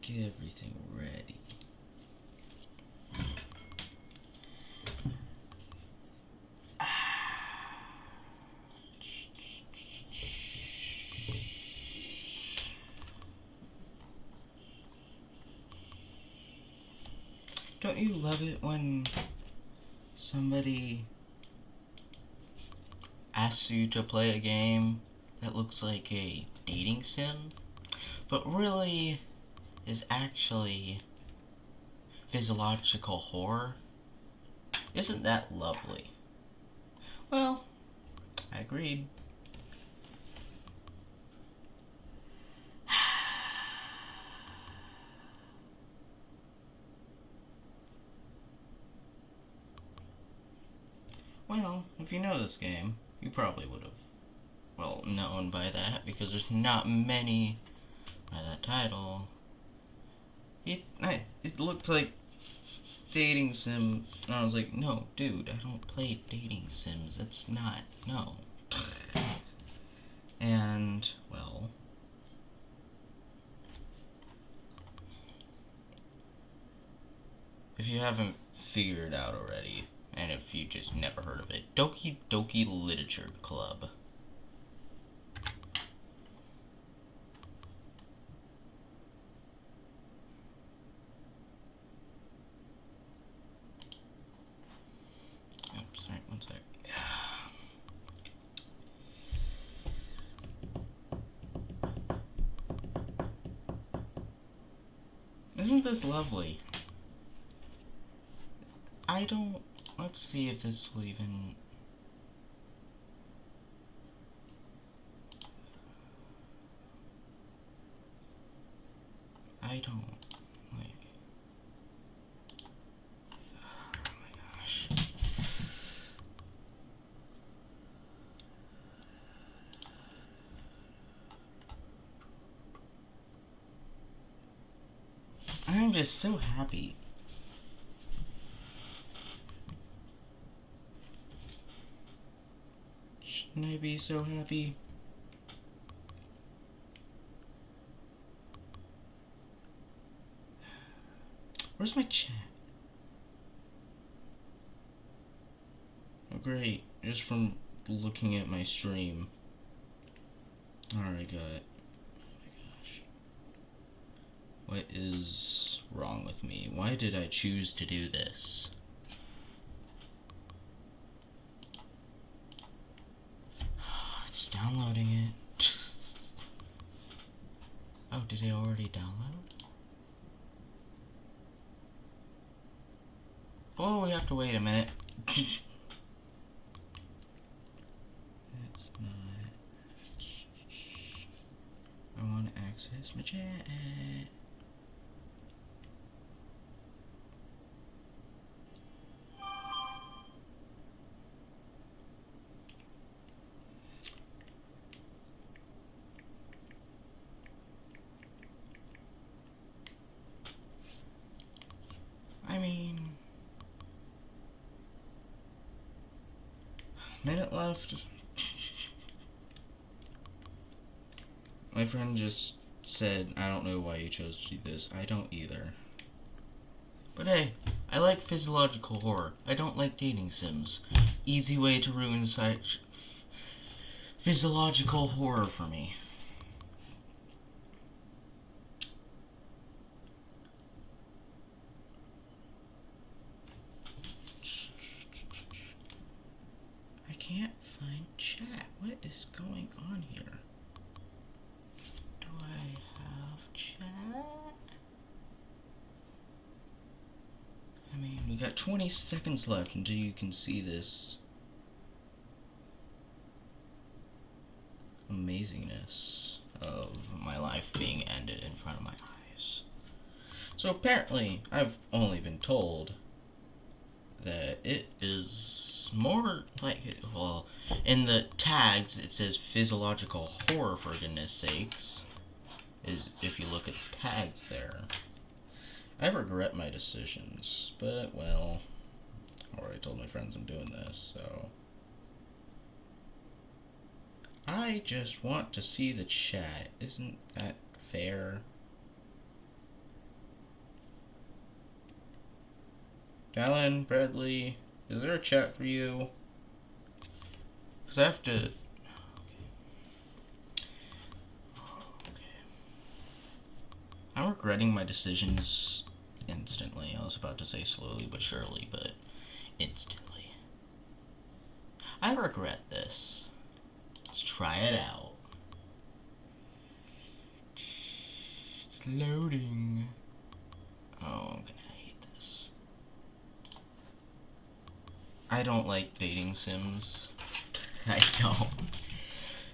get everything ready. Don't you love it when somebody asks you to play a game that looks like a dating sim, but really is actually physiological horror? Isn't that lovely? Well, I agreed. Well, if you know this game, you probably would have, well, known by that, because there's not many by that title. It looked like dating sim, and I was like, no, dude, I don't play dating sims. That's not, no. And, well, if you haven't figured out already, and if you just never heard of it, Doki Doki Literature Club. Oops, sorry, one sec. Isn't this lovely? I don't... Let's see if this will even... I don't... like... Oh my gosh. I'm just so happy. Shouldn't I be so happy? Where's my chat? Oh great, just from looking at my stream. Alright, got it. Oh my gosh. What is wrong with me? Why did I choose to do this? It's downloading it. Oh, did it already download? Oh, we have to wait a minute. That's not... I want to access my chat. I mean... minute left. My friend just said, I don't know why you chose to do this. I don't either. But hey, I like physiological horror. I don't like dating sims. Easy way to ruin such physiological horror for me. I can't find chat. What is going on here? Do I have chat? I mean, we got 20 seconds left until you can see this amazingness of my life being ended in front of my eyes. So apparently, I've only been told that it is more like, well, in the tags it says physiological horror, for goodness sakes, is if you look at the tags there. I regret my decisions, but well, I already told my friends I'm doing this, so I just want to see the chat. Isn't that fair? Dallin, Bradley, is there a chat for you? Because I have to... Okay. I'm regretting my decisions instantly. I was about to say slowly but surely, but instantly. I regret this. Let's try it out. It's loading. Oh, I'm gonna hate this. I don't like dating sims. I don't.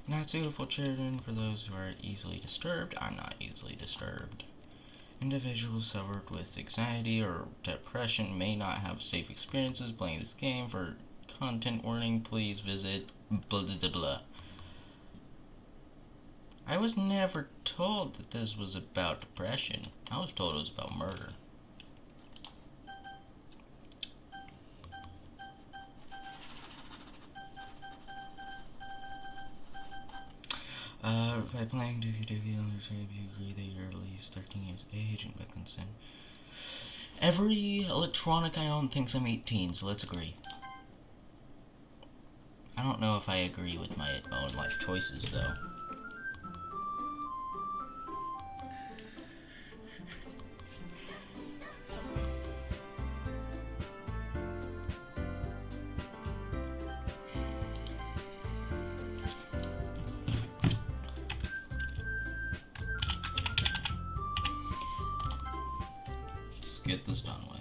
Not suitable for children, for those who are easily disturbed. I'm not easily disturbed. Individuals suffered with anxiety or depression may not have safe experiences playing this game. For content warning, please visit blah blah blah. I was never told that this was about depression. I was told it was about murder. By playing Dookie Dookie on the tape, you agree that you're at least 13 years of age and by consent. Every electronic I own thinks I'm 18, so let's agree. I don't know if I agree with my own life choices, though. Get this done with.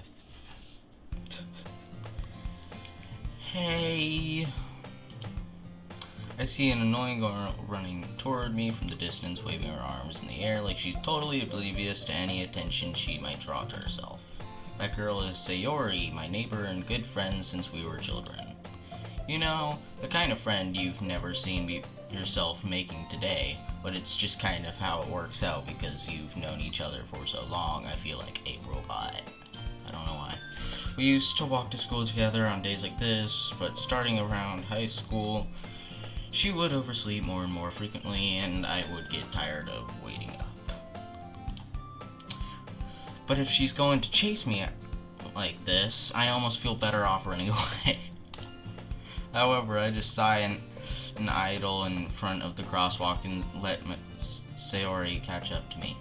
Hey! I see an annoying girl running toward me from the distance, waving her arms in the air like she's totally oblivious to any attention she might draw to herself. That girl is Sayori, my neighbor and good friend since we were children. You know, the kind of friend you've never seen yourself making today, but it's just kind of how it works out because you've known each other for so long. I feel like a robot. I don't know why. We used to walk to school together on days like this, but starting around high school, she would oversleep more and more frequently, and I would get tired of waiting up. But if she's going to chase me like this, I almost feel better off running away. However, I just sigh and idle in front of the crosswalk and let Sayori catch up to me.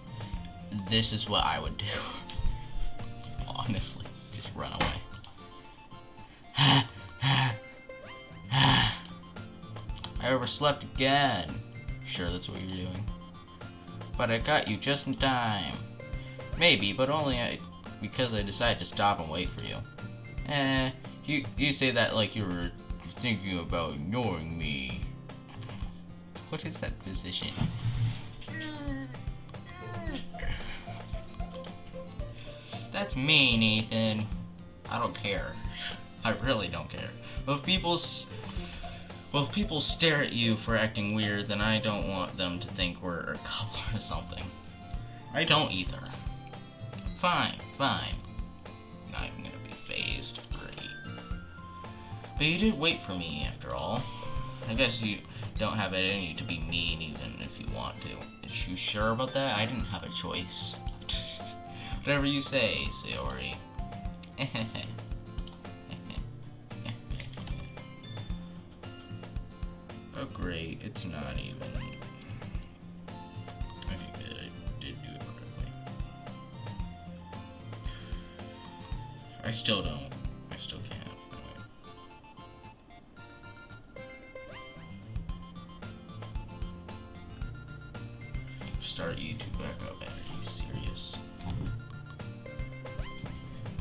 This is what I would do. Honestly, just run away. I overslept again. Sure, that's what you're doing. But I got you just in time. Maybe, but only because I decided to stop and wait for you. You say that like you were thinking about ignoring me. What is that position? That's mean, Ethan. I don't care. I really don't care. Well, if people stare at you for acting weird, then I don't want them to think we're a couple or something. I don't either. Fine. Not even gonna be phased. Great. But you did wait for me, after all. I guess you don't have it in you to be mean even if you want to. Is you sure about that? I didn't have a choice. Whatever you say, Sayori. Oh great, it's not even. Okay, good, I did do it correctly. I still can't. Anyway. Start YouTube back up, are you serious?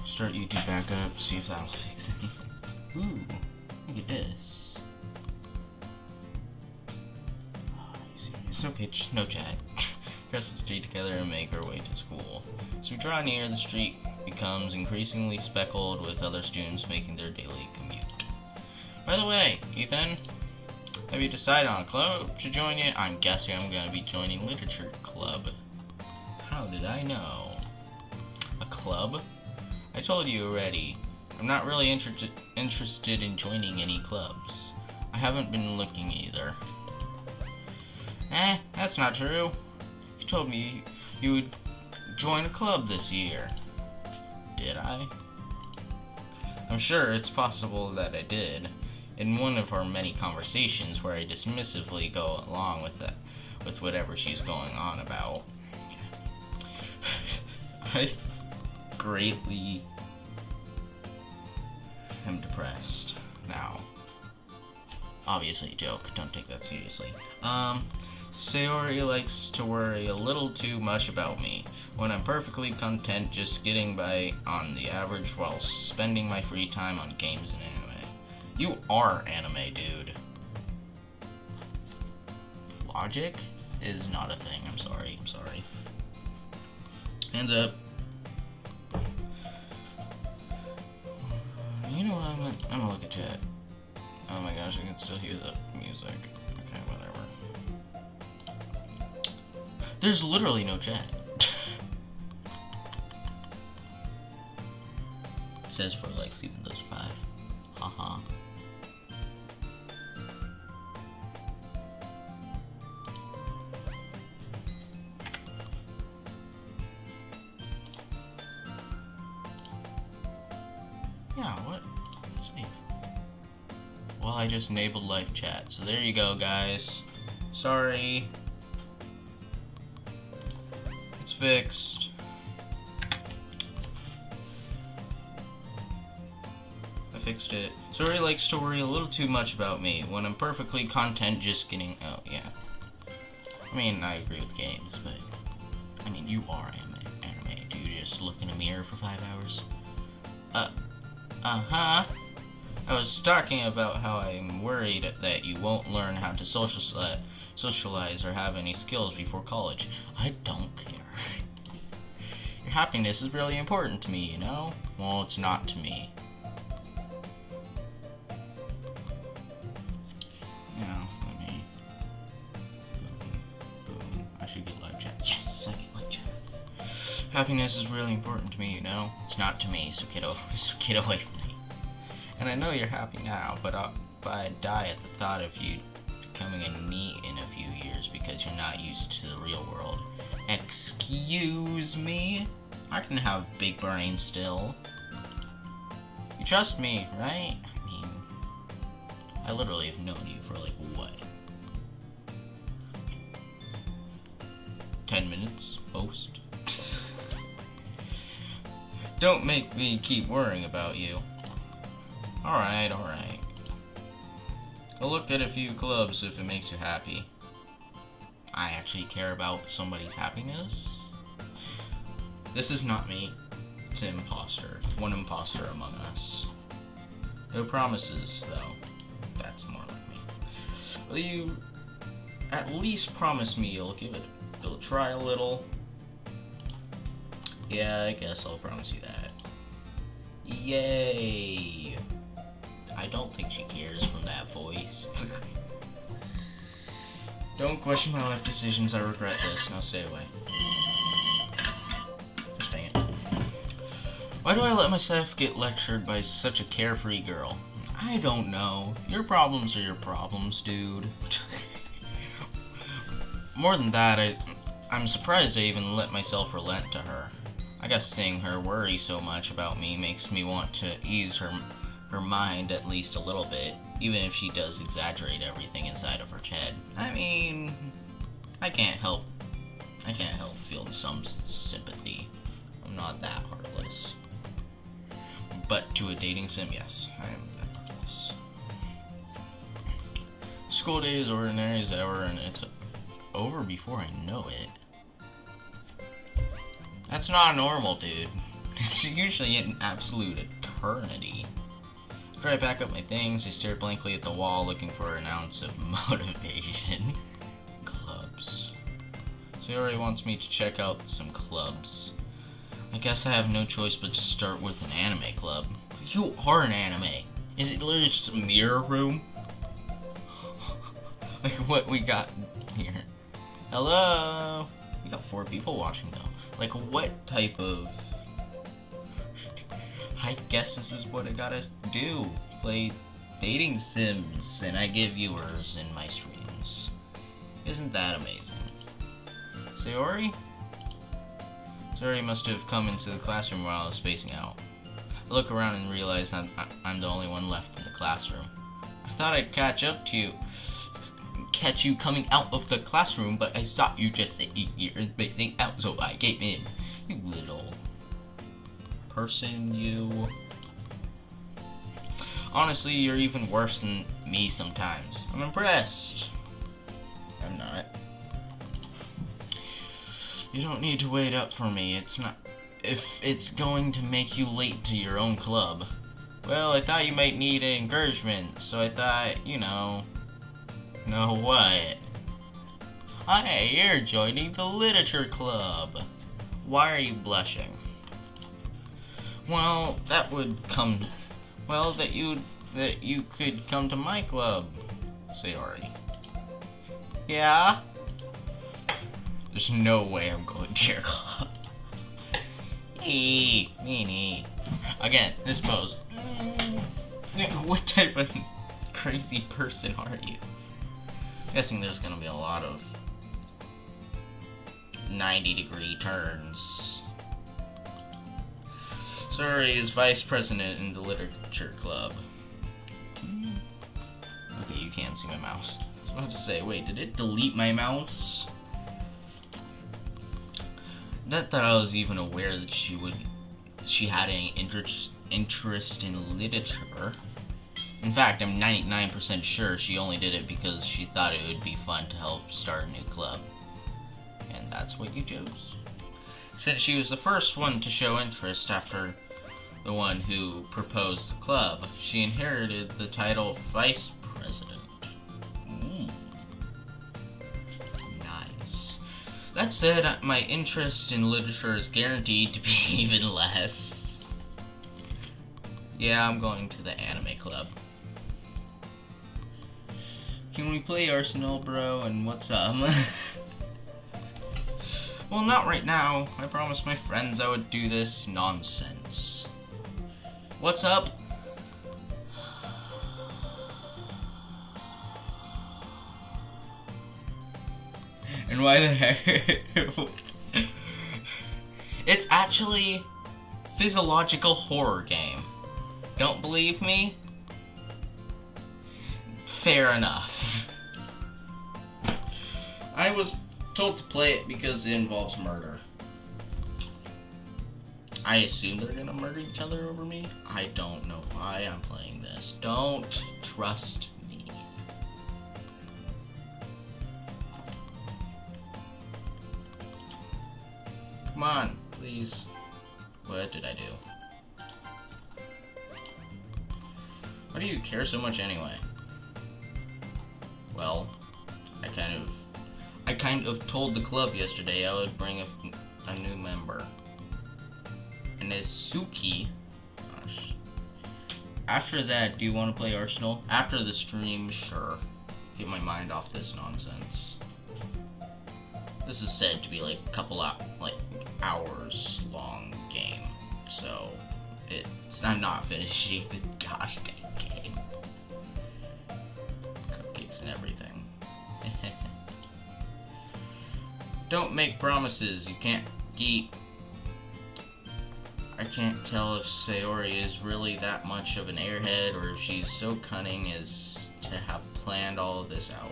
Start YouTube back up, see if that'll fix anything. Ooh, look at this. It's okay, just no chat. Cross the street together and make our way to school. As we draw near, the street becomes increasingly speckled with other students making their daily commute. By the way, Ethan, have you decided on a club to join yet? I'm guessing I'm going to be joining Literature Club. How did I know? A club? I told you already. I'm not really interested in joining any clubs. I haven't been looking either. That's not true. You told me you would join a club this year. Did I? I'm sure it's possible that I did. In one of our many conversations where I dismissively go along with whatever she's going on about. I greatly am depressed now. Obviously a joke, don't take that seriously. Sayori likes to worry a little too much about me, when I'm perfectly content just getting by on the average while spending my free time on games and anime. You are anime, dude. Logic is not a thing, I'm sorry. Hands up. You know what, I'm gonna look at chat. Oh my gosh, I can still hear the music. Okay, whatever. There's literally no chat. It says for like even those 5. Haha. Yeah, what? Let's see. Well, I just enabled live chat, so there you go, guys. Sorry. It's fixed. I fixed it. Sorry likes to worry a little too much about me when I'm perfectly content just getting. Oh, yeah. I mean, I agree with games, but. I mean, you are anime. Do you just look in a mirror for 5 hours? I was talking about how I'm worried that you won't learn how to socialize or have any skills before college. I don't care. Your happiness is really important to me, you know? Well, it's not to me. Now, let me... Boom. I should get live chat. Yes, I get live chat. Happiness is really important to me, you know? It's not to me, so get away from me. And I know you're happy now, but I die at the thought of you becoming a NEET in a few years because you're not used to the real world. Excuse me? I can have big brain still. You trust me, right? I mean, I literally have known you for like, what? 10 minutes, post? Don't make me keep worrying about you. Alright. I'll look at a few clubs if it makes you happy. I actually care about somebody's happiness? This is not me. It's an imposter. One imposter among us. No promises, though. That's more like me. Will you at least promise me you'll try a little? Yeah, I guess I'll promise you that. Yay! I don't think she cares from that voice. Don't question my life decisions, I regret this. Now stay away. Just dang it. Why do I let myself get lectured by such a carefree girl? I don't know. Your problems are your problems, dude. More than that, I'm surprised I even let myself relent to her. I guess seeing her worry so much about me makes me want to ease her mind at least a little bit, even if she does exaggerate everything inside of her head. I mean, I can't help feeling some sympathy. I'm not that heartless. But to a dating sim, yes, I am that heartless. School day is ordinary as ever, and it's over before I know it. That's not normal, dude. It's usually an absolute eternity. After I pack up my things, I stare blankly at the wall looking for an ounce of motivation. Clubs. Sayori wants me to check out some clubs. I guess I have no choice but to start with an anime club. You are an anime. Is it literally just a mirror room? Like what we got here. Hello? We got 4 people watching though. Like what type of... I guess this is what I gotta do. Play dating sims and I get viewers in my streams. Isn't that amazing? Sayori? Sayori must have come into the classroom while I was spacing out. I look around and realize I'm the only one left in the classroom. I thought I'd catch you coming out of the classroom, but I saw you just sitting here and spacing out, so I came in. You little person, you. Honestly, you're even worse than me sometimes. I'm impressed. I'm not. You don't need to wait up for me. It's not. If it's going to make you late to your own club. Well, I thought you might need an encouragement, so I thought, know what? Hi, you're joining the literature club. Why are you blushing? Well, that you could come to my club, Sayori. Yeah? There's no way I'm going to your club. Meanie. Again, this pose. What type of crazy person are you? Guessing there's gonna be a lot of 90-degree turns. Sayori is vice president in the literature club. Okay, you can't see my mouse. I was about to say, wait, did it delete my mouse? Not that I was even aware that she had any interest in literature. In fact, I'm 99% sure she only did it because she thought it would be fun to help start a new club. And that's what you chose. Since she was the first one to show interest after the one who proposed the club, she inherited the title of vice president. Ooh. Nice. That said, my interest in literature is guaranteed to be even less. Yeah, I'm going to the anime club. Can we play Arsenal, bro? And what's up? Well, not right now. I promised my friends I would do this nonsense. What's up? And why the heck? It's actually physiological horror game. Don't believe me? Fair enough. I was told to play it because it involves murder. I assume they're gonna murder each other over me. I don't know why I'm playing this. Don't trust me. Come on, please. What did I do? Why do you care so much anyway? Well, I kind of told the club yesterday I would bring a new member. And it's Suki. Gosh. After that, do you want to play Arsenal? After the stream, sure. Get my mind off this nonsense. This is said to be like a couple hours long game, so I'm not finishing the gosh dang game. Cupcakes and everything. Don't make promises you can't keep. I can't tell if Sayori is really that much of an airhead or if she's so cunning as to have planned all of this out.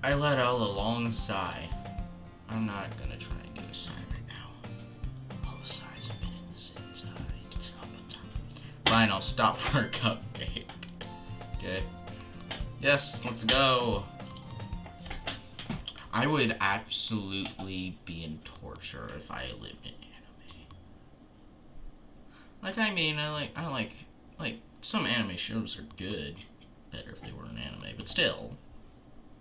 I let out a long sigh. I'm not gonna try and do a sigh right now. All the sighs have been in this inside. Fine, I'll stop for a cupcake. Okay. Yes, let's go. I would absolutely be in torture if I lived in anime. I like some anime shows are good. Better if they were an anime, but still.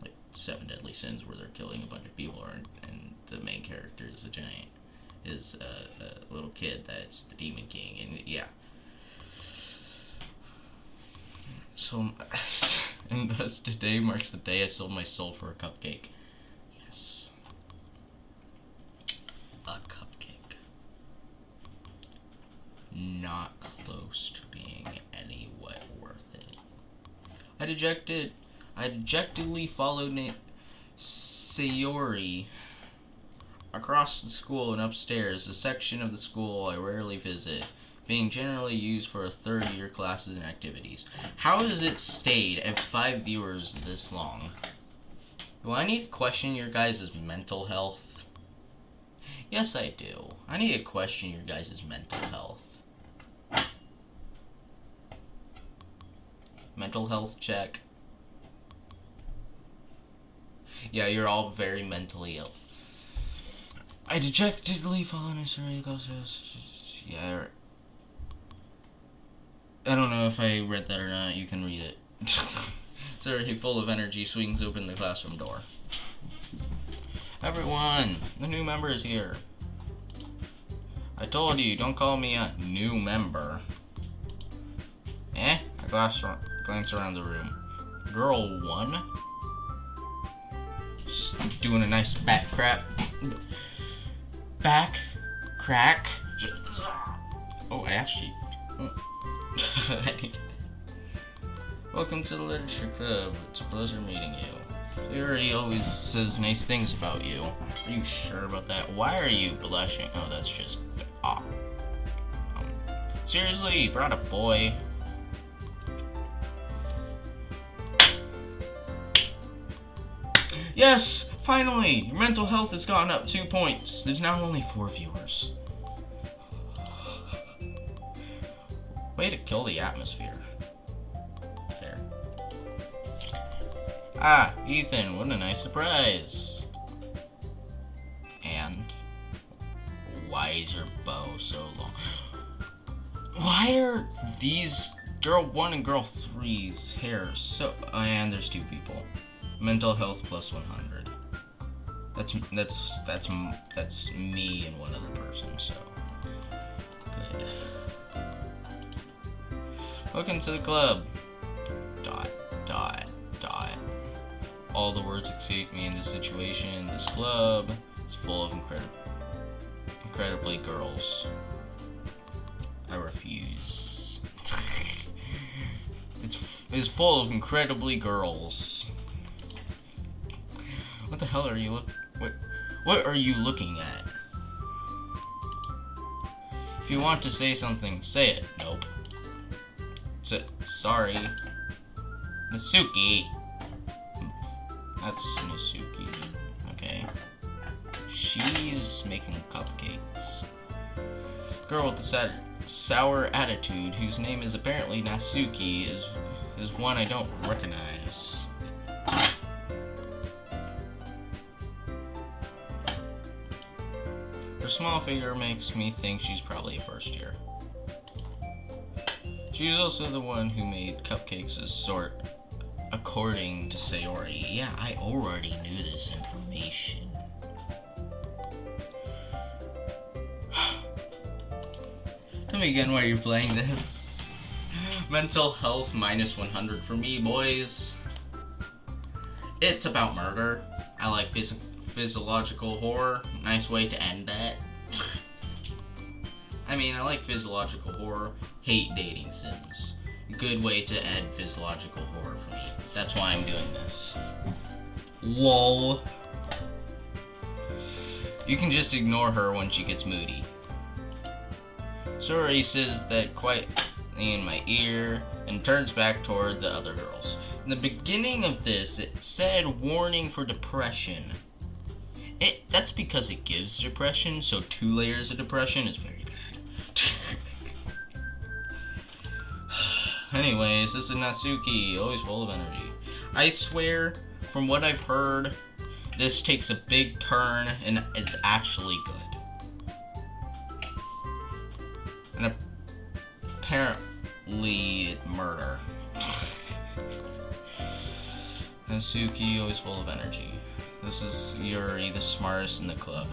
Like 7 Deadly Sins where they're killing a bunch of people and the main character is a little kid that's the Demon King, and yeah. So, and thus today marks the day I sold my soul for a cupcake. Yes. A cupcake. Not close to being anywhere worth it. I dejectedly followed Sayori across the school and upstairs, a section of the school I rarely visit, being generally used for third-year classes and activities. How has it stayed at 5 viewers this long? Do I need to question your guys' mental health? Yes, I do. I need to question your guys' mental health. Mental health check. Yeah, you're all very mentally ill. I dejectedly fall on a survey. Yeah. I don't know if I read that or not. You can read it. Surrey, full of energy, swings open the classroom door. Everyone, the new member is here. I told you, don't call me a new member. I glance around the room. Girl 1? Just doing a nice back crack. Oh, I actually... Welcome to the Literature Club. It's a pleasure meeting you. Yuri always says nice things about you. Are you sure about that? Why are you blushing? Oh, that's just... seriously, you brought a boy? Yes! Finally! Your mental health has gone up 2 points. There's now only 4 viewers. Way to kill the atmosphere. Fair. Ah, Ethan, what a nice surprise. And why is your bow so long? Why are these girl 1 and girl 3's hair so... and there's 2 people. Mental health plus 100. That's me and one other person, so good. Welcome to the club. ... All the words escape me in this situation. This club is full of incredibly girls. I refuse. It's full of incredibly girls. What the hell are you what are you looking at? If you want to say something, say it. Nope. Sorry. Nasuki. That's Nasuki. Okay. She's making cupcakes. Girl with the sour attitude, whose name is apparently Nasuki, is one I don't recognize. Her small figure makes me think she's probably a first year. She's also the one who made cupcakes as sort, according to Sayori. Yeah, I already knew this information. Tell me again why you're playing this. Mental health minus 100 for me, boys. It's about murder. I like physiological horror. Nice way to end that. I mean, I like physiological horror. Hate dating sims. Good way to end physiological horror for me. That's why I'm doing this. LOL. You can just ignore her when she gets moody. Sori says that quietly in my ear and turns back toward the other girls. In the beginning of this, it said warning for depression. That's because it gives depression, so 2 layers of depression is very bad. Anyways, this is Natsuki, always full of energy. I swear, from what I've heard, this takes a big turn and is actually good. And apparently, murder. Natsuki, always full of energy. This is Yuri, the smartest in the club.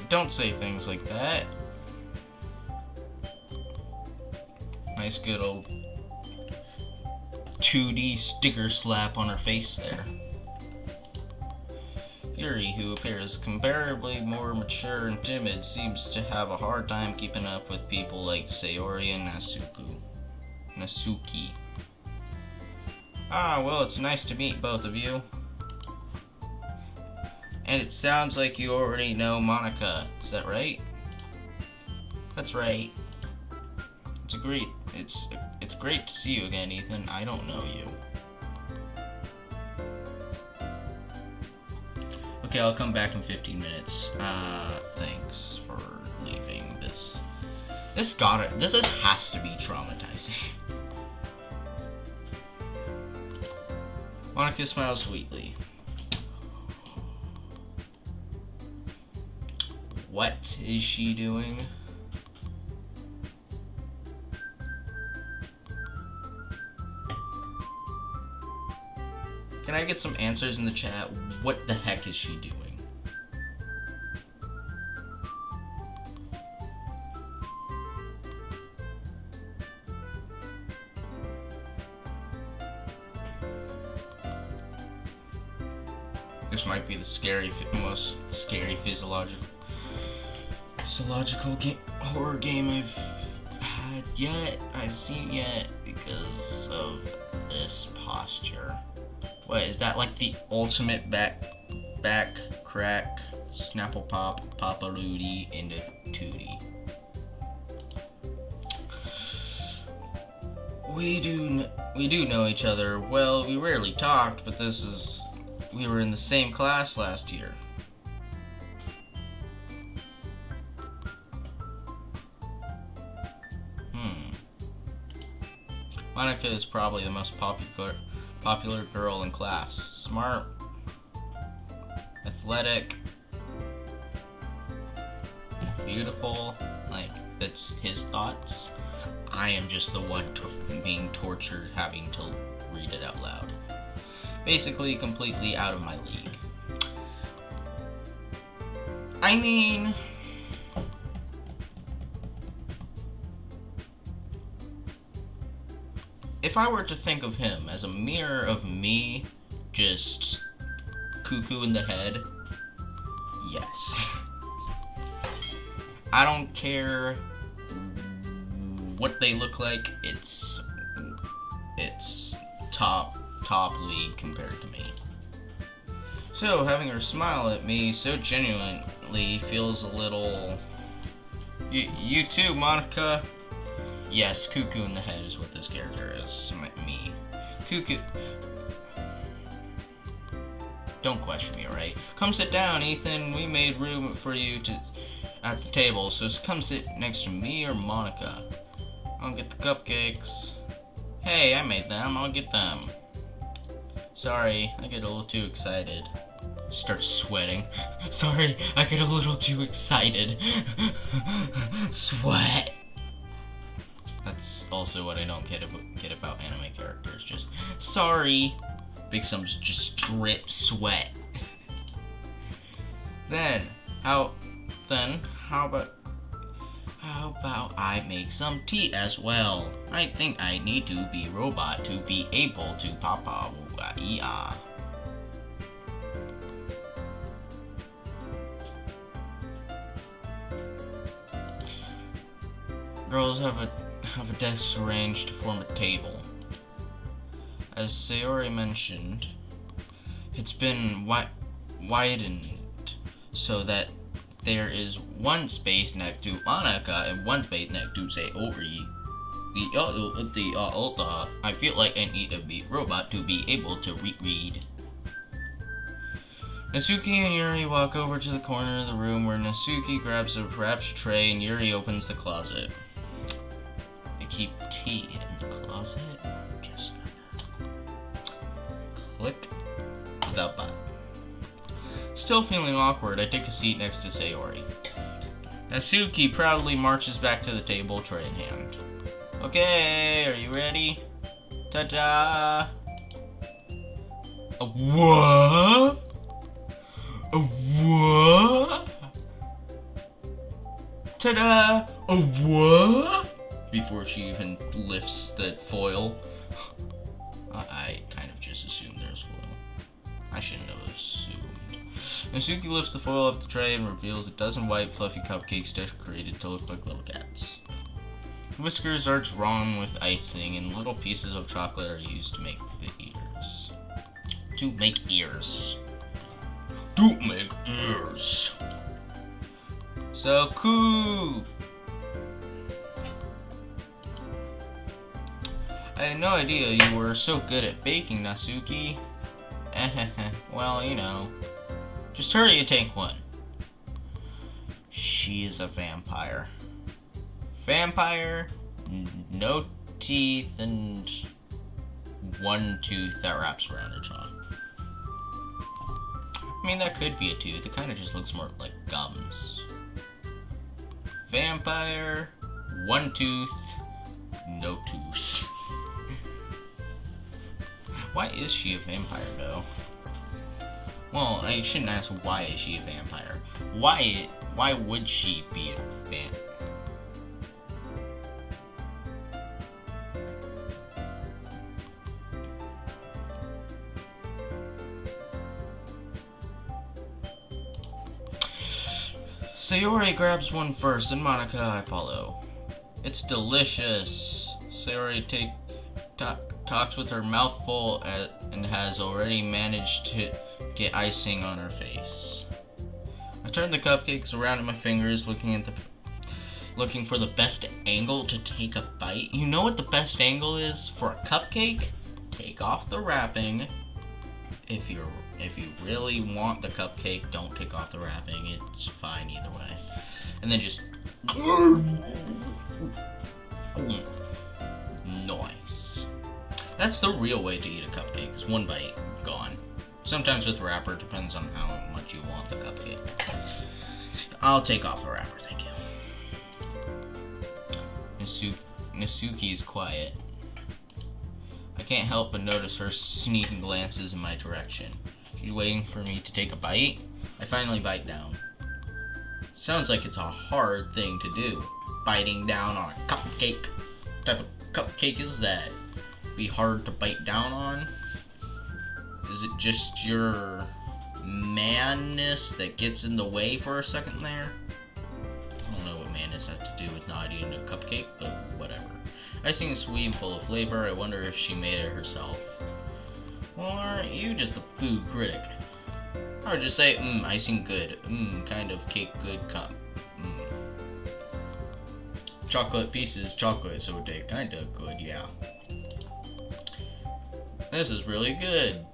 Don't say things like that. Nice good old 2D sticker slap on her face there. Yuri, who appears comparably more mature and timid, seems to have a hard time keeping up with people like Sayori and Nasuki. Ah, well, it's nice to meet both of you. And it sounds like you already know Monica. Is that right? That's right. It's great. It's great to see you again, Ethan. I don't know you. Okay, I'll come back in 15 minutes. Thanks for leaving this. This has to be traumatizing. Monica smiles sweetly. What is she doing? Can I get some answers in the chat? What the heck is she doing? This might be the most scary physiological horror game I've seen yet because of this posture. What is that, like the ultimate back crack, Snapple Pop, Papa Rudy, and a Tootie? We do know each other. Well, we rarely talked, but we were in the same class last year. Monica is probably the most popular girl in class. Smart, athletic, beautiful. Like, that's his thoughts. I am just the one being tortured having to read it out loud. Basically, completely out of my league. I mean, if I were to think of him as a mirror of me, just cuckoo in the head, yes. I don't care what they look like, it's top league compared to me. So having her smile at me so genuinely feels a little... You too, Monica. Yes, cuckoo in the head is what this character is. Me. Cuckoo. Don't question me, alright? Come sit down, Ethan. We made room for you at the table, so come sit next to me or Monica. I'll get the cupcakes. Hey, I made them. I'll get them. Sorry, I get a little too excited. Start sweating. Sorry, I get a little too excited. Sweat. That's also what I don't get about anime characters. Just sorry. Big sums just drip sweat. Then how about I make some tea as well? I think I need to be robot to be able to papa wooga-ia. Girls have a desk arranged to form a table. As Sayori mentioned, it's been widened so that there is one space next to Monica and one space next to Sayori. I feel like I need a robot to be able to read. Natsuki and Yuri walk over to the corner of the room where Natsuki grabs a wrapped tray and Yuri opens the closet. They keep tea in the closet. Just click the button. Still feeling awkward, I take a seat next to Sayori. Natsuki proudly marches back to the table, tray in hand. Okay, are you ready? Ta-da! A what? A what? Ta-da! A what? Before she even lifts the foil. I kind of just assumed there's foil. I shouldn't have assumed. Natsuki lifts the foil off the tray and reveals a dozen white fluffy cupcakes decorated to look like little cats. Whiskers are drawn with icing and little pieces of chocolate are used to make the eater. To make ears. To make ears. So cool. I had no idea you were so good at baking, Natsuki. Well, you know. Just hurry and take one. She is a vampire. Vampire, no teeth, and one tooth that wraps around her jaw. I mean, that could be a tooth. It kind of just looks more like gums. Vampire, one tooth, no tooth. Why is she a vampire, though? Well, I shouldn't ask why is she a vampire. Why would she be a vampire? Sayori grabs one first, and Monica I follow. It's delicious. Sayori talks with her mouth full and has already managed to get icing on her face. I turn the cupcakes around in my fingers, looking for the best angle to take a bite. You know what the best angle is for a cupcake? Take off the wrapping. If you really want the cupcake, don't take off the wrapping. It's fine either way. And then just nice. That's the real way to eat a cupcake. Is one bite, gone. Sometimes with wrapper, depends on how much you want the cupcake. I'll take off the wrapper, thank you. Natsuki is quiet. I can't help but notice her sneaking glances in my direction. She's waiting for me to take a bite. I finally bite down. Sounds like it's a hard thing to do. Biting down on a cupcake. What type of cupcake is that? Be hard to bite down on? Is it just your manness that gets in the way for a second there? I don't know what manness has to do with not eating a cupcake, but whatever. Icing is sweet and full of flavor. I wonder if she made it herself. Well, aren't you just a food critic? I would just say, icing good. Kind of cake good cup. Chocolate pieces, chocolate, so they kinda good, yeah. This is really good.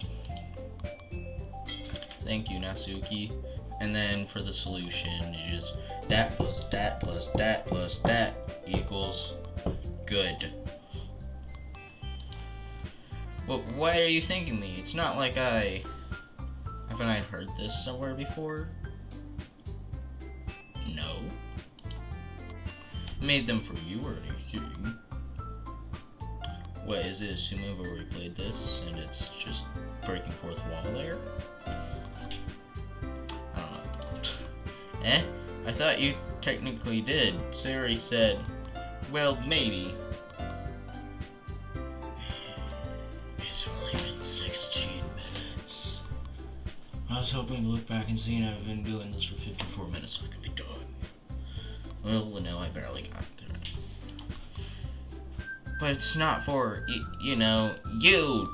Thank you, Natsuki. And then for the solution, it is that plus that plus that plus that equals good. Well, why are you thanking me? It's not like haven't I heard this somewhere before? No. Made them for you or anything. What, is it assuming I've already played this and it's just breaking fourth wall there? I don't know. I thought you technically did. Sayori said, well, maybe. It's only been 16 minutes. I was hoping to look back and see I've been doing this for 54 minutes so I could be done. Well, no, I barely got there. But it's not for, you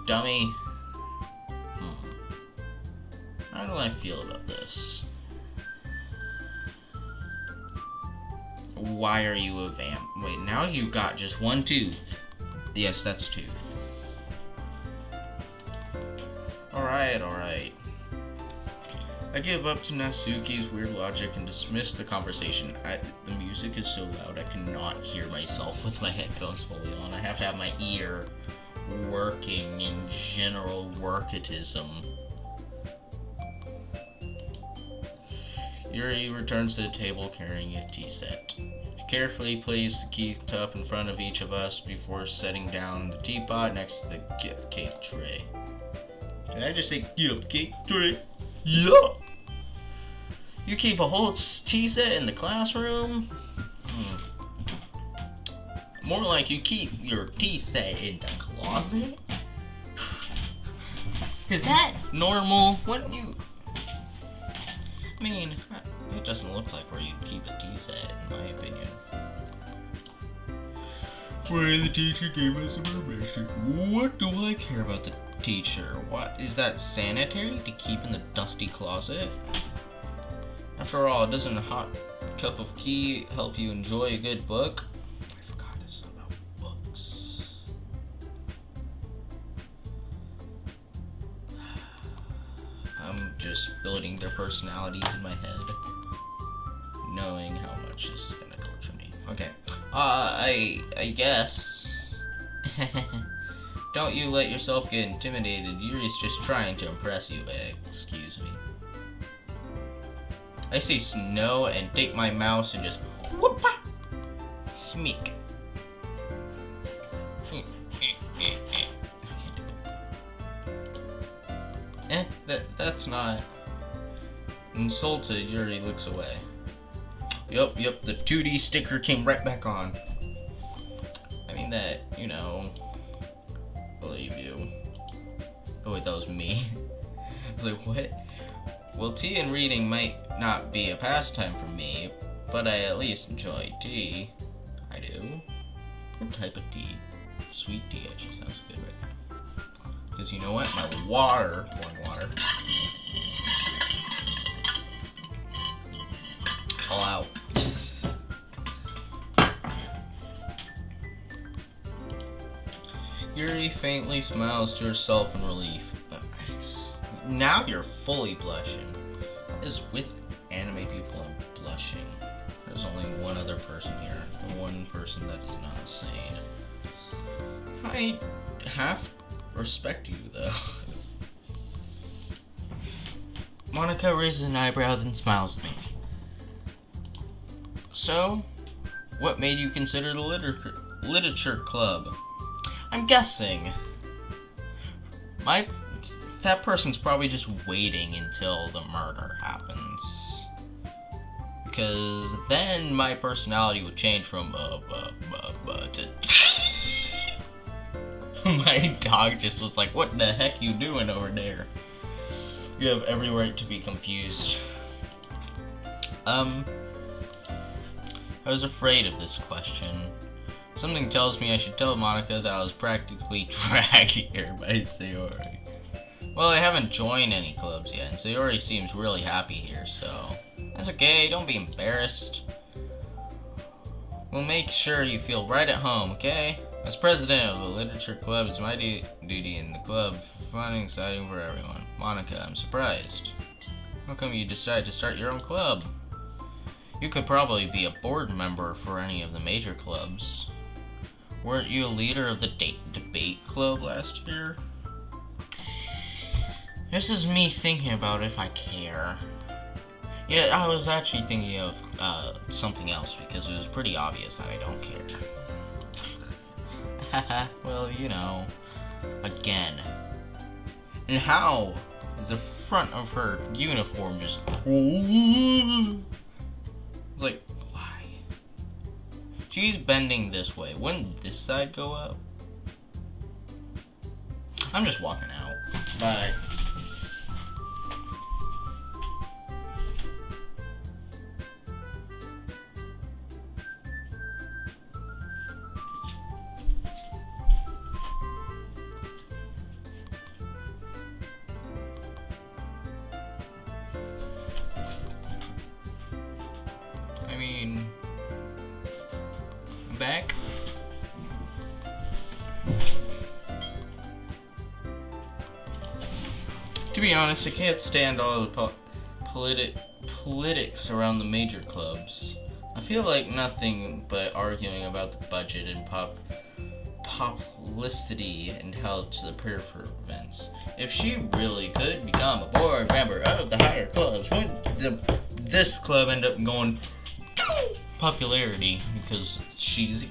dummy. How do I feel about this? Why are you a vamp? Wait, now you've got just one tooth. Yes, that's tooth. Alright. I give up to Natsuki's weird logic and dismiss the conversation. The music is so loud I cannot hear myself with my headphones fully on. I have to have my ear working in general workitism. Yuri returns to the table carrying a tea set. She carefully places the key cup in front of each of us before setting down the teapot next to the cupcake tray. Did I just say cupcake tray? Yeah! You keep a whole tea set in the classroom? More like you keep your tea set in the closet? Is that normal? Wouldn't you? I mean, it doesn't look like where you'd keep a tea set, in my opinion. Where the teacher gave us some permission. What do I care about the teacher. What is that sanitary to keep in the dusty closet? After all, doesn't a hot cup of tea help you enjoy a good book? I forgot this is about books. I'm just building their personalities in my head, knowing how much this is gonna torture me. Okay. I guess. Don't you let yourself get intimidated. Yuri's just trying to impress you. Excuse me. I say snow and take my mouse and just whoop-a! Smeek. That's not. Insulted, Yuri looks away. Yup, the 2D sticker came right back on. I mean that, you know, believe you. Oh wait, that was me. I was like, what? Well, tea and reading might not be a pastime for me, but I at least enjoy tea. I do. What type of tea? Sweet tea actually sounds good, right? Because you know what? My water, water. All out. Yuri faintly smiles to herself in relief. Now you're fully blushing. As with anime people, I'm blushing. There's only one other person here. The one person that is not sane. I have to respect you, though. Monica raises an eyebrow, then smiles at me. So, what made you consider the literature club? I'm guessing. That person's probably just waiting until the murder happens. Because then my personality would change from to my dog just was like, what the heck you doing over there? You have every right to be confused. I was afraid of this question. Something tells me I should tell Monica that I was practically dragged here by Sayori. Well, I haven't joined any clubs yet, and Sayori seems really happy here, so that's okay, don't be embarrassed. We'll make sure you feel right at home, okay? As president of the literature club, it's my duty in the club, fun and exciting for everyone. Monica, I'm surprised. How come you decided to start your own club? You could probably be a board member for any of the major clubs. Weren't you a leader of the debate club last year? This is me thinking about if I care. Yeah, I was actually thinking of something else because it was pretty obvious that I don't care. Haha, well, you know, again. And how is the front of her uniform just like, why? She's bending this way. Wouldn't this side go up? I'm just walking out. Bye. I'm back. To be honest, I can't stand all the politics around the major clubs. I feel like nothing but arguing about the budget and publicity and held to the peripheral events. If she really could become a board member of the higher clubs, wouldn't this club end up going popularity because she's here?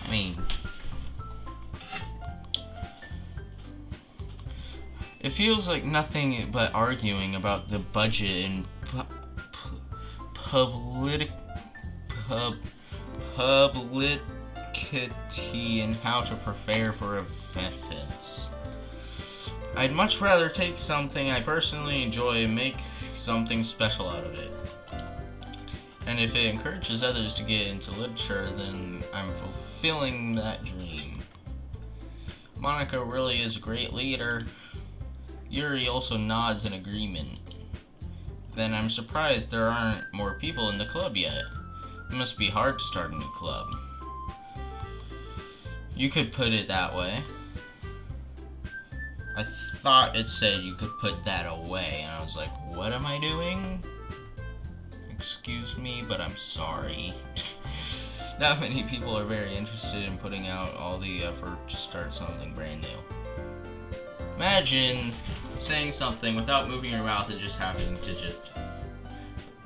I mean, it feels like nothing but arguing about the budget and publicity and how to prepare for events. I'd much rather take something I personally enjoy and make something special out of it. And if it encourages others to get into literature, then I'm fulfilling that dream. Monica really is a great leader. Yuri also nods in agreement. Then I'm surprised there aren't more people in the club yet. It must be hard to start a new club. You could put it that way. I thought it said you could put that away, and I was like, what am I doing? Excuse me, but I'm sorry. Not many people are very interested in putting out all the effort to start something brand new. Imagine saying something without moving your mouth and just having to just...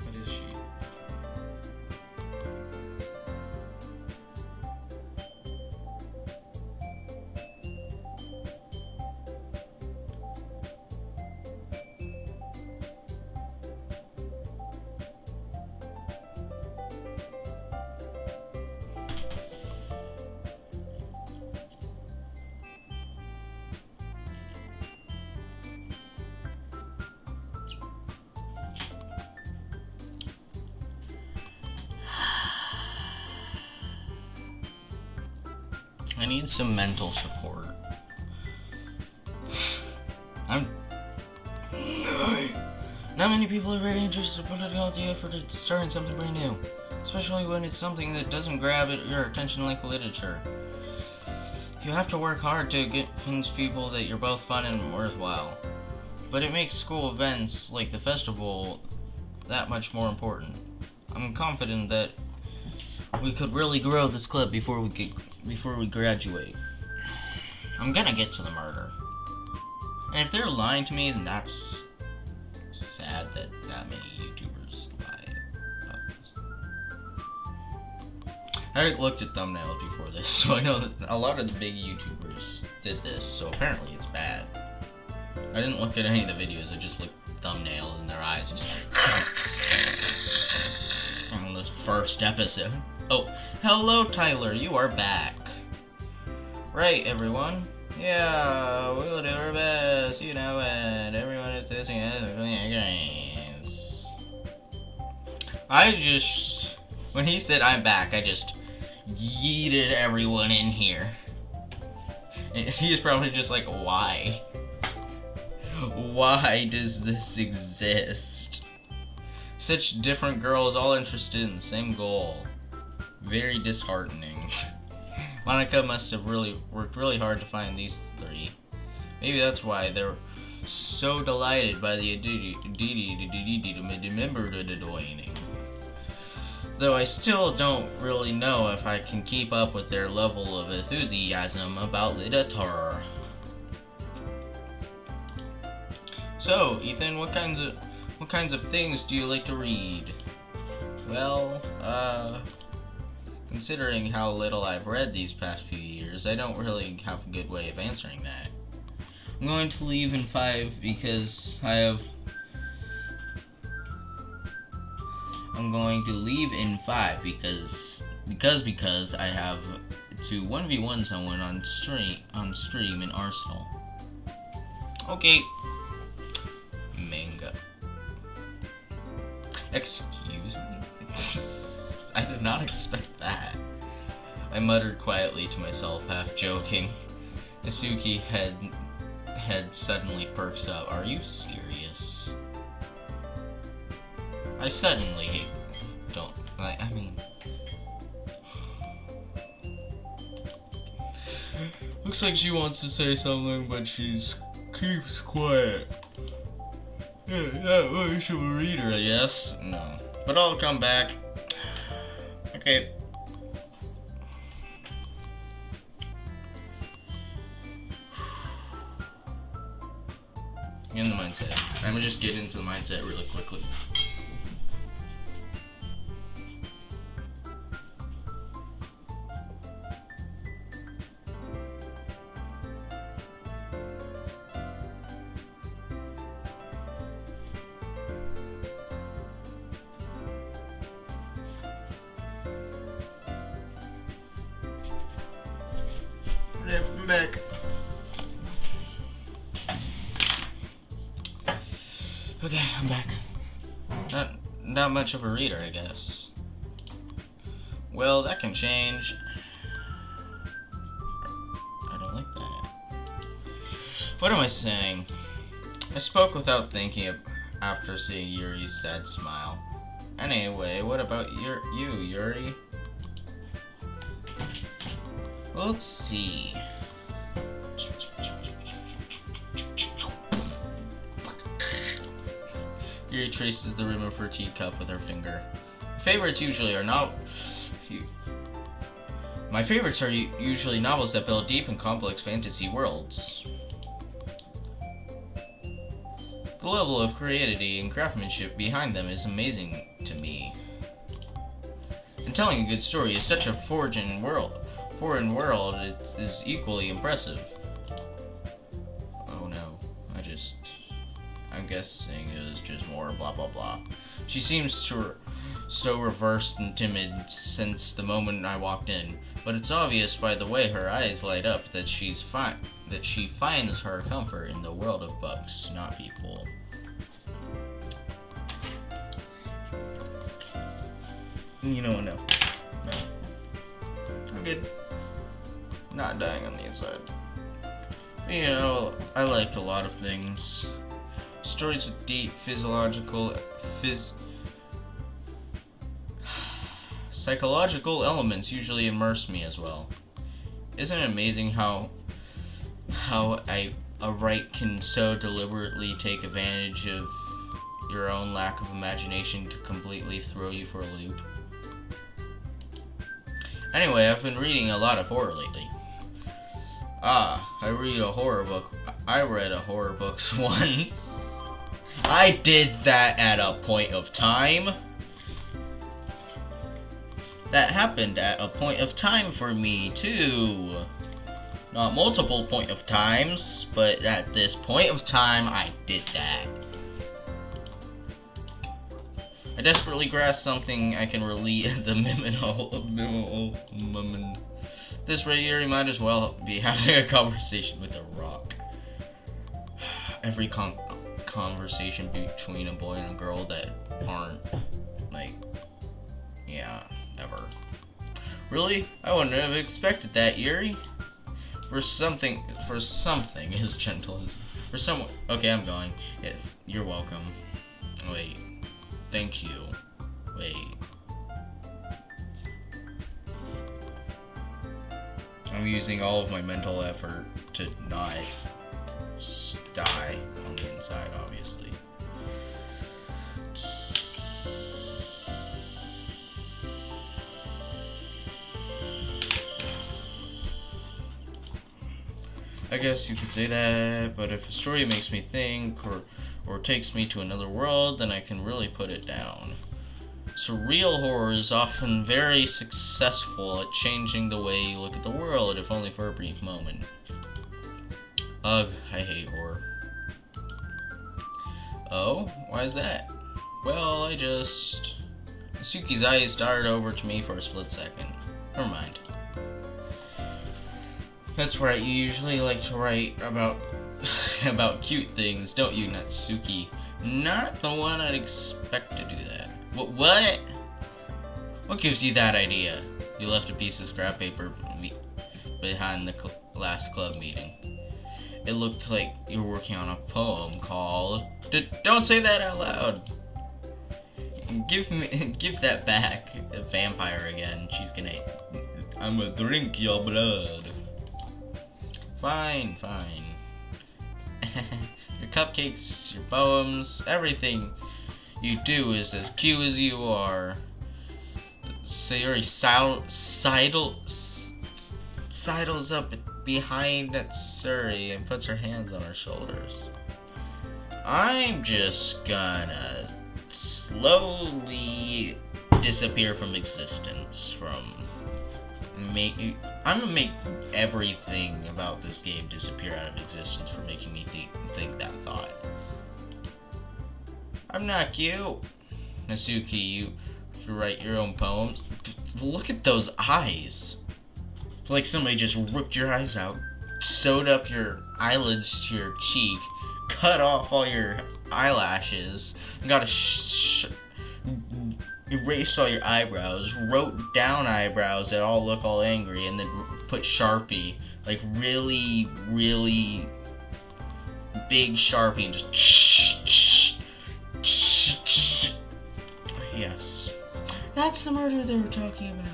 What is she? I need some mental support. Not many people are very interested in putting out the effort at starting something brand new, especially when it's something that doesn't grab your attention like literature. You have to work hard to convince people that you're both fun and worthwhile, but it makes school events like the festival that much more important. I'm confident that we could really grow this club before we graduate. I'm gonna get to the murder. And if they're lying to me, then that's sad that many YouTubers lie about this. I looked at thumbnails before this, so I know that a lot of the big YouTubers did this, so apparently it's bad. I didn't look at any of the videos, I just looked at thumbnails and their eyes just on this first episode. Oh, hello Tyler, you are back. Right, everyone. Yeah, we'll do our best, you know it. Everyone is listening as when he said I'm back, I just yeeted everyone in here. And he's probably just like, why? Why does this exist? Such different girls all interested in the same goal. Very disheartening. Monica must have worked really hard to find these three. Maybe that's why they're so delighted by the joining. Though I still don't really know if I can keep up with their level of enthusiasm about literature. So, Ethan, what kinds of things do you like to read? Well, considering how little I've read these past few years, I don't really have a good way of answering that. I'm going to leave in 5 because I have... because I have to 1v1 someone on stream in Arsenal. Okay. Manga. Excuse me? I did not expect that. I muttered quietly to myself, half joking. Isuki head suddenly perks up. Are you serious? I suddenly I mean... Looks like she wants to say something, but she keeps quiet. Yeah, well, you should read her, I guess. No. But I'll come back. Okay. In the mindset. I'm gonna just get into the mindset really quickly. I'm back. Okay, I'm back. Not much of a reader, I guess. Well, that can change. I don't like that. What am I saying? I spoke without thinking after seeing Yuri's sad smile. Anyway, what about you, Yuri? Well, let's see. Yuri traces the rim of her teacup with her finger. Favorites usually are not. My favorites are usually novels that build deep and complex fantasy worlds. The level of creativity and craftsmanship behind them is amazing to me. And telling a good story is such a foreign world. It is equally impressive. Oh no, I'm guessing it was just more blah blah blah. She seems so reversed and timid since the moment I walked in, but it's obvious by the way her eyes light up that she finds her comfort in the world of books, not people. You know, no. I'm good. Not dying on the inside. You know, I like a lot of things. Stories with deep psychological elements usually immerse me as well. Isn't it amazing how a writer can so deliberately take advantage of your own lack of imagination to completely throw you for a loop? Anyway, I've been reading a lot of horror lately. I read a horror book. I read a horror books once. I did that at a point of time. That happened at a point of time for me, too. Not multiple point of times, but at this point of time, I did that. I desperately grasp something I can relieve the moment. This right here, you might as well be having a conversation with a rock. Every conversation between a boy and a girl that aren't, like, yeah, ever. Really? I wouldn't have expected that, Yuri. For something as gentle as, for someone, okay, I'm going. Yeah, you're welcome. Wait. Thank you. Wait. I'm using all of my mental effort to not die on the inside, obviously. I guess you could say that, but if a story makes me think or takes me to another world, then I can really put it down. Surreal horror is often very successful at changing the way you look at the world, if only for a brief moment. Ugh, I hate horror. Oh, why is that? Well, Suki's eyes darted over to me for a split second. Never mind. That's right, you usually like to write about cute things, don't you, Natsuki? Not the one I'd expect to do that. What? What gives you that idea? You left a piece of scrap paper behind the last club meeting. It looked like you were working on a poem called... Don't say that out loud! Give that back, a vampire again. She's gonna... I'm gonna drink your blood. Fine. Your cupcakes, your poems, everything you do is as cute as you are. Sayuri sidles up behind Natsuri and puts her hands on her shoulders. I'm just gonna slowly disappear from existence. I'm gonna make everything about this game disappear out of existence for making me think that thought. I'm not cute. Natsuki, you write your own poems. Look at those eyes. It's like somebody just ripped your eyes out, sewed up your eyelids to your cheek, cut off all your eyelashes, got erased all your eyebrows, wrote down eyebrows that all look all angry, and then put Sharpie, like really big Sharpie and just. Yes. That's the murder they were talking about.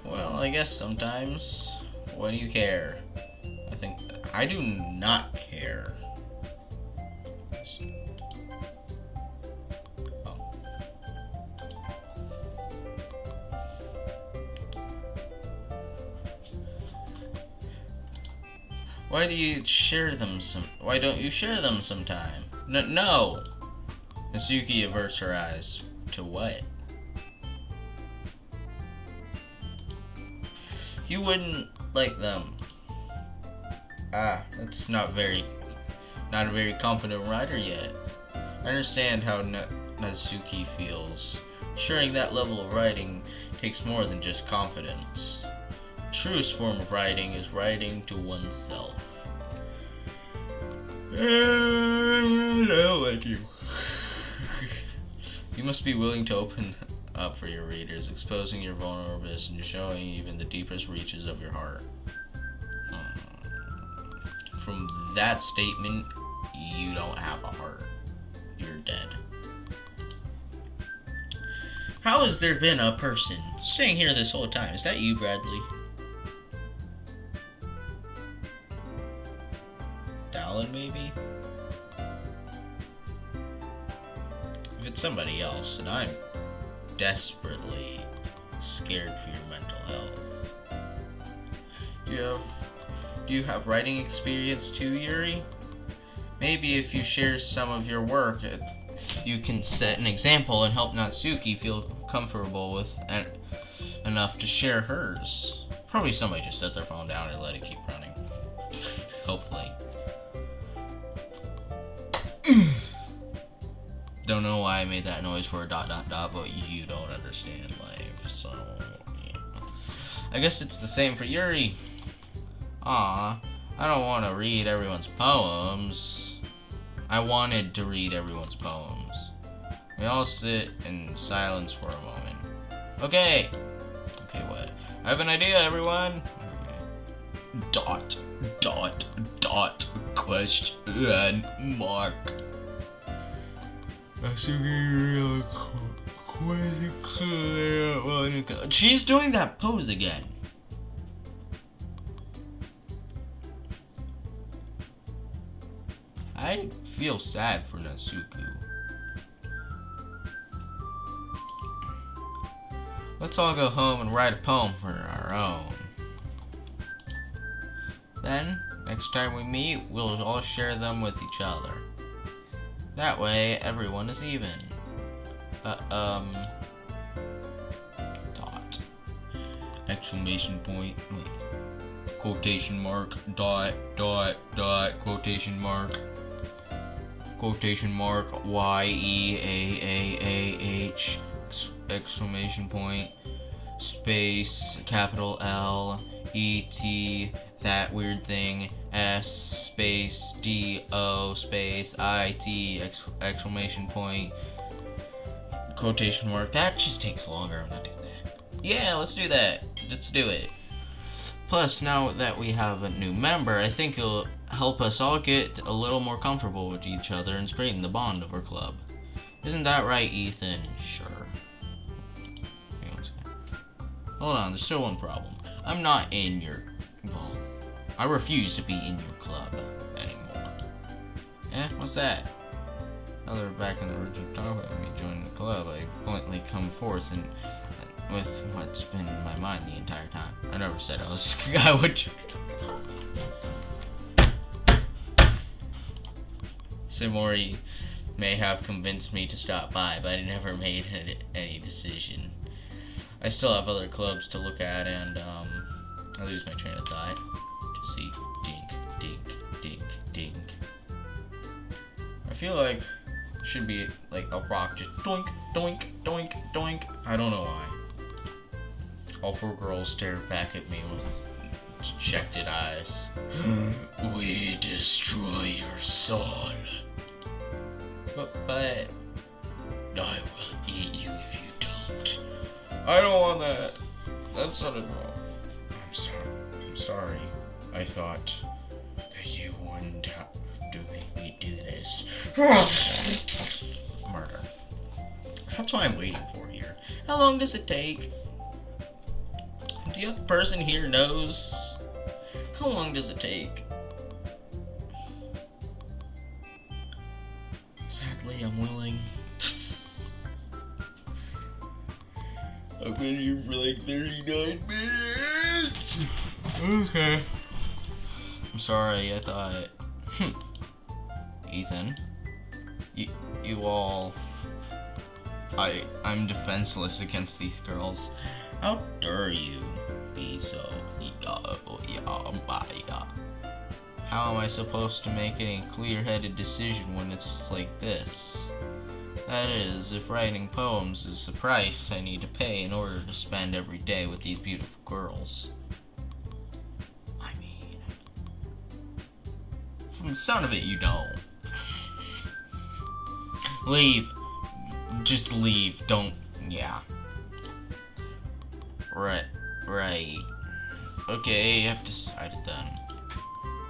Well, I guess sometimes. What do you care? I think I do not care. Oh. Why do you share them why don't you share them sometime? No. Natsuki averts her eyes. To what? You wouldn't like them. That's not a very confident writer yet. I understand how Natsuki feels. Sharing that level of writing takes more than just confidence. The truest form of writing is writing to oneself. I don't like you. You must be willing to open up for your readers, exposing your vulnerableness and showing even the deepest reaches of your heart. From that statement, you don't have a heart. You're dead. How has there been a person staying here this whole time? Is that you, Bradley? Dallin, maybe? If it's somebody else, then I'm desperately scared for your mental health. Do you have writing experience too, Yuri? Maybe if you share some of your work, you can set an example and help Natsuki feel comfortable with enough to share hers. Probably somebody just set their phone down and let it keep running. Hopefully. Don't know why I made that noise for a ... but you don't understand life, so yeah. I guess it's the same for Yuri. Aw, I don't want to read everyone's poems. I wanted to read everyone's poems. We all sit in silence for a moment. Okay, what? I have an idea, everyone. Okay. ... question mark. She's doing that pose again. I feel sad for Natsuki. Let's all go home and write a poem for our own. Then, next time we meet, we'll all share them with each other. That way, everyone is even. Dot. Exclamation point. Wait. Quotation mark. Dot. Quotation mark. Quotation mark. YEAAAH. Exclamation point. Space. Capital L. ET. That weird thing. S space DO space IT exclamation point quotation mark. That just takes longer. I'm not doing that. Yeah, let's do that. Let's do it. Plus, now that we have a new member, I think it'll help us all get a little more comfortable with each other and strengthen the bond of our club. Isn't that right, Ethan? Sure. Hang on a second. Hold on, there's still one problem. I'm not in your... well, I refuse to be in your club anymore. What's that? Now they're back in the original topic of me joining the club. I bluntly come forth and with what's been in my mind the entire time. I never said I would. Simori may have convinced me to stop by, but I never made any decision. I still have other clubs to look at, and I lose my train of thought. To see dink. I feel like it should be like a rock, just doink. I don't know why. All four girls stare back at me with dejected eyes. We destroy your soul. But I will eat you if you don't. I don't want that. That sounded wrong. I'm sorry. I thought that you wouldn't have to make me do this. Murder. That's what I'm waiting for here. How long does it take? The other person here knows. How long does it take? Sadly, I'm willing. I've been here for like 39 minutes. Okay. I'm sorry, I thought. Ethan. You all. I'm defenseless against these girls. How dare you be so. How am I supposed to make any clear-headed decision when it's like this? That is, if writing poems is the price I need to pay in order to spend every day with these beautiful girls. I mean, from the sound of it, you don't. Leave. Just leave. Don't. Yeah. Right. Okay, I've decided then.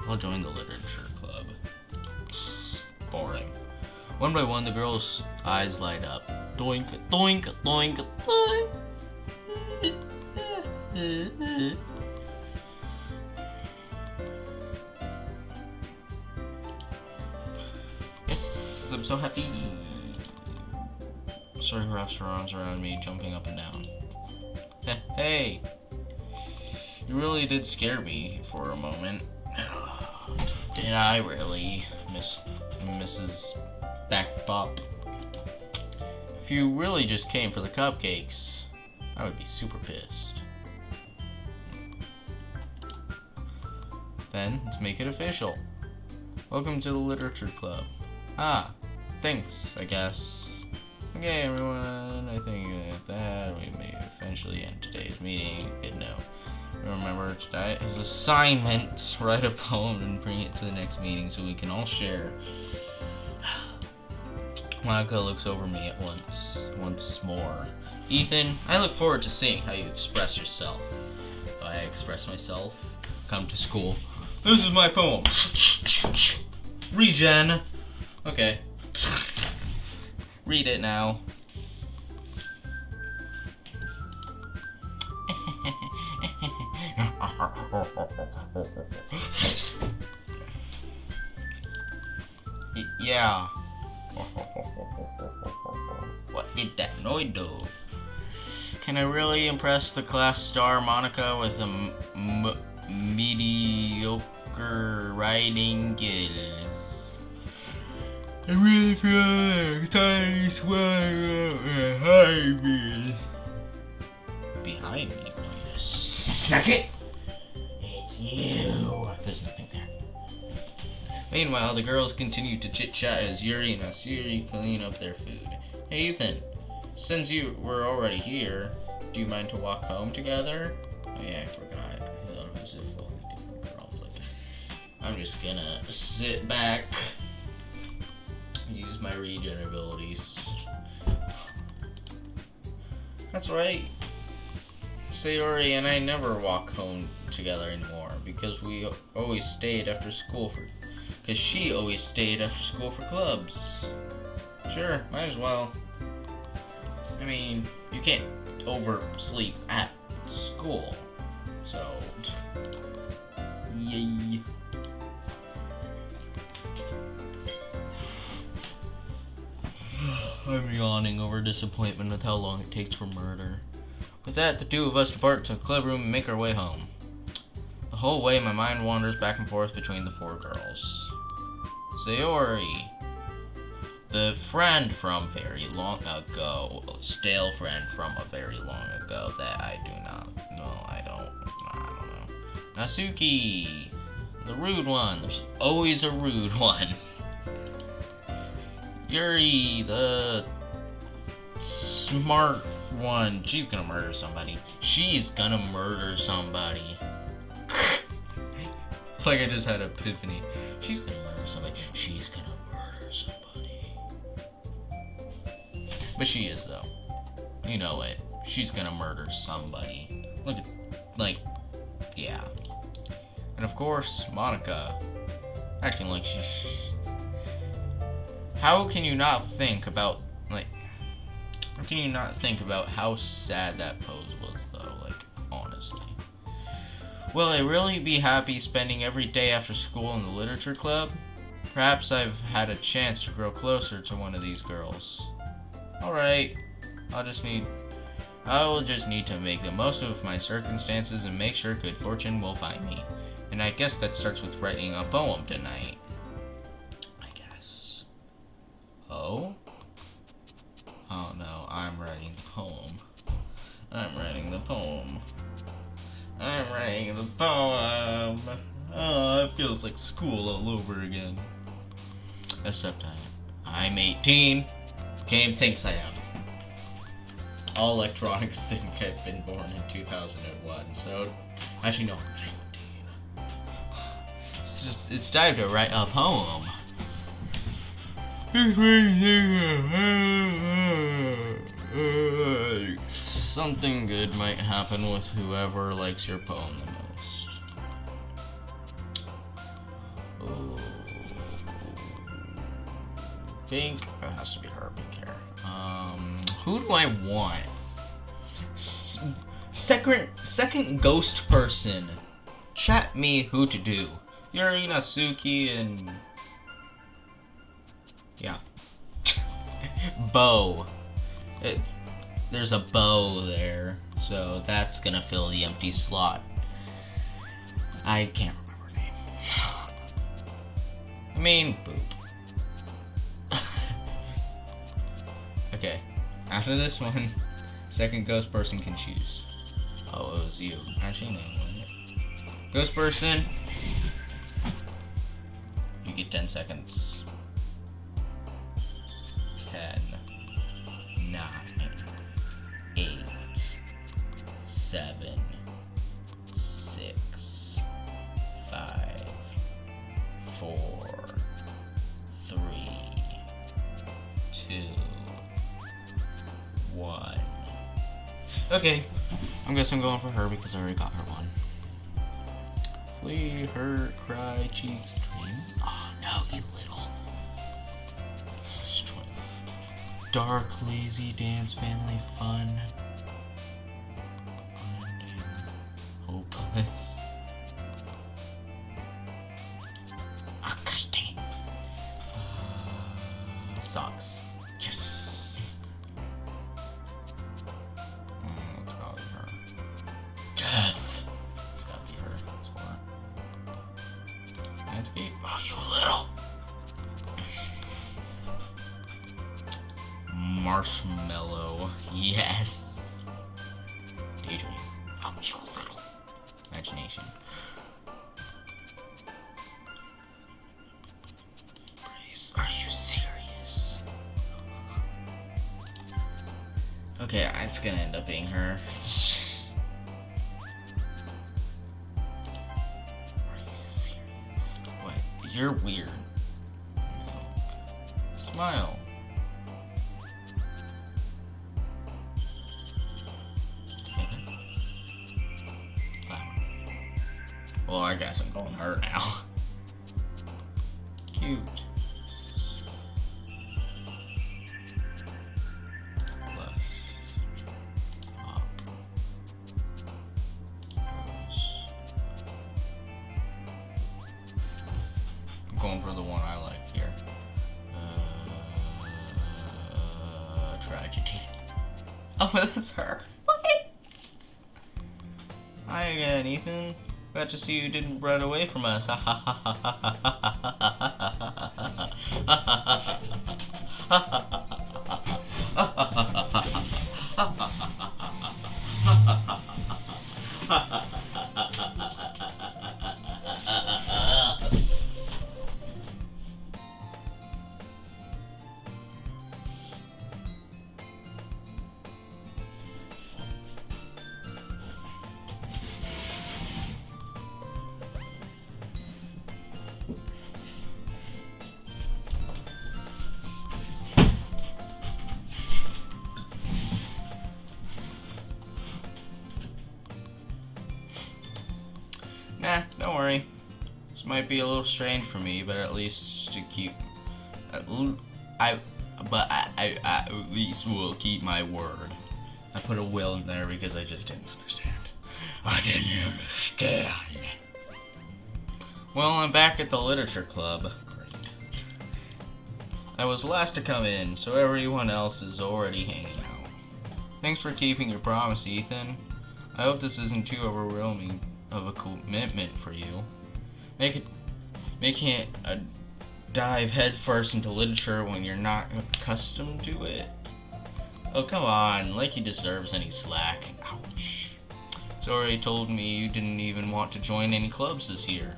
I'll join the literature club. Boring. One by one, the girls' eyes light up. Doink, doink, doink, doink. Yes, I'm so happy. Sorry, wraps her arms around me, jumping up and down. Hey! You really did scare me for a moment. Did I really, Mrs. Backbop? If you really just came for the cupcakes, I would be super pissed. Then, let's make it official. Welcome to the Literature Club. Ah, thanks, I guess. Okay, everyone, I think with that, we may eventually end today's meeting. Good note. Remember, his assignment, write a poem and bring it to the next meeting so we can all share. Monica looks over me at once more. Ethan, I look forward to seeing how you express yourself. I express myself. Come to school. This is my poem. Regen. Okay. Read it now. Yeah. What did that noise do? Can I really impress the class star Monica with a mediocre writing skills? I really feel like tiny sweater behind me. Behind me? Wait a second. It's you. There's nothing there. Meanwhile, the girls continue to chit-chat as Yuri and Asiri clean up their food. Hey Ethan, since you were already here, do you mind to walk home together? Oh yeah, I forgot. I thought it was just all these different girls. Like, I'm just gonna sit back, use my regen abilities. That's right. Sayori and I never walk home together anymore because we always stayed after school for. Because she always stayed after school for clubs. Sure, might as well. I mean, you can't oversleep at school. So, yay. I'm yawning over disappointment with how long it takes for murder. With that, the two of us depart to the club room and make our way home. The whole way, my mind wanders back and forth between the four girls. Sayori, the friend from very long ago, stale friend from a very long ago that I do not know, I don't know. Natsuki, the rude one, there's always a rude one. Yuri, the smart one, she's gonna murder somebody. She's gonna murder somebody. Like I just had an epiphany. She's gonna murder somebody. She's gonna murder somebody. But she is, though. You know it. She's gonna murder somebody. Look at, like, yeah. And of course, Monica acting like she. How can you not think about, like, how can you not think about how sad that pose was, though? Like, honestly. Will I really be happy spending every day after school in the literature club? Perhaps I've had a chance to grow closer to one of these girls. Alright, I will just need to make the most of my circumstances and make sure good fortune will find me. And I guess that starts with writing a poem tonight. I guess. Oh? Oh no, I'm writing the poem. I'm writing the poem. I'm writing the poem. Oh, it feels like school all over again. Except I'm 18. Game thinks I am. All electronics think I've been born in 2001, so actually no, I'm 19. It's time to write a poem. Something good might happen with whoever likes your poem the most. Oh. Think it has to be her. Pink hair. Who do I want? Second ghost person. Chat me who to do. Yuri, Natsuki, and yeah. Bo. There's a bow there, so that's gonna fill the empty slot. I can't remember her name. I mean, boop. Okay, after this one, second ghost person can choose. Oh, it was you. Actually, no, it wasn't. Ghost person, you get 10 seconds. 10, 9, 8, 7, 6, 5, 4, 3, 2, 1. Okay, I guess I'm going for her because I already got her one. Flee, hurt, cry, cheeks, dream. Oh no, you little. Dark, lazy, dance, family, fun. Hopeless. Ah, gosh dang it. Socks. Yes. Let's go with her. Death. It's gotta be her. That's for her. Landscape. Oh, you little. Marshmallow. Yes. Daydream. Oh, you little. Imagination. Brace. Are you serious? Okay, it's gonna end up being her. What? You're weird. Smile. Well, I guess I'm going her now. Cute. Plus. Up. I'm going for the one I like here. Tragedy. Oh, that's her. What? Hi again, Ethan. Glad to see you didn't run away from us. Sayori, this might be a little strange for me, but at least to keep, I at least will keep my word. I put a will in there because I just didn't understand. I didn't understand. Well, I'm back at the literature club. Great. I was last to come in, so everyone else is already hanging out. Thanks for keeping your promise, Ethan. I hope this isn't too overwhelming of a commitment for you. Making it a dive headfirst into literature when you're not accustomed to it. Oh, come on, like he deserves any slack. Ouch. Sayori told me you didn't even want to join any clubs this year.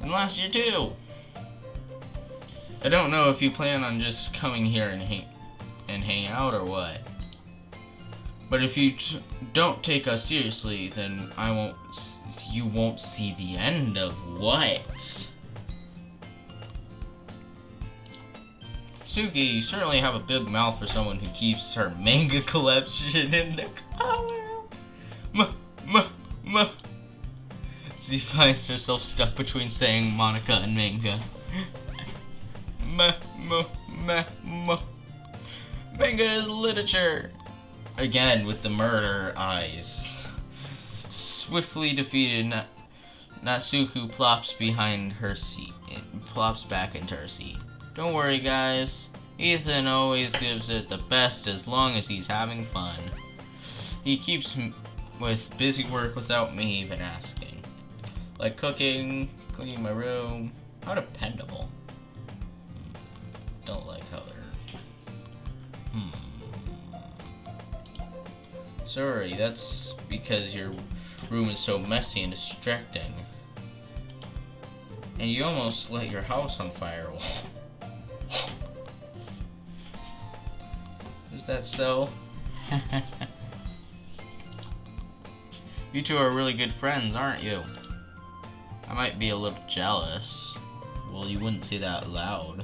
And last year too. I don't know if you plan on just coming here and hang out or what. But if you don't take us seriously, then you won't see the end of what? Suki, you certainly have a big mouth for someone who keeps her manga collection in the collar. She finds herself stuck between saying Monica and manga. Manga is literature. Again with the murder eyes. Swiftly defeated, Natsuko plops behind her seat. It plops back into her seat. Don't worry, guys. Ethan always gives it the best as long as he's having fun. He keeps with busy work without me even asking. Like cooking, cleaning my room. How dependable. Don't like how they're... Sorry, that's because your room is so messy and distracting. And you almost let your house on fire. Is that so? You two are really good friends, aren't you? I might be a little jealous. Well, you wouldn't say that loud.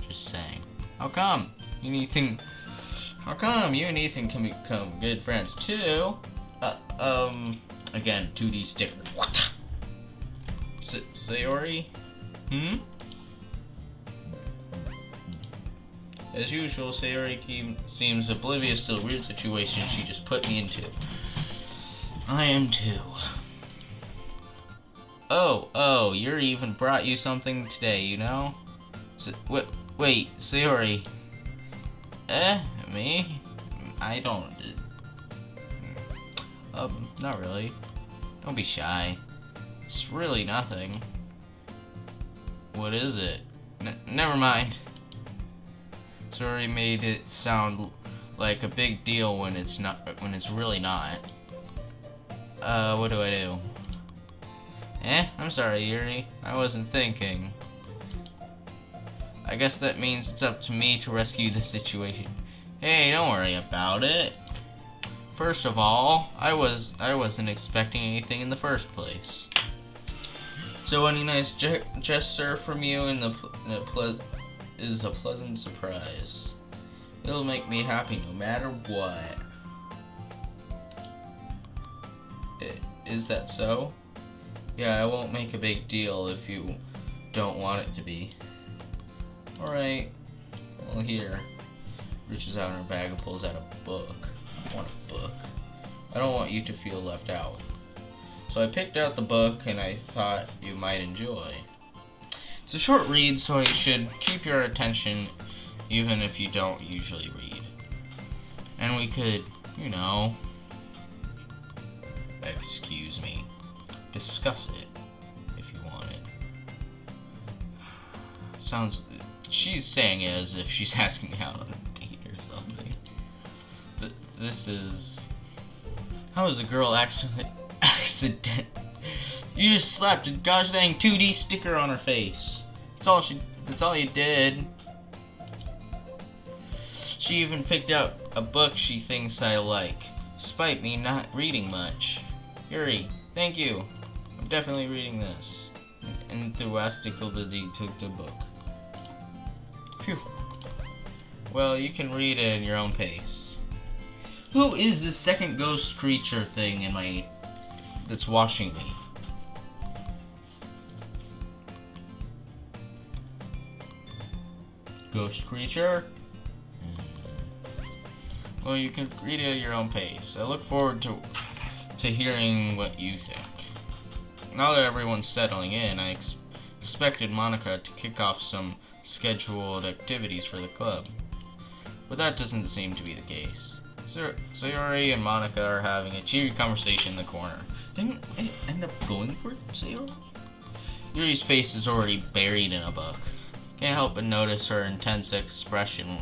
Just saying. How come? You and Ethan can become good friends too? Again, 2D sticker. What? Sayori? As usual, Sayori seems oblivious to the weird situation she just put me into. I am too. Oh, Yuri even brought you something today, you know? Wait, Sayori. Me? I don't... not really. Don't be shy. It's really nothing. What is it? Never mind. Sayori made it sound like a big deal when it's really not. What do I do? I'm sorry, Yuri. I wasn't thinking. I guess that means it's up to me to rescue the situation. Hey, don't worry about it. First of all, I wasn't expecting anything in the first place. So any nice gesture from you is a pleasant surprise. It'll make me happy no matter what. Is that so? Yeah, I won't make a big deal if you don't want it to be. Alright. Well, here. Reaches out in her bag and pulls out a book. I want a book. I don't want you to feel left out. So I picked out the book and I thought you might enjoy. It's a short read, so it should keep your attention even if you don't usually read. And we could, you know, excuse me, discuss it if you wanted. Sounds, she's saying it as if she's asking me out on a date or something. But this is, how is a girl accident? You just slapped a gosh dang 2D sticker on her face. That's all you did. She even picked out a book she thinks I like, despite me not reading much. Yuri, thank you. I'm definitely reading this. Enthusiastically took the book. Phew. Well, you can read it at your own pace. Who is this second ghost creature thing in my... that's watching me? Ghost creature? Well, you can read it at your own pace. I look forward to hearing what you think. Now that everyone's settling in, I expected Monica to kick off some scheduled activities for the club. But that doesn't seem to be the case. Sayori and Monica are having a cheery conversation in the corner. Didn't it end up going for Sayori? Yuri's face is already buried in a book. Can't help but notice her intense expression,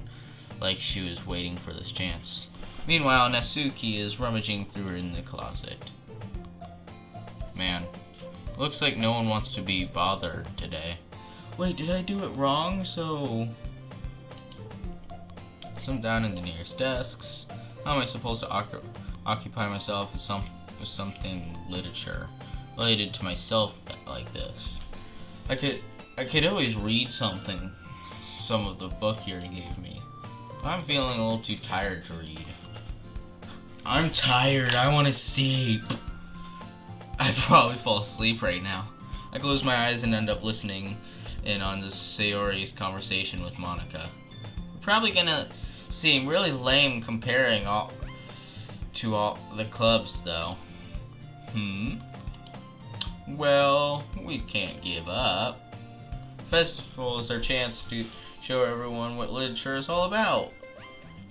like she was waiting for this chance. Meanwhile, Natsuki is rummaging through in the closet. Man, looks like no one wants to be bothered today. Wait, did I do it wrong? So I'm down in the nearest desks. How am I supposed to occupy myself with something literature related to myself like this? I could always read some of the book Yuri gave me. But I'm feeling a little too tired to read. I'm tired. I want to sleep. I'd probably fall asleep right now. I close my eyes and end up listening in on this Sayori's conversation with Monica. We're probably gonna seem really lame comparing all the clubs, though. Well, we can't give up. Festival is our chance to show everyone what literature is all about.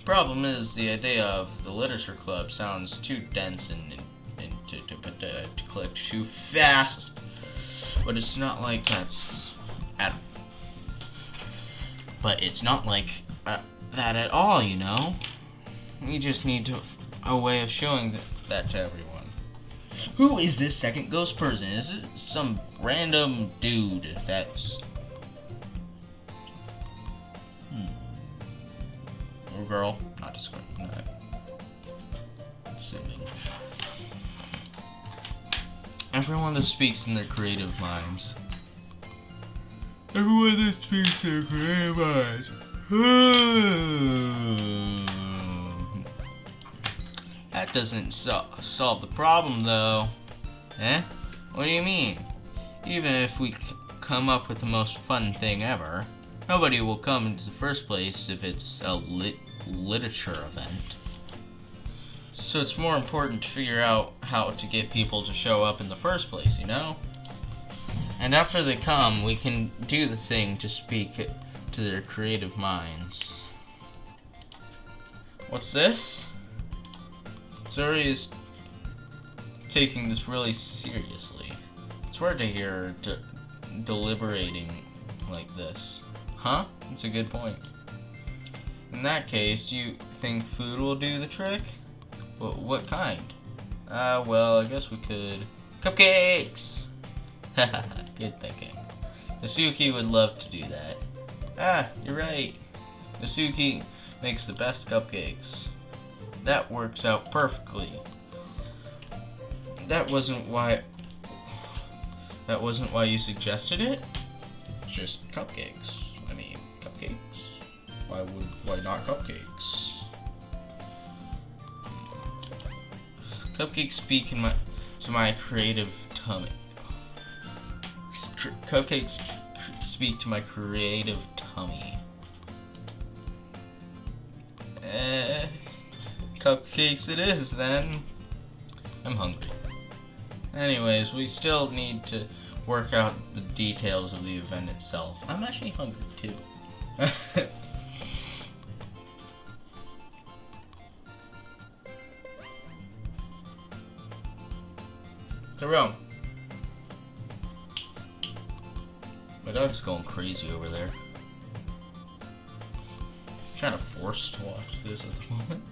Problem is, the idea of the literature club sounds too dense and to click too fast. But it's not like that's that at all, you know. We just need a way of showing that to everyone. Who is this second ghost person? Is it some random dude that's or girl? Not discriminating. Assuming. Everyone that speaks in their creative minds. Everyone that speaks in their creative minds. That doesn't solve the problem, though. Eh? What do you mean? Even if we come up with the most fun thing ever, nobody will come into the first place if it's a literature event. So it's more important to figure out how to get people to show up in the first place, you know? And after they come, we can do the thing to speak to their creative minds. What's this? Zuri is taking this really seriously. It's hard to hear her deliberating like this. Huh? That's a good point. In that case, do you think food will do the trick? What kind? Well, I guess we could... Cupcakes! Haha, good thinking. Natsuki would love to do that. Ah, you're right. Natsuki makes the best cupcakes. That works out perfectly. That wasn't why you suggested it? Just cupcakes. I mean, cupcakes. Why not cupcakes? Cupcakes speak to my creative tummy. Cupcakes speak to my creative tummy. Cupcakes it is, then. I'm hungry. Anyways, we still need to work out the details of the event itself. I'm actually hungry, too. Tyrone. My dog's going crazy over there. I'm kind of forced to watch this at the moment.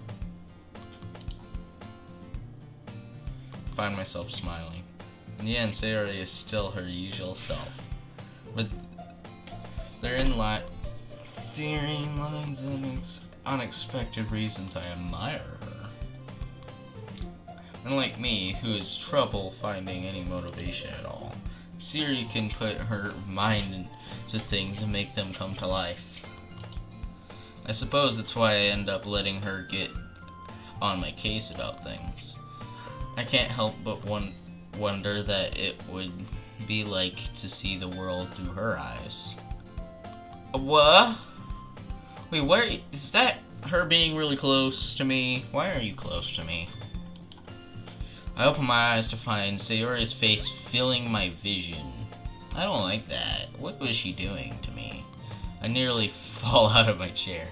Find myself smiling. In the end, Sayori is still her usual self. But therein lies and unexpected reasons I admire her. Unlike me, who has trouble finding any motivation at all, Sayori can put her mind into things and make them come to life. I suppose that's why I end up letting her get on my case about things. I can't help but wonder that it would be like to see the world through her eyes. What? Wait, what? Is that her being really close to me? Why are you close to me? I open my eyes to find Sayori's face filling my vision. I don't like that. What was she doing to me? I nearly fall out of my chair.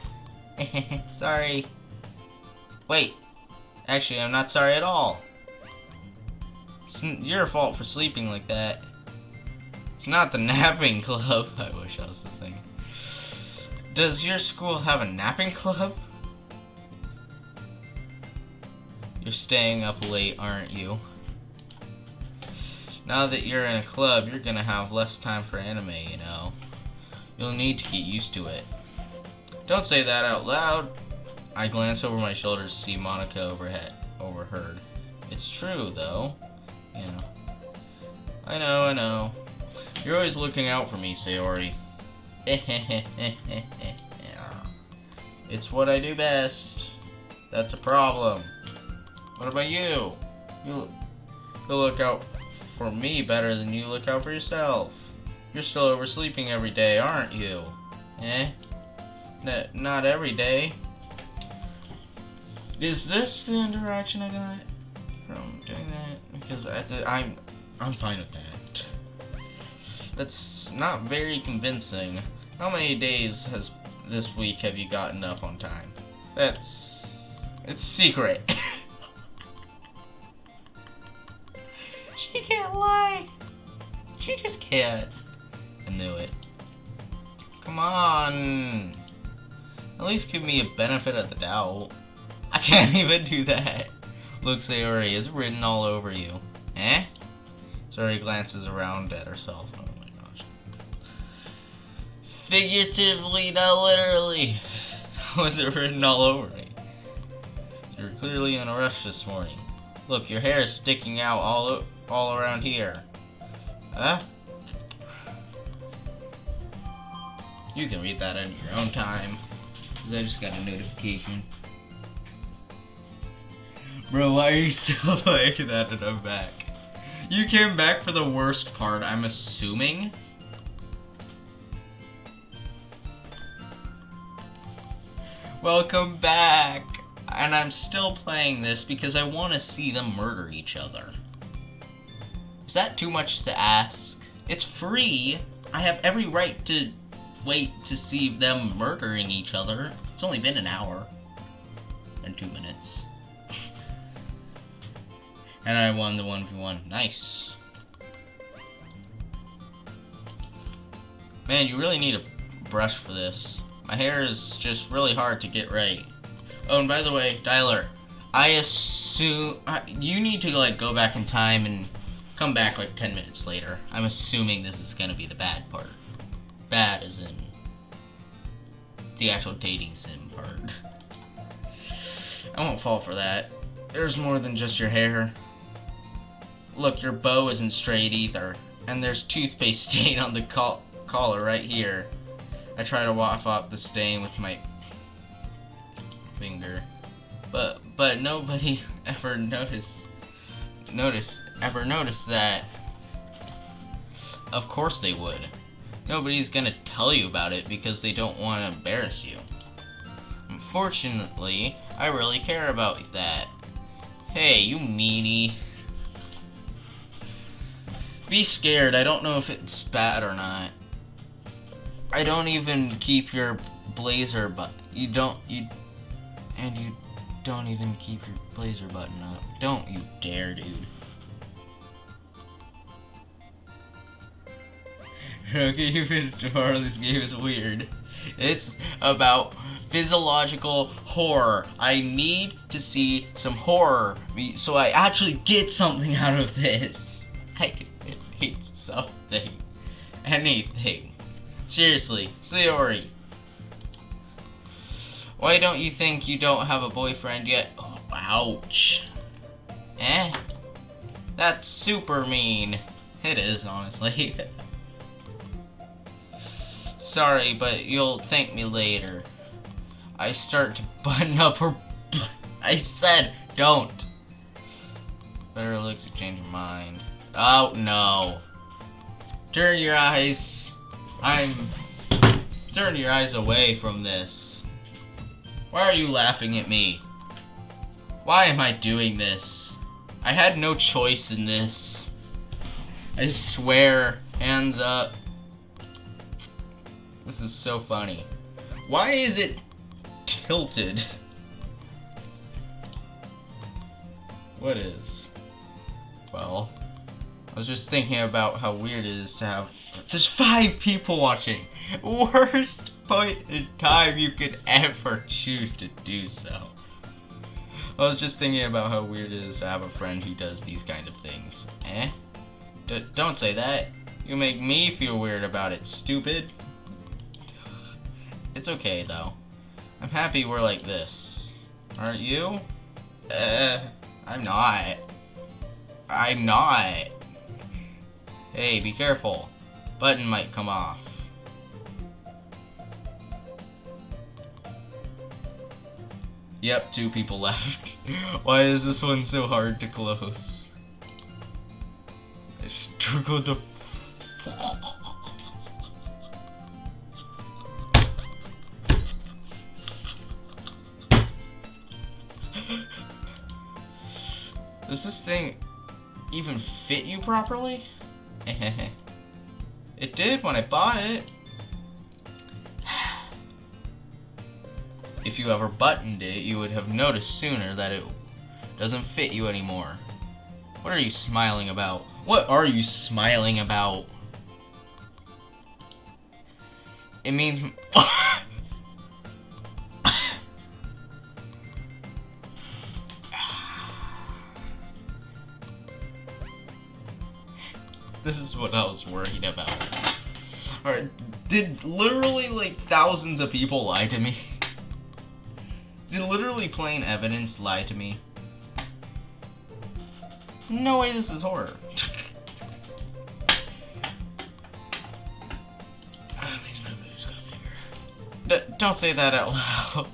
Sorry. Wait. Actually, I'm not sorry at all. It's your fault for sleeping like that. It's not the napping club. I wish that was the thing. Does your school have a napping club? You're staying up late, aren't you? Now that you're in a club, you're gonna have less time for anime, you know. You'll need to get used to it. Don't say that out loud. I glance over my shoulder to see Monica overheard. It's true, though. You know. I know. You're always looking out for me, Sayori. It's what I do best. That's a problem. What about you? You look out for me better than you look out for yourself. You're still oversleeping every day, aren't you? Not every day. Is this the interaction I got from doing that? Because I'm fine with that. That's not very convincing. How many days this week have you gotten up on time? It's secret. She can't lie. She just can't. I knew it. Come on. At least give me a benefit of the doubt. I can't even do that. Look, Sayori, it's written all over you. Sayori glances around at herself. Oh my gosh. Figuratively, not literally. Was it written all over me? You're clearly in a rush this morning. Look, your hair is sticking out all around here. Huh? You can read that in your own time. 'Cause I just got a notification. Bro, why are you still like that and I'm back? You came back for the worst part, I'm assuming? Welcome back! And I'm still playing this because I want to see them murder each other. Is that too much to ask? It's free! I have every right to wait to see them murdering each other. It's only been an hour and 2 minutes. And I won the 1v1. Nice. Man, you really need a brush for this. My hair is just really hard to get right. Oh, and by the way, Tyler, I assume you need to like go back in time and come back like 10 minutes later. I'm assuming this is gonna be the bad part. Bad as in the actual dating sim part. I won't fall for that. There's more than just your hair. Look, your bow isn't straight either. And there's toothpaste stain on the collar right here. I try to wash off the stain with my finger. But nobody ever noticed that. Of course they would. Nobody's gonna tell you about it because they don't want to embarrass you. Unfortunately, I really care about that. Hey, you meanie. Be scared, I don't know if it's bad or not. I don't even keep your blazer you don't even keep your blazer button up. Don't you dare, dude. Okay, even tomorrow this game is weird. It's about physiological horror. I need to see some horror so I actually get something out of this. I need something. Anything. Seriously, Sayori. Why don't you think you don't have a boyfriend yet? Oh, ouch. That's super mean. It is, honestly. Sorry, but you'll thank me later. I start to button up her... I said, don't. Better look to change your mind. Oh, no. Turn your eyes. Turn your eyes away from this. Why are you laughing at me? Why am I doing this? I had no choice in this. I swear. Hands up. This is so funny. Why is it tilted? What is? Well, I was just thinking about how weird it is to have... There's 5 people watching! Worst point in time you could ever choose to do so. I was just thinking about how weird it is to have a friend who does these kind of things. Eh? Don't say that. You make me feel weird about it, stupid. It's okay, though. I'm happy we're like this. Aren't you? I'm not. I'm not. Hey, be careful. Button might come off. Yep, 2 people left. Why is this one so hard to close? I struggle to... Does this thing even fit you properly? It did when I bought it. If you ever buttoned it, you would have noticed sooner that it doesn't fit you anymore. What are you smiling about? What are you smiling about? It means... This is what I was worried about. Alright, did literally like thousands of people lie to me? Did literally plain evidence lie to me? No way this is horror. Don't say that out loud.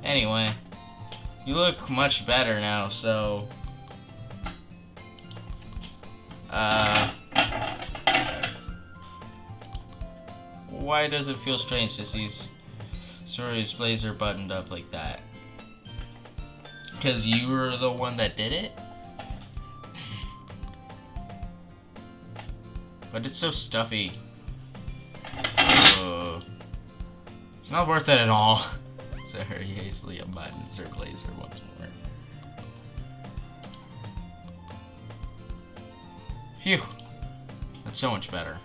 Anyway, you look much better now, so... Why does it feel strange to see Sori's blazer buttoned up like that? Because you were the one that did it? But it's so stuffy. It's not worth it at all. Sorry, hastily unbuttons her blazer once more. Phew. That's so much better.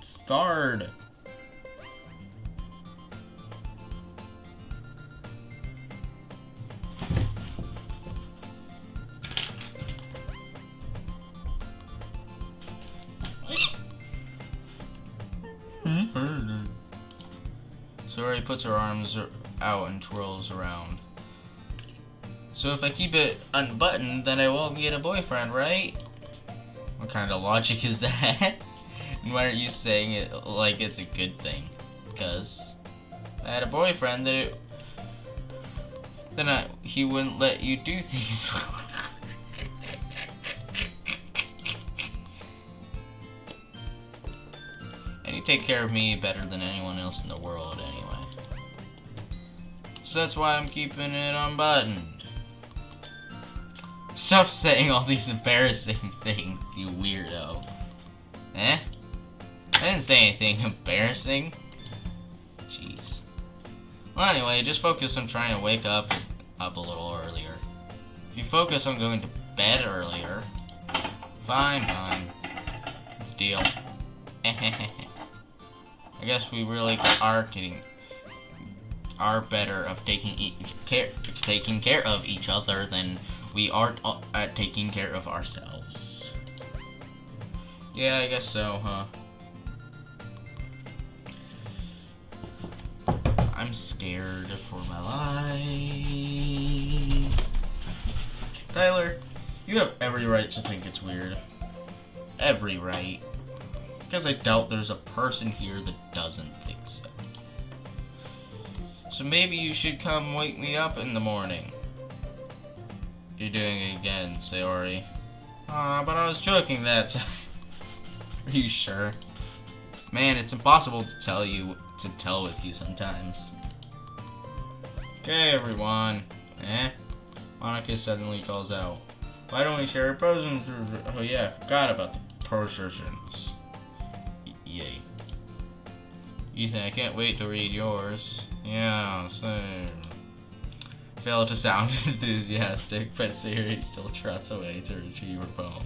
Scarred. Sori puts her arms out and twirls around. So if I keep it unbuttoned, then I won't get a boyfriend, right? What kind of logic is that? And why aren't you saying it like it's a good thing? Because if I had a boyfriend, then he wouldn't let you do things. And you take care of me better than anyone else in the world anyway. So that's why I'm keeping it unbuttoned. Stop saying all these embarrassing things, you weirdo. Eh? I didn't say anything embarrassing. Jeez. Well, anyway, just focus on trying to wake up a little earlier. If you focus on going to bed earlier, fine. Deal. I guess we really are better of taking care of each other than we are at taking care of ourselves. Yeah, I guess so, huh? I'm scared for my life. Tyler, you have every right to think it's weird. Every right. Because I doubt there's a person here that doesn't think so. So maybe you should come wake me up in the morning. You're doing it again, Sayori. Aw, but I was joking that time. Are you sure? Man, it's impossible to to tell with you sometimes. Okay, everyone. Monica suddenly calls out. Why don't we share potions? Oh yeah, forgot about the potions. Yay. Ethan, I can't wait to read yours. Yeah, same. Fail to sound enthusiastic, but Sayori still trots away to retrieve her poem.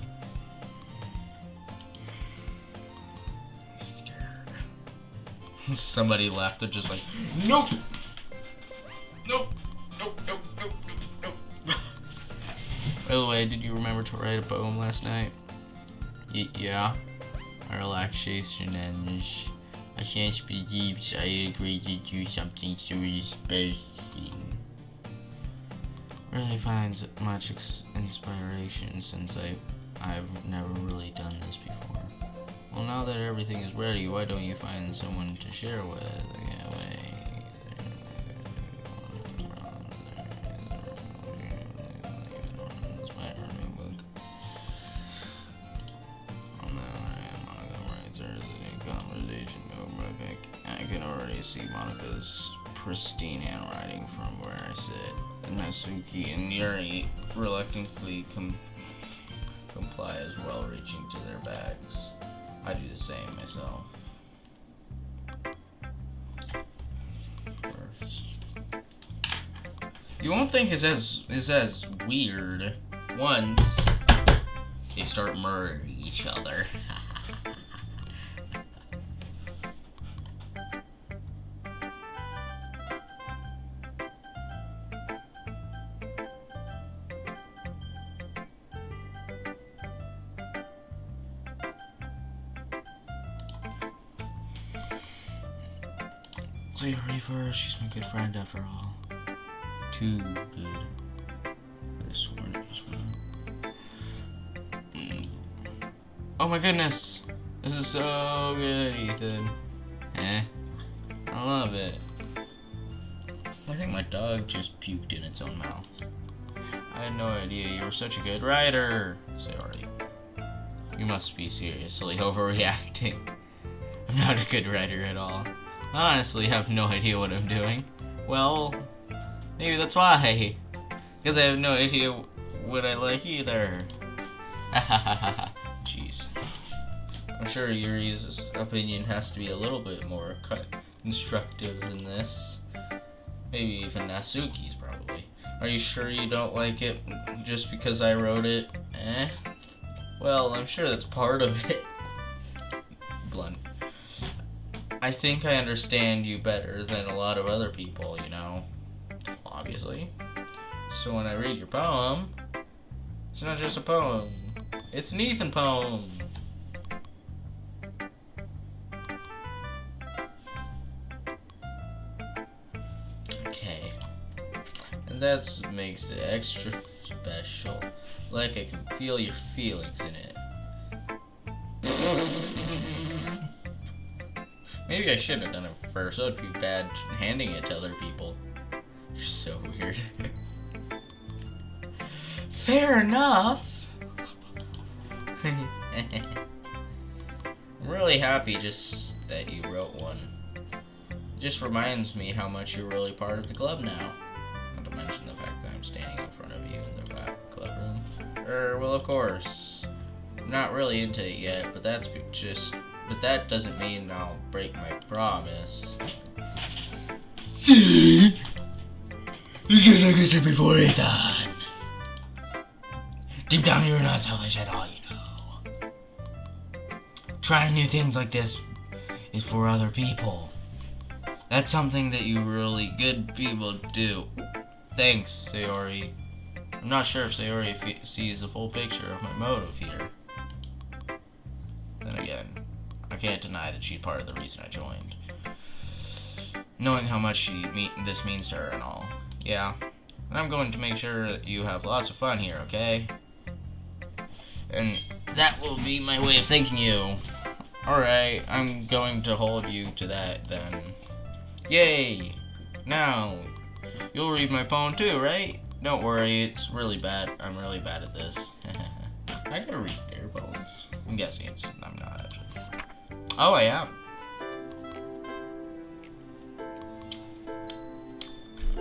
Somebody left, they're just like, nope! Nope! Nope, nope, nope, nope, nope. By the way, did you remember to write a poem last night? Yeah. A relaxation and I can't believe I agreed to do something so embarrassing. Really finds much inspiration since I've never really done this before. Well, now that everything is ready, why don't you find someone to share with? I can already see Monica's pristine handwriting from where I sit, and Natsuki and Yuri reluctantly comply as well, reaching to their bags. I do the same myself. First. You won't think it's as weird once they start murdering each other. Sayori first, she's my good friend after all. Too good. This one. Oh my goodness! This is so good, Ethan. I love it. I think my dog just puked in its own mouth. I had no idea you were such a good writer, Sayori. You must be seriously overreacting. I'm not a good writer at all. I honestly have no idea what I'm doing. Well, maybe that's why. Because I have no idea what I like either. Jeez. I'm sure Yuri's opinion has to be a little bit more constructive than this. Maybe even Natsuki's probably. Are you sure you don't like it just because I wrote it? Well, I'm sure that's part of it. Blunt. I think I understand you better than a lot of other people, you know. Obviously. So when I read your poem, it's not just a poem. It's an Ethan poem. Okay. And that makes it extra special. Like I can feel your feelings in it. Maybe I shouldn't have done it first. That would be bad handing it to other people. You're so weird. Fair enough. I'm really happy just that you wrote one. It just reminds me how much you're really part of the club now. Not to mention the fact that I'm standing in front of you in the back club room. Well, of course. I'm not really into it yet, but that's just... But that doesn't mean I'll break my promise. See? Just like I said before, Ethan. Deep down, you're not selfish at all, you know. Trying new things like this is for other people. That's something that you really good people do. Thanks, Sayori. I'm not sure if Sayori sees the full picture of my motive here. Then again, I can't deny that she's part of the reason I joined. Knowing how much this means to her and all. Yeah. And I'm going to make sure that you have lots of fun here, okay? And that will be my way of thanking you. Alright, I'm going to hold you to that then. Yay! Now, you'll read my poem too, right? Don't worry, it's really bad. I'm really bad at this. I gotta read their poems. I'm guessing I'm not actually. Oh, I am.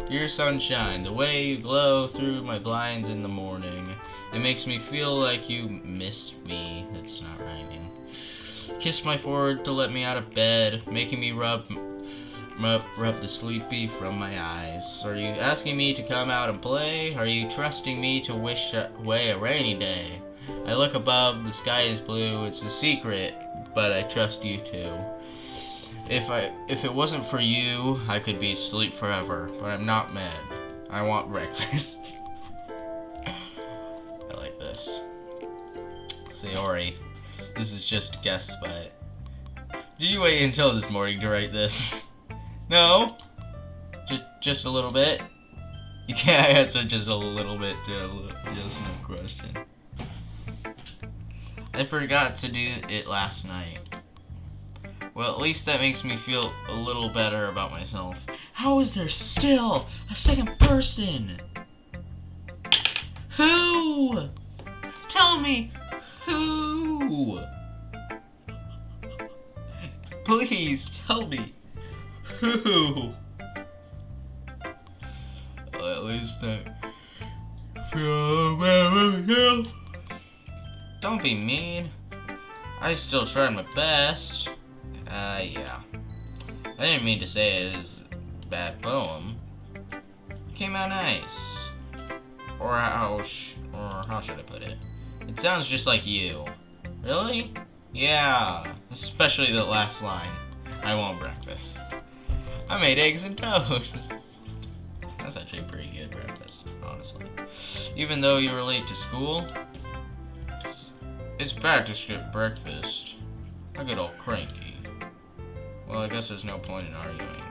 Dear sunshine, the way you glow through my blinds in the morning. It makes me feel like you miss me. That's not rhyming. Kiss my forehead to let me out of bed, making me rub the sleepy from my eyes. Are you asking me to come out and play? Are you trusting me to wish away a rainy day? I look above, the sky is blue, it's a secret, but I trust you too. If it wasn't for you, I could be asleep forever, but I'm not mad. I want breakfast. I like this. Sayori, this is just a guess, but did you wait until this morning to write this? No? Just a little bit? You can't answer just a little bit to a yes or no question. I forgot to do it last night. Well, at least that makes me feel a little better about myself. How is there still a second person? Who? Tell me, who? Please tell me, who? Well, at least I feel well. Don't be mean. I still tried my best. Yeah. I didn't mean to say it was a bad poem. It came out nice. Or how should I put it? It sounds just like you. Really? Yeah. Especially the last line. I want breakfast. I made eggs and toast. That's actually a pretty good breakfast, honestly. Even though you were late to school, it's bad to skip breakfast. I get all cranky. Well, I guess there's no point in arguing.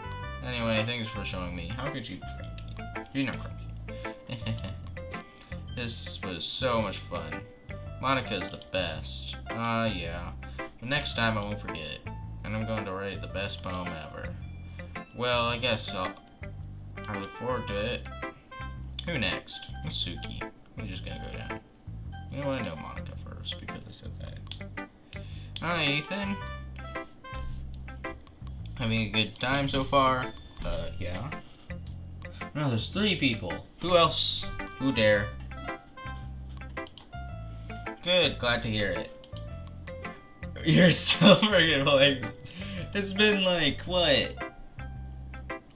Anyway, thanks for showing me. How could you be cranky? You're not cranky. This was so much fun. Monica's the best. Yeah. But next time I won't forget. And I'm going to write the best poem ever. Well, I guess I look forward to it. Who next? It's Suki. I'm just gonna go down. You know what? I know Monica first because I said that. Hi, Ethan. Having a good time so far? Yeah. No, there's 3 people. Who else? Who dare? Good, glad to hear it. You're still friggin' like... It's been like, what?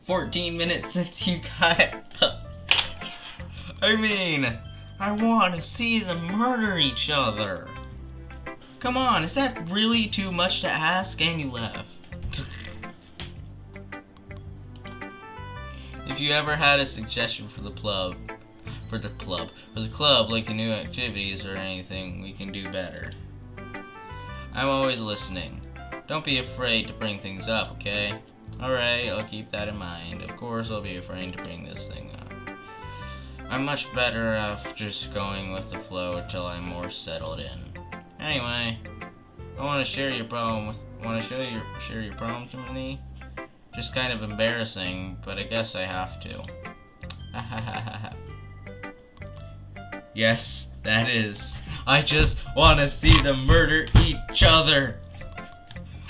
14 minutes since you got up. I mean, I want to see them murder each other. Come on, is that really too much to ask? And you left. If you ever had a suggestion for the club, like a new activities or anything we can do better, I'm always listening. Don't be afraid to bring things up, okay? Alright, I'll keep that in mind. Of course, I'll be afraid to bring this thing up. I'm much better off just going with the flow until I'm more settled in. Anyway, I want to share your poem. Share your poem to me? Just kind of embarrassing, but I guess I have to. Yes, that is. I just want to see them murder each other.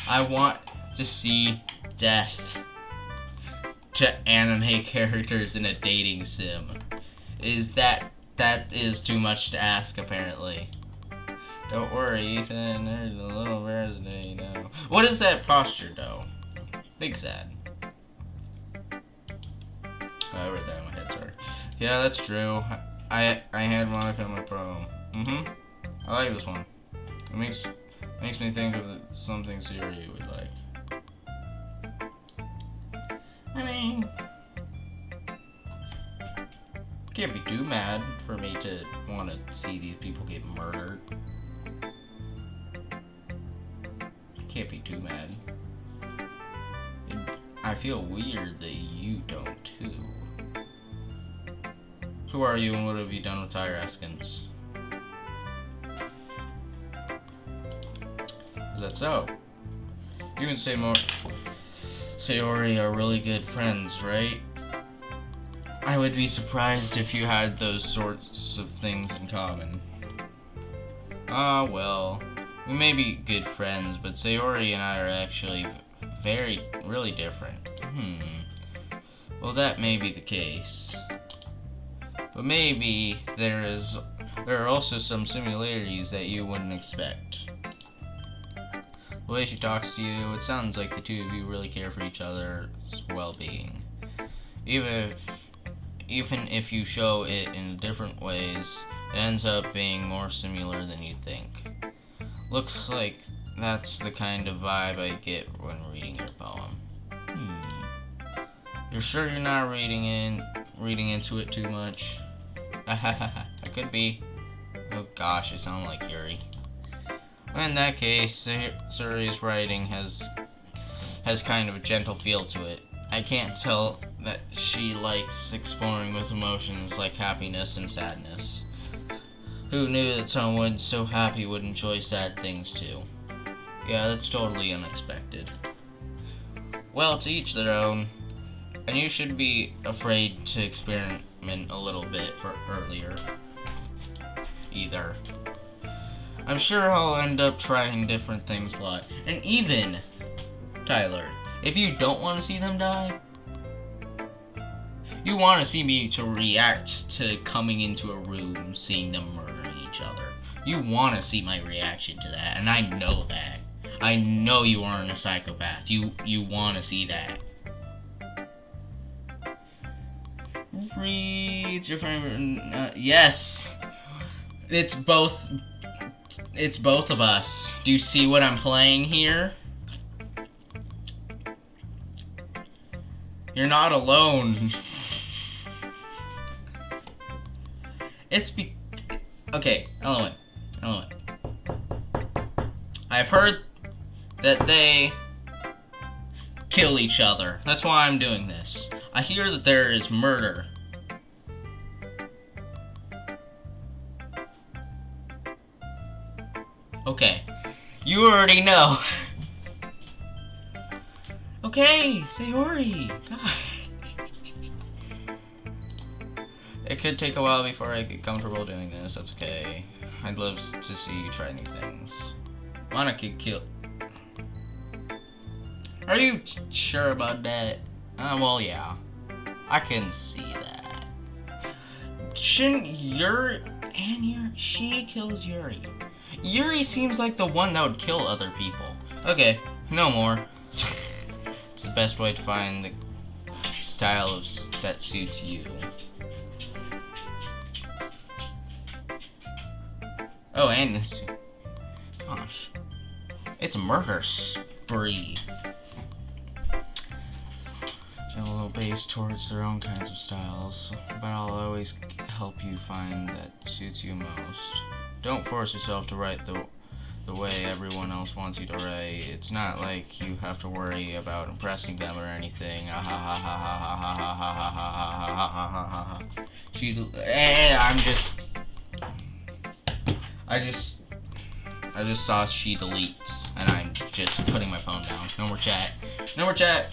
I want to see death to anime characters in a dating sim. That is too much to ask, apparently. Don't worry, Ethan. There's a little embarrassing, you know. What is that posture, though? Big sad. I wrote that in my head, sorry. Yeah, that's true. I had Monica in my poem. I like this one. It makes me think of something Siri would like. I mean, can't be too mad for me to want to see these people get murdered. Can't be too mad. I feel weird that you don't too. Who are you and what have you done with Tyre Eskins? Is that so? You and Sayori are really good friends, right? I would be surprised if you had those sorts of things in common. Ah, well, we may be good friends, but Sayori and I are actually really different. Well, that may be the case. But maybe there are also some similarities that you wouldn't expect. The way she talks to you, it sounds like the two of you really care for each other's well-being. Even if you show it in different ways, it ends up being more similar than you think. Looks like that's the kind of vibe I get when reading your poem. You're sure you're not reading into it too much? I could be. Oh gosh, I sound like Yuri. Well, in that case, Suri's writing has kind of a gentle feel to it. I can't tell that she likes exploring with emotions like happiness and sadness. Who knew that someone so happy would enjoy sad things too? Yeah, that's totally unexpected. Well, to each their own. And you should be afraid to experiment a little bit earlier. Either. I'm sure I'll end up trying different things like. And even, Tyler, if you don't want to see them die, you want to see me to react to coming into a room, seeing them murdering each other. You want to see my reaction to that, and I know that. I know you aren't a psychopath. You want to see that. Read your favorite. Yes, it's both of us. Do you see what I'm playing here? You're not alone. Okay, Ellen. I've heard that they kill each other. That's why I'm doing this. I hear that there is murder. Okay. You already know. Okay, Sayori. God. It could take a while before I get comfortable doing this. That's okay. I'd love to see you try new things. Monica kill. Are you sure about that? Well, yeah. I can see that. Shouldn't she kills Yuri. Yuri seems like the one that would kill other people. Okay, no more. It's the best way to find the style that suits you. Oh, and this. Gosh. It's a murder spree. A little based towards their own kinds of styles, but I'll always help you find that suits you most. Don't force yourself to write the way everyone else wants you to write. It's not like you have to worry about impressing them or anything. I just saw she deletes, and I'm just putting my phone down. No more chat. No more chat.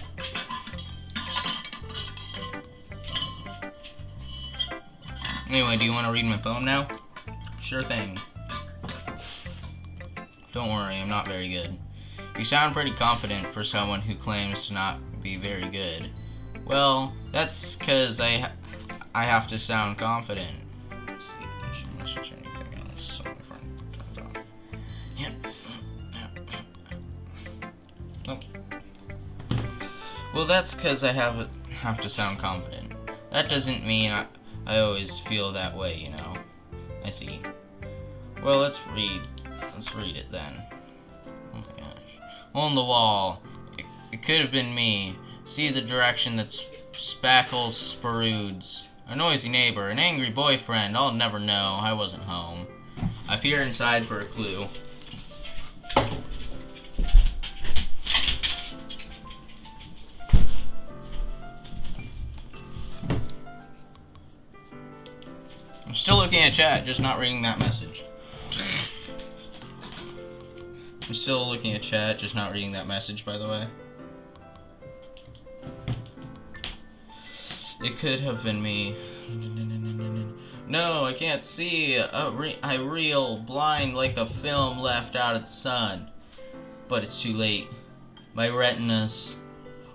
Anyway, do you want to read my poem now? Sure thing. Don't worry, I'm not very good. You sound pretty confident for someone who claims to not be very good. Well, that's because I have to sound confident. Let's see, I should message anything else so my phone turns off. Nope. Well, that's because I have to sound confident. That doesn't mean I always feel that way, you know. I see. Well, let's read it then. Oh my gosh. On the wall. It could have been me. See the direction that spackles sprudes. A noisy neighbor, an angry boyfriend. I'll never know. I wasn't home. I peer inside for a clue. I'm still looking at chat, just not reading that message. I'm still looking at chat, just not reading that message, by the way. It could have been me. No, I can't see. I reel blind like a film left out of the sun. But it's too late. My retinas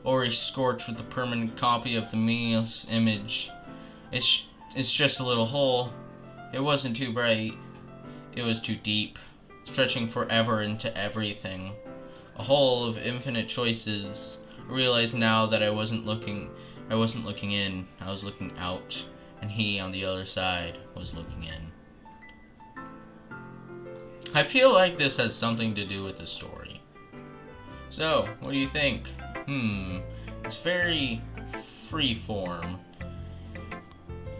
or scorched with a permanent copy of the meaningless image. It's just a little hole. It wasn't too bright. It was too deep, stretching forever into everything. A hole of infinite choices. I realize now that I wasn't looking in. I was looking out, and he on the other side was looking in. I feel like this has something to do with the story. So, what do you think? It's very freeform,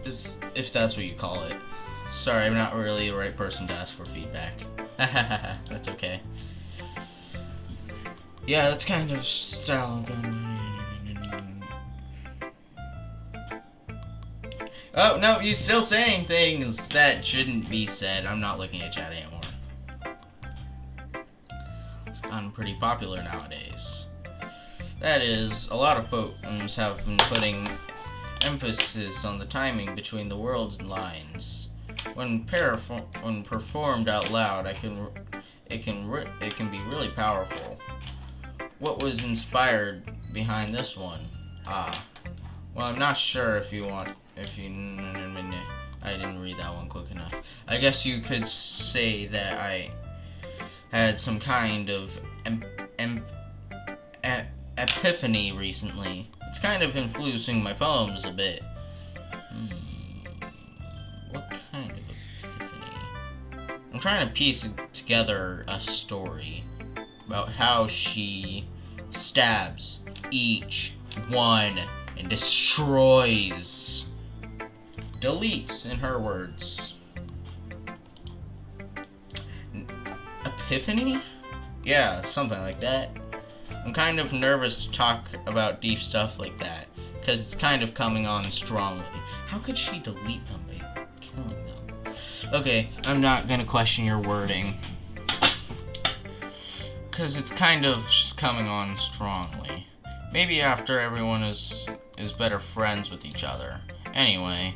if that's what you call it. Sorry, I'm not really the right person to ask for feedback. That's okay. Yeah, that's kind of style. Oh, no, you're still saying things that shouldn't be said. I'm not looking at chat anymore. It's gotten pretty popular nowadays. That is, a lot of poems have been putting emphasis on the timing between the words and lines. When performed out loud, it can be really powerful. What was inspired behind this one? Well, I'm not sure I didn't read that one quick enough. I guess you could say that I had some kind of epiphany recently. It's kind of influencing my poems a bit. What kind of epiphany? I'm trying to piece together a story about how she stabs each one and destroys, deletes, in her words. Epiphany? Yeah, something like that. I'm kind of nervous to talk about deep stuff like that, because it's kind of coming on strongly. How could she delete them by killing them? Okay, I'm not gonna question your wording, because it's kind of coming on strongly. Maybe after everyone is better friends with each other. Anyway,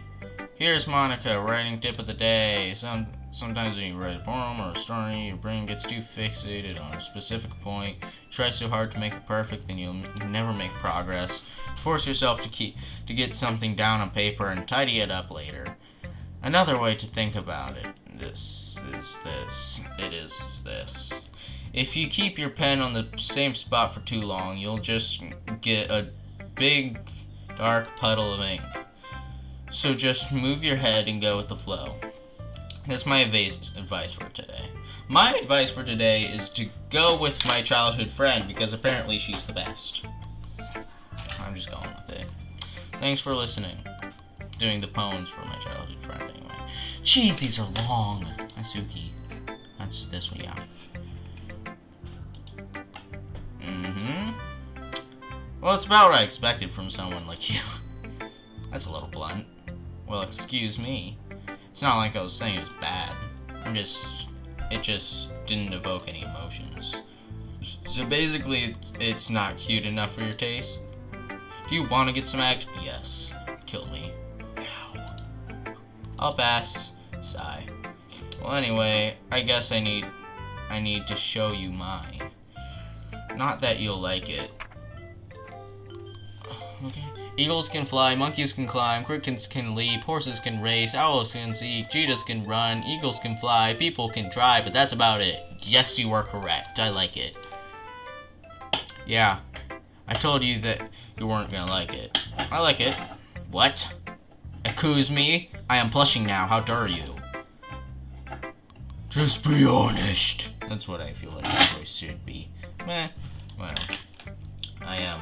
here's Monica writing tip of the day. Sometimes when you write a poem or a story, your brain gets too fixated on a specific point. You try so hard to make it perfect, then you never make progress. Force yourself to get something down on paper and tidy it up later. Another way to think about it, it is this. If you keep your pen on the same spot for too long, you'll just get a big, dark puddle of ink. So just move your head and go with the flow. That's my advice for today. My advice for today is to go with my childhood friend, because apparently she's the best. I'm just going with it. Thanks for listening. Doing the poems for my childhood friend anyway. Jeez, these are long. Asuki. That's this one, yeah. Well, it's about what I expected from someone like you. That's a little blunt. Well, excuse me. It's not like I was saying it was bad. It just didn't evoke any emotions. So basically, it's not cute enough for your taste. Do you want to get some action? Yes. Kill me. Ow. I'll pass. Sigh. Well, anyway, I guess I need to show you mine. Not that you'll like it. Okay. Eagles can fly, monkeys can climb, crickets can leap, horses can race, owls can seek, cheetahs can run, eagles can fly, people can drive, but that's about it. Yes, you are correct. I like it. Yeah, I told you that you weren't gonna like it. I like it. What? Accuse me? I am blushing now. How dare you? Just be honest. That's what I feel like my voice should be. Meh. Well, I am.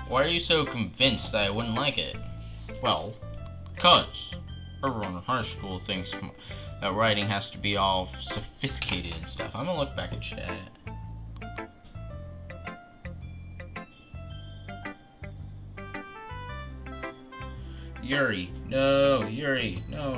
Why are you so convinced that I wouldn't like it? Well, 'cause everyone in high school thinks that writing has to be all sophisticated and stuff. I'm gonna look back at chat. Yuri, no, Yuri, no.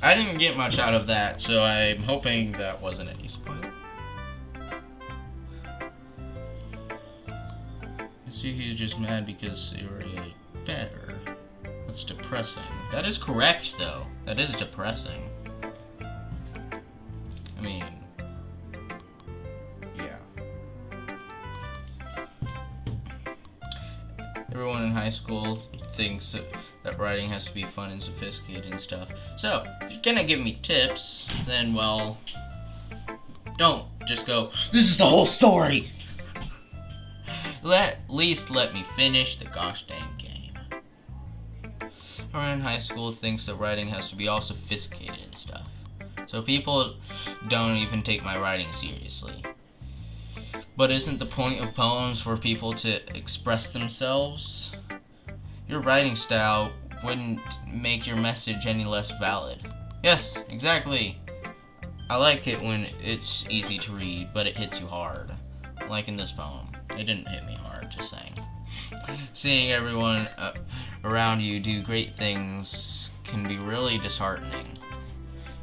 I didn't get much out of that, so I'm hoping that wasn't any spoiler. I see he's just mad because Yuri ate better. That's depressing. That is correct, though. That is depressing. I mean, yeah. Everyone in high school thinks that writing has to be fun and sophisticated and stuff. So, if you're gonna give me tips, then, well, don't just go, this is the whole story! At least let me finish the gosh dang game. Everyone in high school thinks that writing has to be all sophisticated and stuff. So people don't even take my writing seriously. But isn't the point of poems for people to express themselves? Your writing style wouldn't make your message any less valid. Yes, exactly. I like it when it's easy to read, but it hits you hard. Like in this poem. It didn't hit me hard, just saying. Seeing everyone around you do great things can be really disheartening.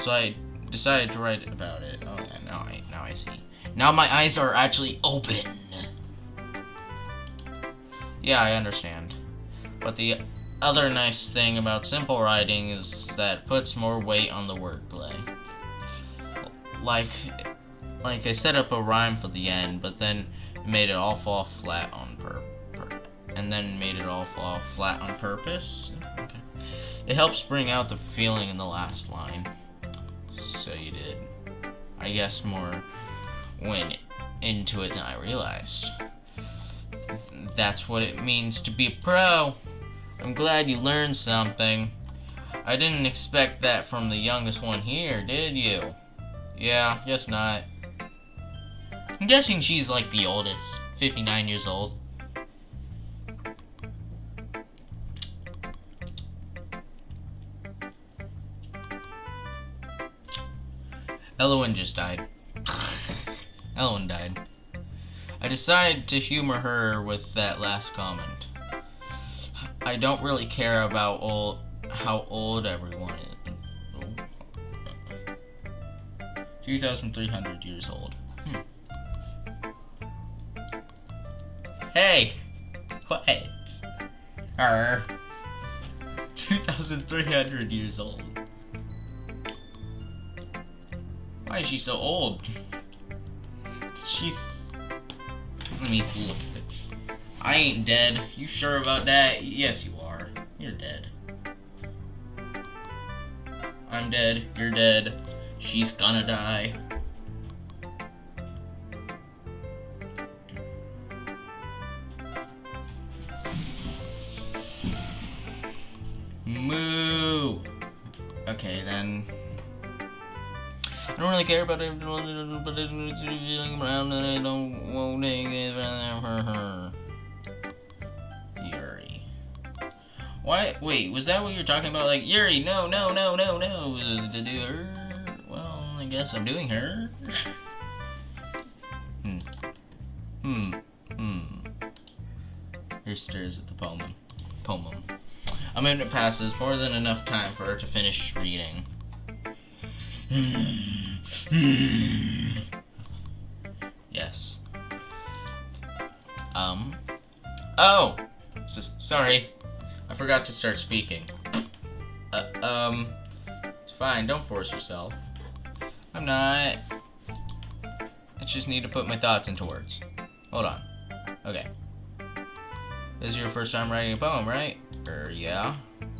So I decided to write about it. Oh yeah, now I see. Now my eyes are actually open. Yeah, I understand. But the other nice thing about simple writing is that it puts more weight on the wordplay. Like I set up a rhyme for the end, but then made it all fall flat on purpose. Okay. It helps bring out the feeling in the last line. So you did. I guess more went into it than I realized. That's what it means to be a pro. I'm glad you learned something. I didn't expect that from the youngest one here, did you? Yeah, guess not. I'm guessing she's like the oldest, 59 years old. Ellen just died. Ellen died. I decided to humor her with that last comment. I don't really care about how old everyone is. 2,300 years old. Hey! What? 2,300 years old. Why is she so old? She's... Let me look at it. I ain't dead. You sure about that? Yes, you are. You're dead. I'm dead. You're dead. She's gonna die. Moo! Okay, then. I don't really care about it, but it's feeling around and I don't want it. Yuri. Why? Wait, was that what you were talking about? Like, Yuri, no. To do her? Well, I guess I'm doing her. Here stares at the poem. A minute passes, more than enough time for her to finish reading. Yes. Oh! Sorry. I forgot to start speaking. It's fine, don't force yourself. I'm not. I just need to put my thoughts into words. Hold on. Okay. This is your first time writing a poem, right? Yeah?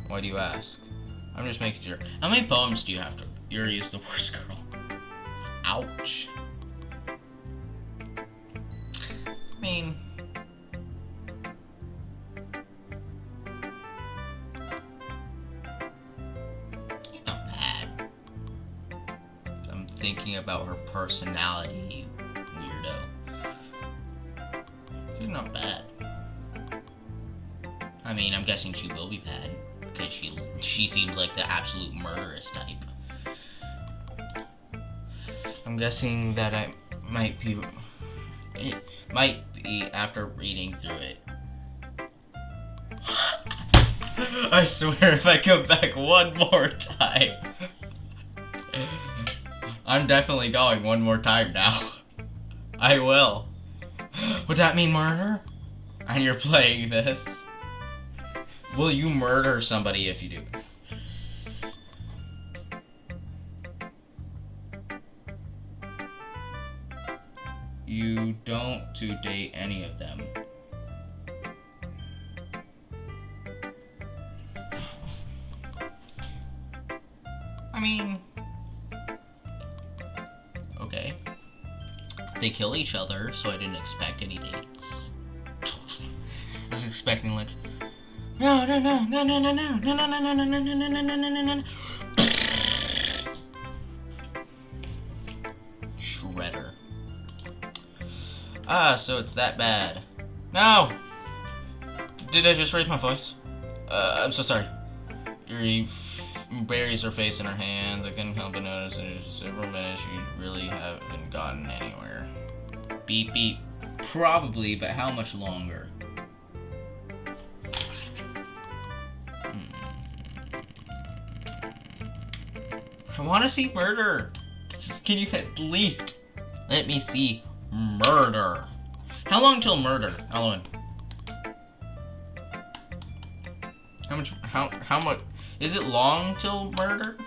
Why do you ask? I'm just making sure. How many poems do you have to... Yuri is the worst girl. Ouch. I mean... She's not bad. I'm thinking about her personality, weirdo. She's not bad. I mean, I'm guessing she will be bad, because she seems like the absolute murderous type. I'm guessing that it might be after reading through it. I swear if I come back one more time. I'm definitely going one more time now. I will. Would that mean murder? And you're playing this? Will you murder somebody if you do? You don't to date any of them. I mean, okay. They kill each other, so I didn't expect any dates. I was expecting like, no, no, no, no, no, no, no, no, no, no, no, no, no, no, no, no, no, no, no. Shredder. Ah, so it's that bad. No! Did I just raise my voice? I'm so sorry. Yuri buries her face in her hands. I couldn't help but notice that in several minutes you really haven't gotten anywhere. Beep beep. Probably, but how much longer? I want to see murder. Can you at least let me see murder? How long till murder, Ellen? How much? Is it long till murder?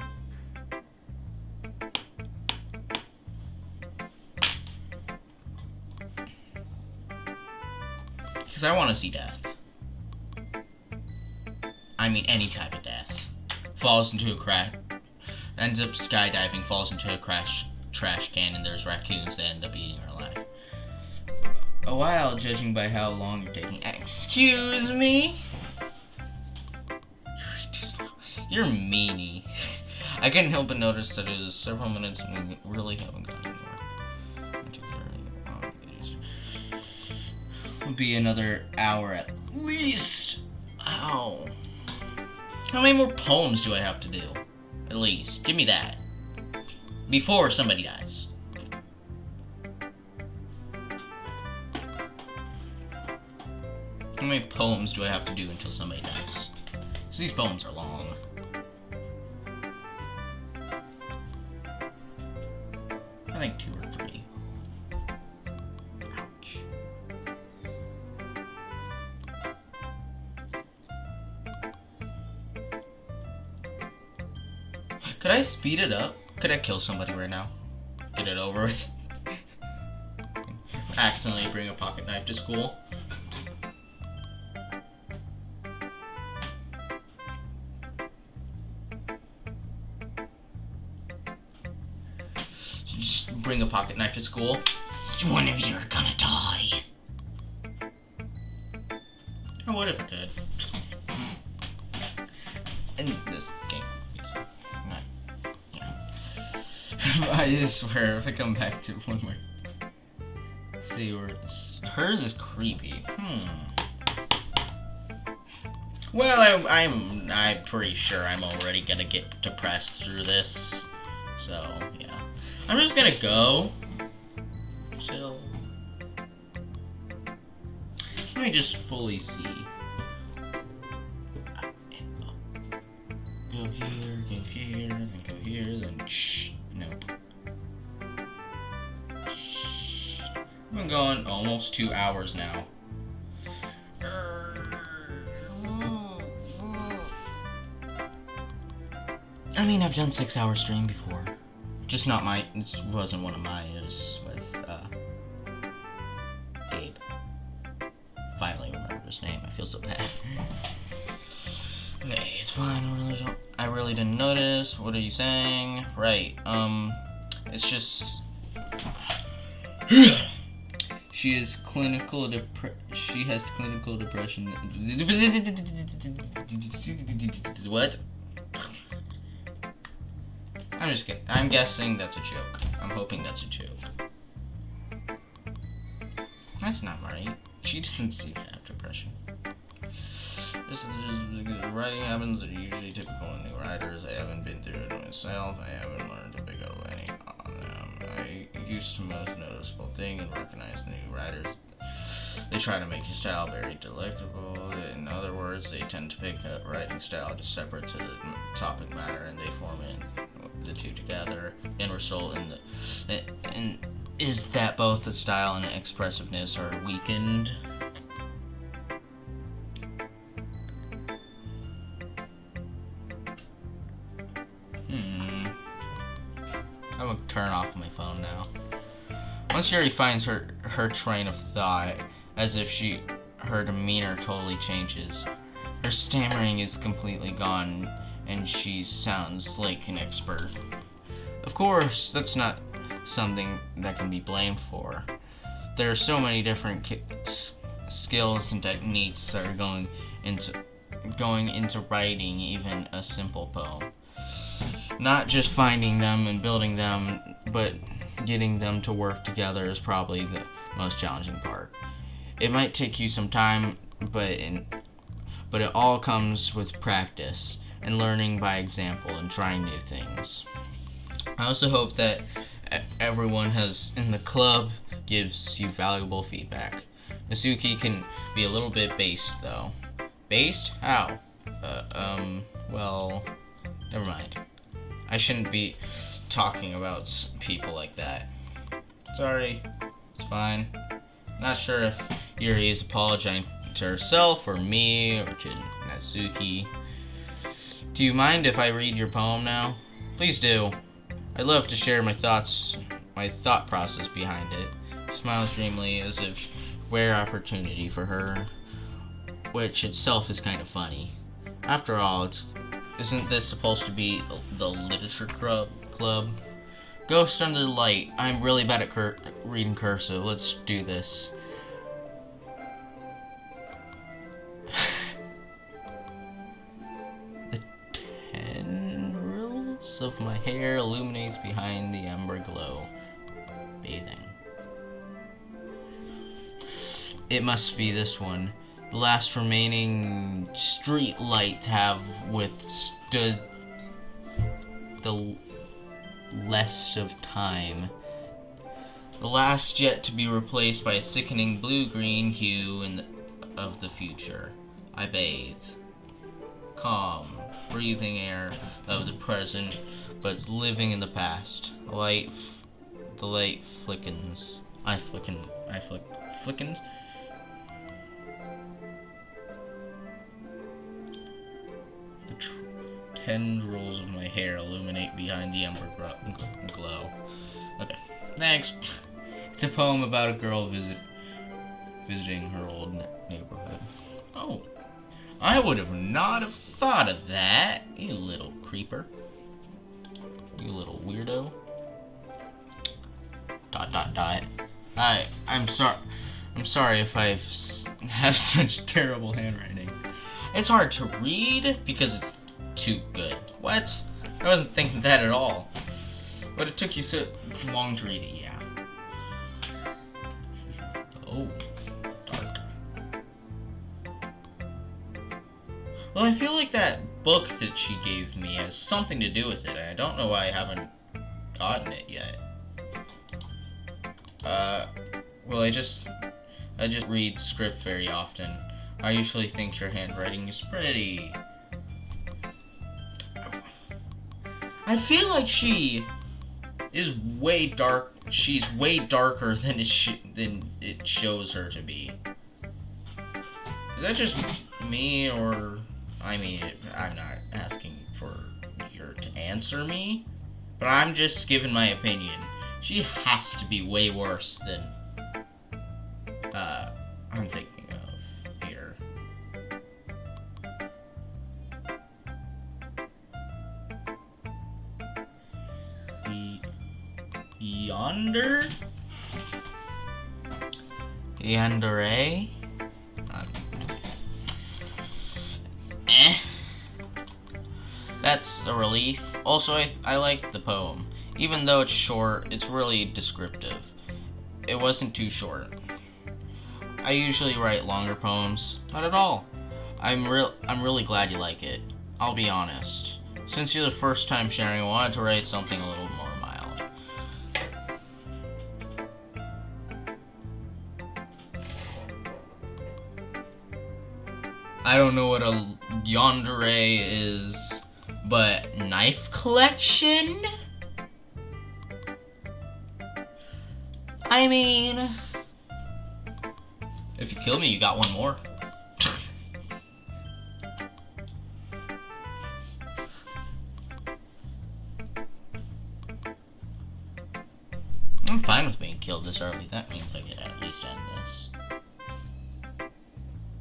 Because I want to see death. I mean any type of death. Falls into a crash, ends up skydiving, falls into a trash can, and there's raccoons that end up eating her alive. A while, judging by how long you're taking. Excuse me? You're a meanie. I couldn't help but notice that it was several minutes and we really haven't gotten anywhere. It'll be another hour at least. Ow. How many more poems do I have to do? At least. Give me that. Before somebody dies. How many poems do I have to do until somebody dies? Because these poems are long. I think 2 or 3. Ouch. Could I speed it up? Could I kill somebody right now? Get it over with? Accidentally bring a pocket knife to school? Just bring a pocket knife to school. One of you are gonna die. I would if I could. In this game, not. Yeah. I swear, if I come back to one more, see where hers is creepy. Well, I'm pretty sure I'm already gonna get depressed through this. So yeah. I'm just gonna go. Chill. Let me just fully see. Go here, then go here, then shh. Nope. Shh. I've been going almost 2 hours now. I mean, I've done 6-hour stream before. Just not my, it wasn't one of mine, it was with, Gabe. Finally remembered his name, I feel so bad. Okay, it's fine, I really didn't notice. What are you saying? Right, it's just... She has clinical depression. What? I'm just kidding. I'm guessing that's a joke. I'm hoping that's a joke. That's not right. She doesn't seem to have depression. This is just writing happens are usually typical in new writers. I haven't been through it myself. I haven't learned to pick up any on them. I use the most noticeable thing and recognize the new writers. They try to make your style very delectable. In other words, they tend to pick up writing style just separate to the topic matter, and they form the two together and result in the. And is that both the style and the expressiveness are weakened? Once Yuri finds her train of thought, as if her demeanor totally changes. Her stammering is completely gone, and she sounds like an expert. Of course, that's not something that can be blamed for. There are so many different skills and techniques that are going into writing even a simple poem. Not just finding them and building them, but getting them to work together is probably the most challenging part. It might take you some time, but it all comes with practice and learning by example and trying new things. I also hope that everyone in the club gives you valuable feedback. Nasuki can be a little bit based, though. Based? How? Well, never mind. I shouldn't be talking about people like that. Sorry, it's fine. Not sure if Yuri is apologizing to herself, or me, or to Natsuki. Do you mind if I read your poem now? Please do. I'd love to share my thought process behind it. Smiles dreamily as if rare opportunity for her, which itself is kind of funny. After all, isn't this supposed to be the literature club? Ghost under the light. I'm really bad at reading cursive. Let's do this. The tendrils of my hair illuminates behind the amber glow. Bathing. It must be this one. The last remaining street light have withstood the less of time. The last yet to be replaced by a sickening blue-green hue of the future. I bathe. Calm, breathing air of the present, but living in the past. The light flickens. Flickens? The tendrils of my hair illuminate behind the ember glow. Okay, thanks. It's a poem about a girl visiting her old neighborhood. Oh, I would have not have thought of that, you little creeper. You little weirdo. ... I'm sorry if I have such terrible handwriting. It's hard to read because it's too good. What? I wasn't thinking that at all. But it took you so long to read it, yeah. Oh, dark. Well, I feel like that book that she gave me has something to do with it, and I don't know why I haven't gotten it yet. Well, I just read script very often. I usually think your handwriting is pretty. I feel like she is way dark. She's way darker than it shows her to be. Is that just me, or I mean, I'm not asking for you to answer me, but I'm just giving my opinion. She has to be way worse than I'm thinking of here. Yonder? Yandere? That's a relief. Also, I like the poem. Even though it's short, it's really descriptive. It wasn't too short. I usually write longer poems. Not at all. I'm really glad you like it. I'll be honest. Since you're the first time sharing, I wanted to write something a little more mild. I don't know what a yandere is, but knife collection? I mean, if you kill me, you got one more. I'm fine with being killed this early. That means I could at least end this.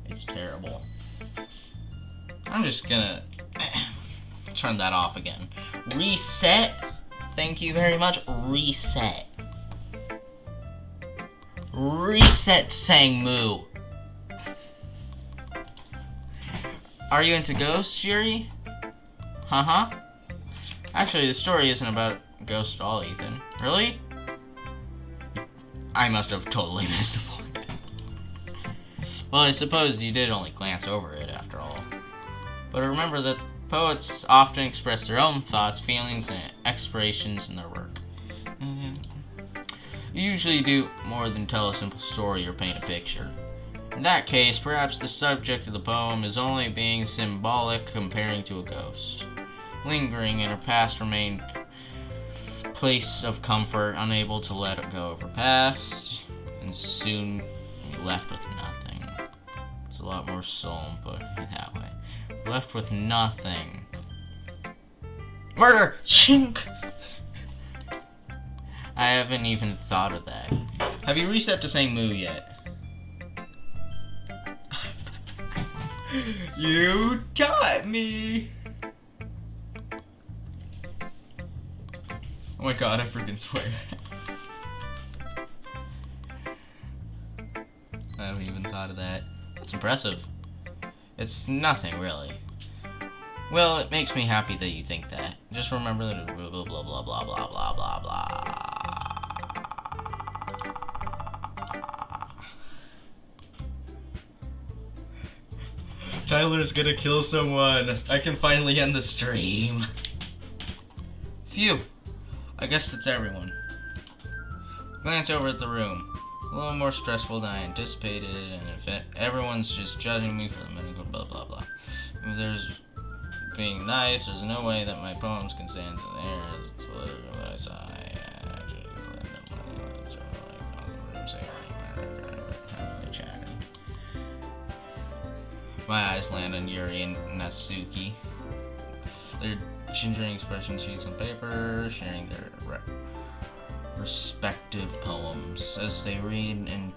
It's terrible. I'm just gonna turn that off again. Reset. Thank you very much. Reset. Reset to saying moo. Are you into ghosts, Yuri? Huh? Actually, the story isn't about ghosts at all, Ethan. Really? I must have totally missed the point. Well, I suppose you did only glance over it, after all. But remember that poets often express their own thoughts, feelings, and aspirations in their work. You usually do more than tell a simple story or paint a picture. In that case, perhaps the subject of the poem is only being symbolic, comparing to a ghost. Lingering in her past remained place of comfort, unable to let it go of her past, and soon left with nothing. It's a lot more solemn putting it that way. Left with nothing. Murder! Chink! I haven't even thought of that. Have you reset to saying moo yet? You got me! Oh my god, I freaking swear. I haven't even thought of that. It's impressive. It's nothing, really. Well, it makes me happy that you think that. Just remember that blah blah blah blah blah blah blah blah blah. Tyler's gonna kill someone. I can finally end the stream. Phew. I guess that's everyone. Glance over at the room. A little more stressful than I anticipated, and if everyone's just judging me for the medical blah blah blah. If there's being nice, there's no way that my poems can stand in the air as it's literally what I saw. My eyes land on Yuri and Natsuki. Their gingering expression sheets on paper, sharing their respective poems. As they read in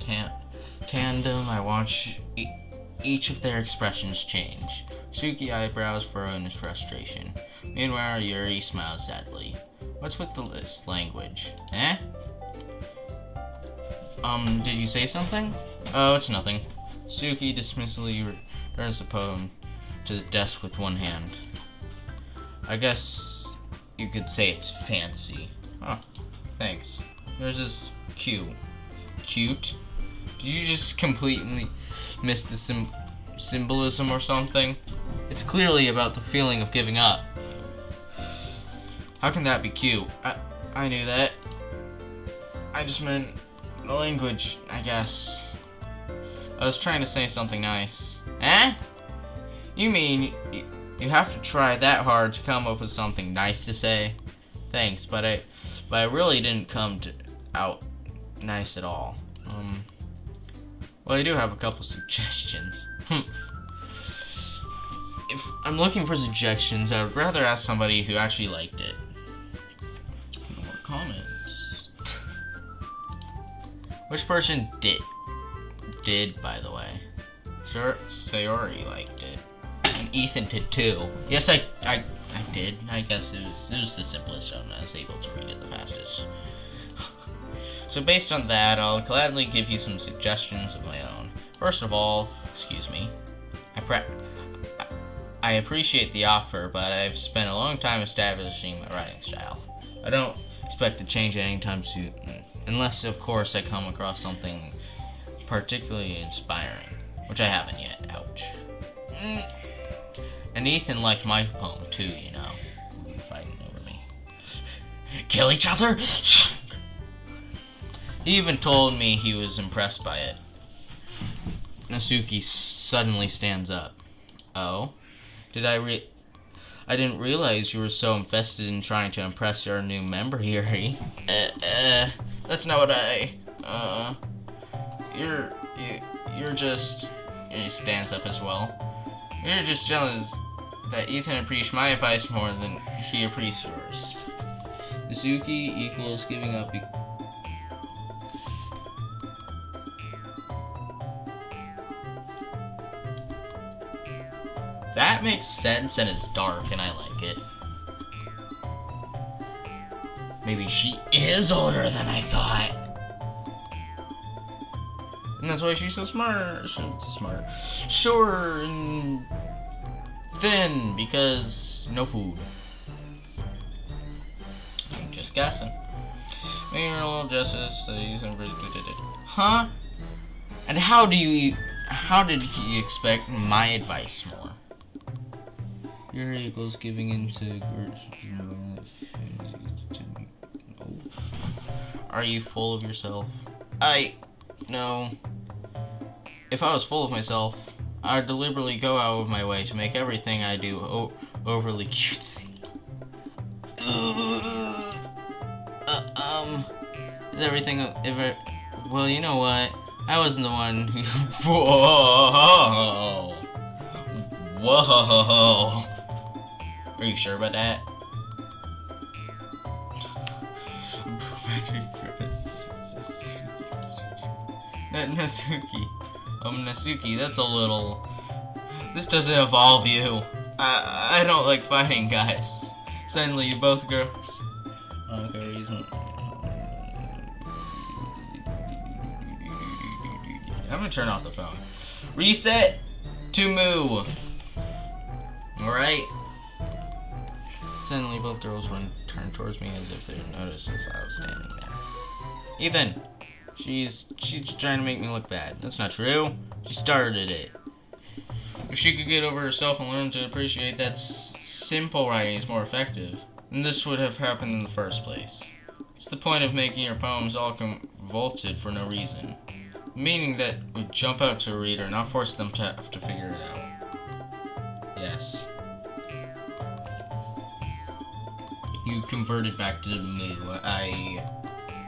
tandem, I watch each of their expressions change. Suki eyebrows furrow in his frustration. Meanwhile, Yuri smiles sadly. What's with this language? Eh? Did you say something? Oh, it's nothing. Suki dismissively returns the poem to the desk with one hand. I guess you could say it's fancy. Huh. Thanks. There's this Q. Cute? Did you just completely miss the symbolism or something? It's clearly about the feeling of giving up. How can that be cute? I knew that. I just meant the language, I guess. I was trying to say something nice. Eh? You mean you have to try that hard to come up with something nice to say? Thanks, but I really didn't come out nice at all. Well, I do have a couple suggestions. If I'm looking for suggestions, I would rather ask somebody who actually liked it. More comments. Which person did, by the way? Sayori liked it. And Ethan did too. Yes, I did. I guess it was the simplest one. I was able to read it the fastest. So based on that, I'll gladly give you some suggestions of my own. First of all, excuse me, I appreciate the offer, but I've spent a long time establishing my writing style. I don't expect to change it anytime soon, unless of course I come across something particularly inspiring, which I haven't yet. Ouch. And Ethan liked my poem too, you know. Fighting over me. Kill each other? He even told me he was impressed by it. Natsuki suddenly stands up. Oh? I didn't realize you were so invested in trying to impress your new member, Yuri. That's not what you're just... He stands up as well. You're just jealous that Ethan appreciates my advice more than he appreciates yours. Natsuki equals giving up That makes sense, and it's dark, and I like it. Maybe she is older than I thought. And that's why she's so smart. Sure, and thin, because no food. I'm just guessing. Mineral justice studies and huh? And how did he expect my advice more? Your equals giving into Are you full of yourself? No. If I was full of myself, I'd deliberately go out of my way to make everything I do overly cutesy. Is everything... well, you know what? I wasn't the one who... Whoa! Whoa! Are you sure about that? Nasuki, that's a little... This doesn't involve you. I don't like fighting, guys. Suddenly, you both girls... I'm gonna turn off the phone. Reset to move. Alright. Suddenly, both girls turned towards me as if they noticed as I was standing there. Ethan! She's trying to make me look bad. That's not true. She started it. If she could get over herself and learn to appreciate that simple writing is more effective, then this would have happened in the first place. It's the point of making your poems all convoluted for no reason. Meaning that would jump out to a reader, not force them to have to figure it out. Yes. You converted back to the moo. I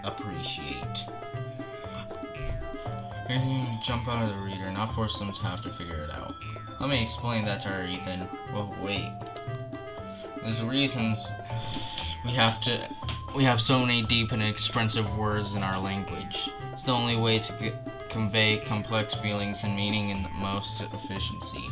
appreciate. Jump out of the reader, not force them to have to figure it out. Let me explain that to her, Ethan. Well, wait. There's reasons we have so many deep and expressive words in our language. It's the only way to convey complex feelings and meaning in the most efficiency.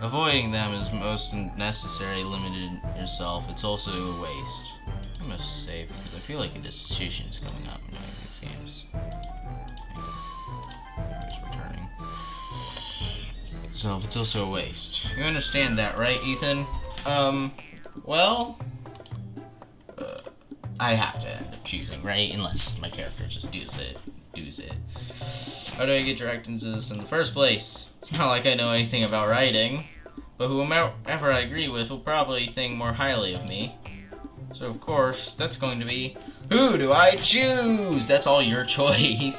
Avoiding them is most necessary. Limited yourself. It's also a waste. I must say, because I feel like a decision's coming up in these games. Returning. So it's also a waste. You understand that, right, Ethan? Well, I have to end up choosing, right? Unless my character just does it. How do I get dragged into this in the first place? It's not like I know anything about writing, but whomever I agree with will probably think more highly of me. So of course, that's going to be, who do I choose? That's all your choice.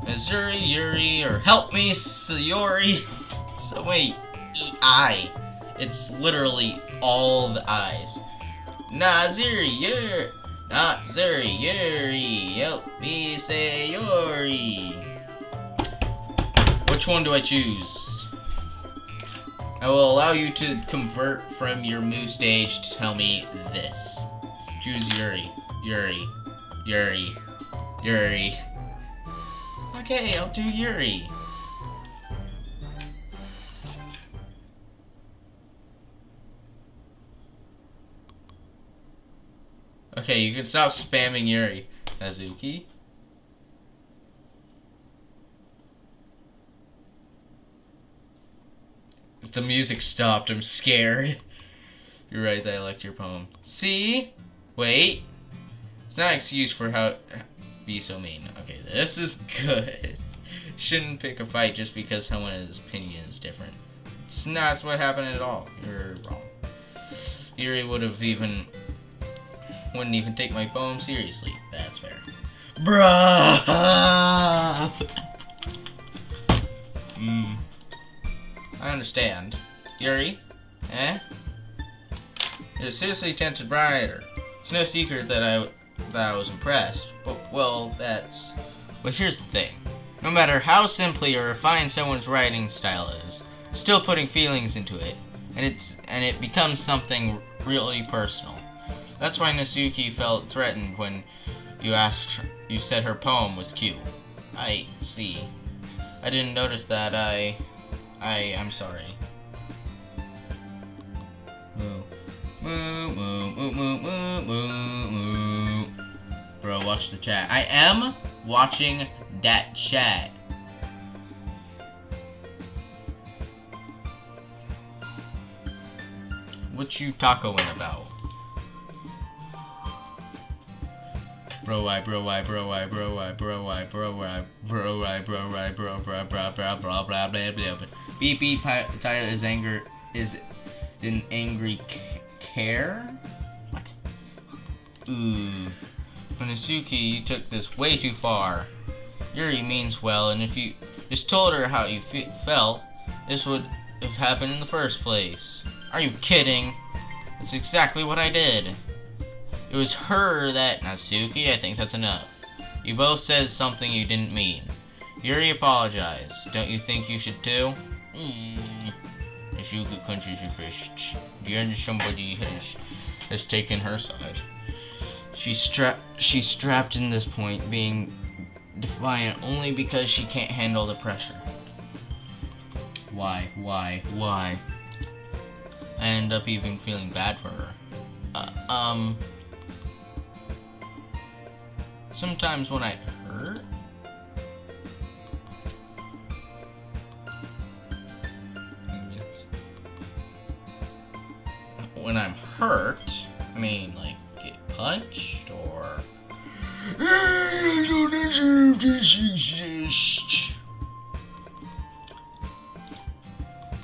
Missouri, Yuri, or help me, Sayori. So wait, E-I. It's literally all the I's. Naziri, Yuri. Not Zuri, Yuri. Help me, Sayori. Which one do I choose? I will allow you to convert from your moo stage to tell me this. Choose Yuri. Yuri. Yuri. Yuri. Okay, I'll do Yuri. Okay, you can stop spamming Yuri. Nazuki. If the music stopped, I'm scared. You're right that I liked your poem. See? Wait. It's not an excuse for how be so mean. Okay, this is good. Shouldn't pick a fight just because someone's opinion is different. It's not what happened at all. You're wrong. Yuri wouldn't even take my poem seriously. That's fair. Bruh! I understand. Yuri? Eh? You're a seriously talented writer. It's no secret that I was impressed. But, well, here's the thing. No matter how simply or refined someone's writing style is, still putting feelings into it, and it becomes something really personal. That's why Nasuki felt threatened when you said her poem was cute. I see. I didn't notice that I'm sorry. Moo. Moo, moo, moo, moo, moo, moo, moo. Bro, watch the chat. I am watching that chat. What you tacoing about? Bro, I, bro, I, bro, I, bro, I, bro, I, bro, I, bro, I, bro, I, bro, blah, blah, blah, blah, blah, blah, blah. Beep, beep, Tyler is an angry care? What? Ooh. Konosuke, you took this way too far. Yuri means well, and if you just told her how you felt, this would have happened in the first place. Are you kidding? That's exactly what I did. It was her that... Natsuki, I think that's enough. You both said something you didn't mean. Yuri apologized. Don't you think you should too? Natsuki clenches your fist. Do you understand somebody has taken her side? She's strapped in this point, being defiant only because she can't handle the pressure. Why? I end up even feeling bad for her. Sometimes when I hurt, when I'm hurt, I mean like get punched or I don't deserve this exist.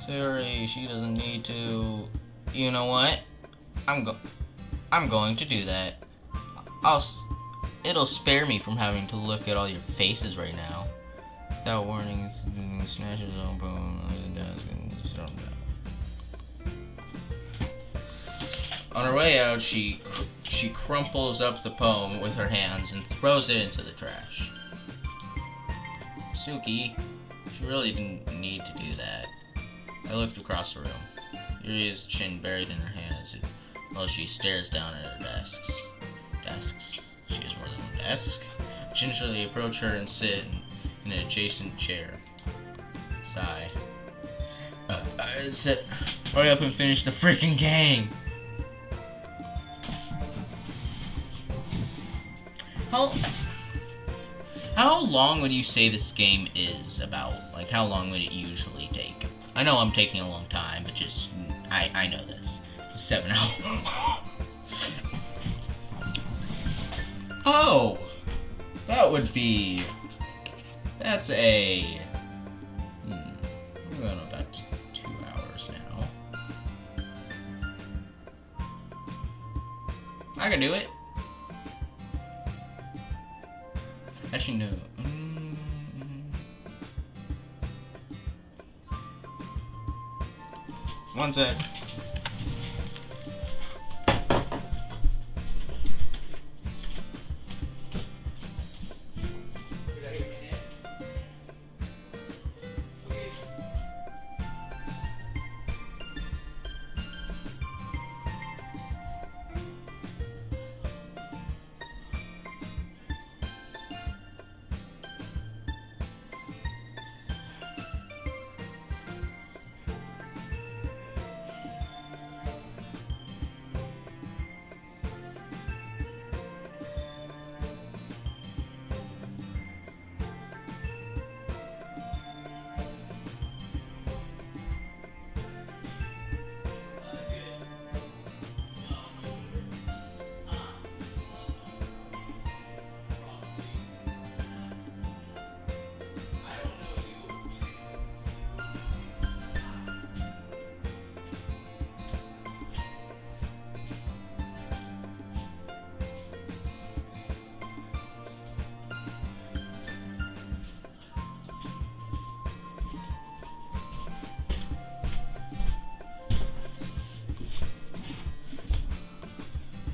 Sorry, she doesn't need to. You know what? I'm going to do that. It'll spare me from having to look at all your faces right now. Without warning, snatches on bone on the desk and stormed out. On her way out, she crumples up the poem with her hands and throws it into the trash. Suki, she really didn't need to do that. I looked across the room. Yuri's chin buried in her hands while she stares down at her desks. She has more than one desk. Gingerly approach her and sit in an adjacent chair. Sigh. I said, hurry up and finish the freaking game! How long would you say this game is about? Like, how long would it usually take? I know I'm taking a long time, but just, I know this. It's 7 hours. Oh! That's a... I'm going about 2 hours now. I can do it. Actually, no. One sec.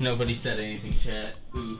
Nobody said anything, chat. Oof.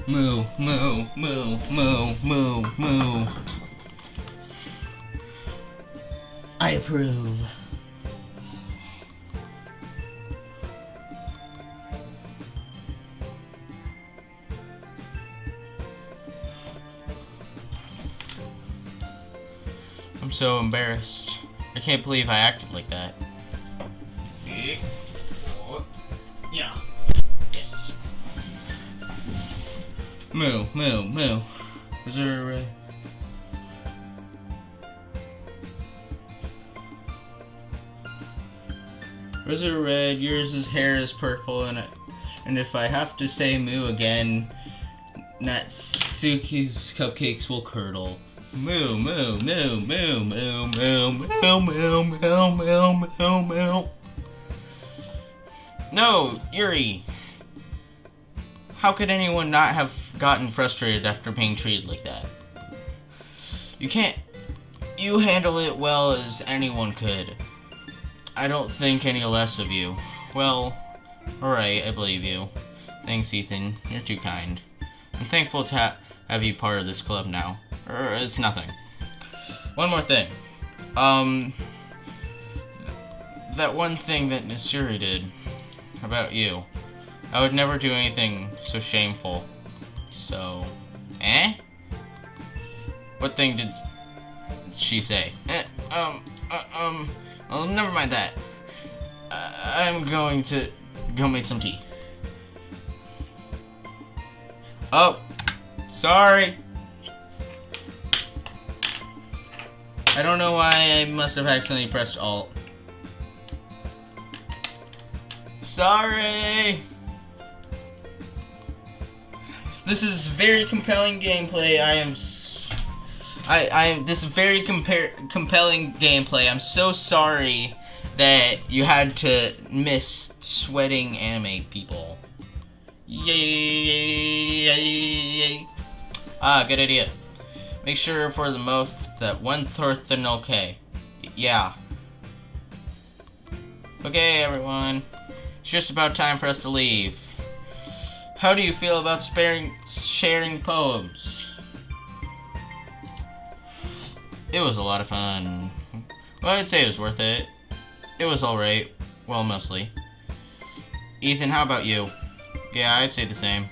Moo, moo, moo, moo, moo, moo. I approve. I'm so embarrassed. I can't believe I acted like that. Yeah. Yes. Moo, moo, moo. Was there a red? Yours are red, yours' hair is purple, and if I have to say moo again, Natsuki's cupcakes will curdle. Moo, moo, moo, moo, moo, moo, moo, moo, moo, moo, moo, moo. No, Yuri. How could anyone not have gotten frustrated after being treated like that? You handle it well as anyone could. I don't think any less of you. Well, alright, I believe you. Thanks, Ethan. You're too kind. I'm thankful to have you part of this club now. It's nothing. One more thing. That one thing that Nisuri did about you. I would never do anything so shameful. So, What thing did she say? Well, never mind that. I'm going to go make some tea. Oh, sorry. I don't know why I must have accidentally pressed Alt. Sorry. This is very compelling gameplay. This is very compelling gameplay. I'm so sorry that you had to miss sweating anime people. Yay! Ah, good idea. Make sure for the most that 1/3 and okay. Yeah. Okay, everyone. It's just about time for us to leave. How do you feel about sharing poems? It was a lot of fun. Well, I'd say it was worth it. It was alright. Well, mostly. Ethan, how about you? Yeah, I'd say the same.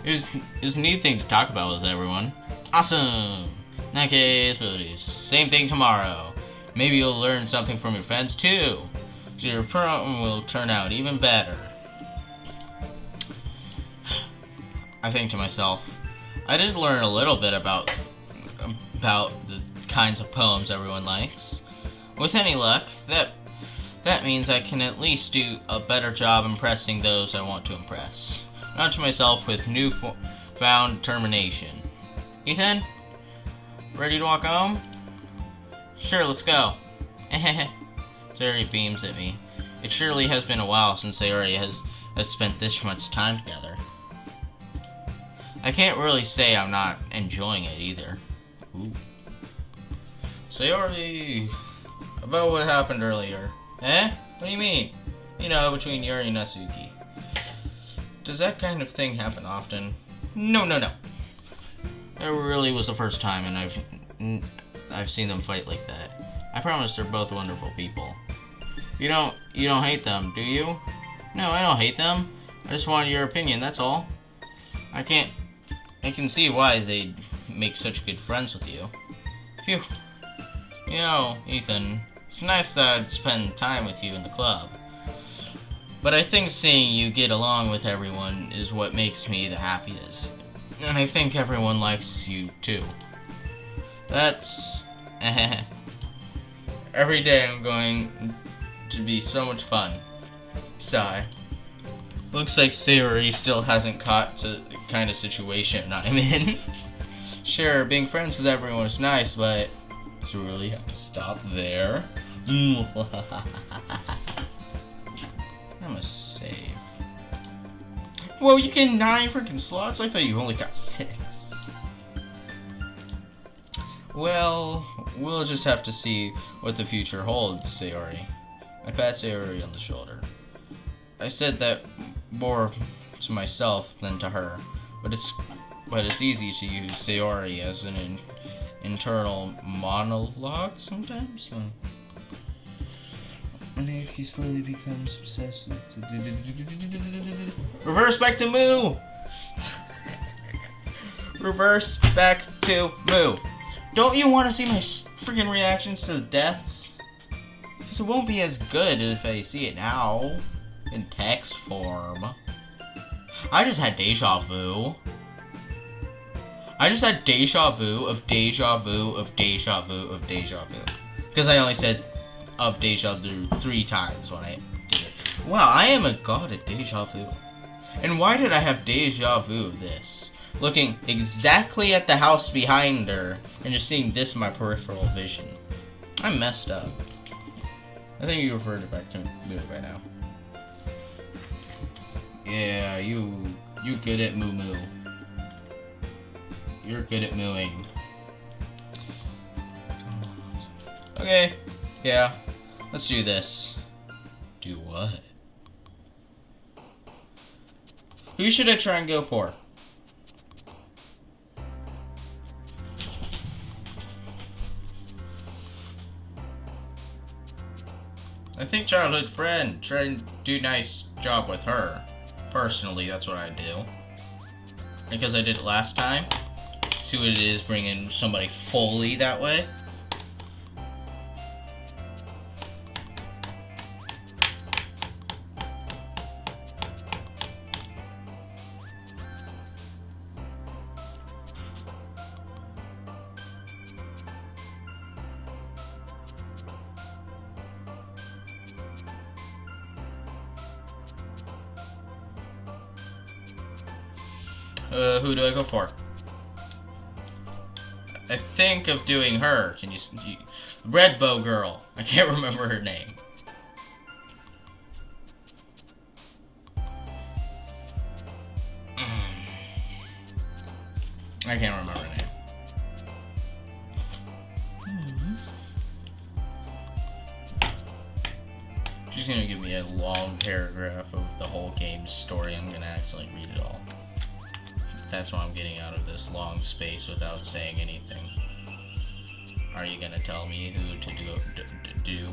It was a neat thing to talk about with everyone. Awesome! In that case, we'll do the same thing tomorrow. Maybe you'll learn something from your friends too. So your prom will turn out even better. I think to myself, I did learn a little bit about the kinds of poems everyone likes. With any luck, that means I can at least do a better job impressing those I want to impress. Not to myself with newfound determination. Ethan? Ready to walk home? Sure, let's go. Sayori beams at me. It surely has been a while since Sayori has spent this much time together. I can't really say I'm not enjoying it either. Ooh. Sayori, about what happened earlier. What do you mean? You know, between Yuri and Natsuki. Does that kind of thing happen often? No. It really was the first time, and I've seen them fight like that. I promise they're both wonderful people. You don't hate them, do you? No, I don't hate them. I just wanted your opinion, that's all. I can see why they'd make such good friends with you. Phew. You know, Ethan, it's nice that I'd spend time with you in the club. But I think seeing you get along with everyone is what makes me the happiest. And I think everyone likes you too. That's... Every day I'm going to be so much fun. Sigh. Looks like Sayori still hasn't caught the kind of situation I'm in. Sure, being friends with everyone is nice, but do you really have to stop there? I must save. Whoa, you get 9 freaking slots? I thought you only got 6. Well, we'll just have to see what the future holds, Sayori. I pat Sayori on the shoulder. I said that more to myself than to her, but it's but it's easy to use Sayori as an internal monologue sometimes. So. And if he slowly becomes obsessed with... Reverse back to Moo! Reverse back to Moo. Don't you want to see my freaking reactions to the deaths? Because it won't be as good if I see it now. In text form. I just had deja vu. I just had deja vu of deja vu of deja vu of deja vu. Because I only said of deja vu 3 times when I did it. Wow, I am a god at deja vu. And why did I have deja vu of this? Looking exactly at the house behind her and just seeing this in my peripheral vision. I messed up. I think you referred it back to Moo by now. Yeah, you good at moo moo. You're good at mooing. Okay, yeah, let's do this. Do what? Who should I try and go for? I think childhood friend. Try and do a nice job with her. Personally, that's what I do. Because I did it last time. See what it is bringing somebody fully that way. Who do I go for? I think of doing her. Can you Red Bow Girl. I can't remember her name. I can't remember her name. She's gonna give me a long paragraph of the whole game's story. I'm gonna accidentally read it all. That's what I'm getting out of this long space without saying anything. Are you gonna tell me who to do?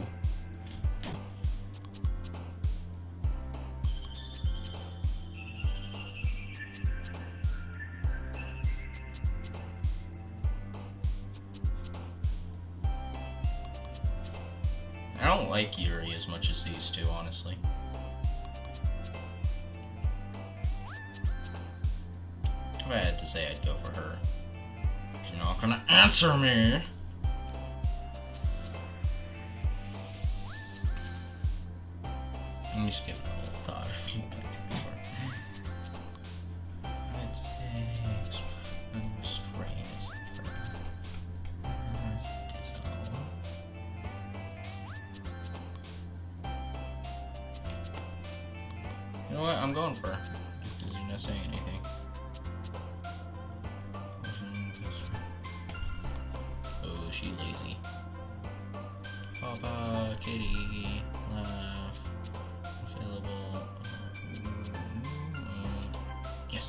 I don't like Yuri as much as these two, honestly. If I had to say, I'd go for her. You're not gonna answer me! Let me skip the whole thought. I'd say unrestrained. You know what? I'm going for her. Does he not say anything? Oh, she lazy. Papa, kitty, laugh, available. Yes.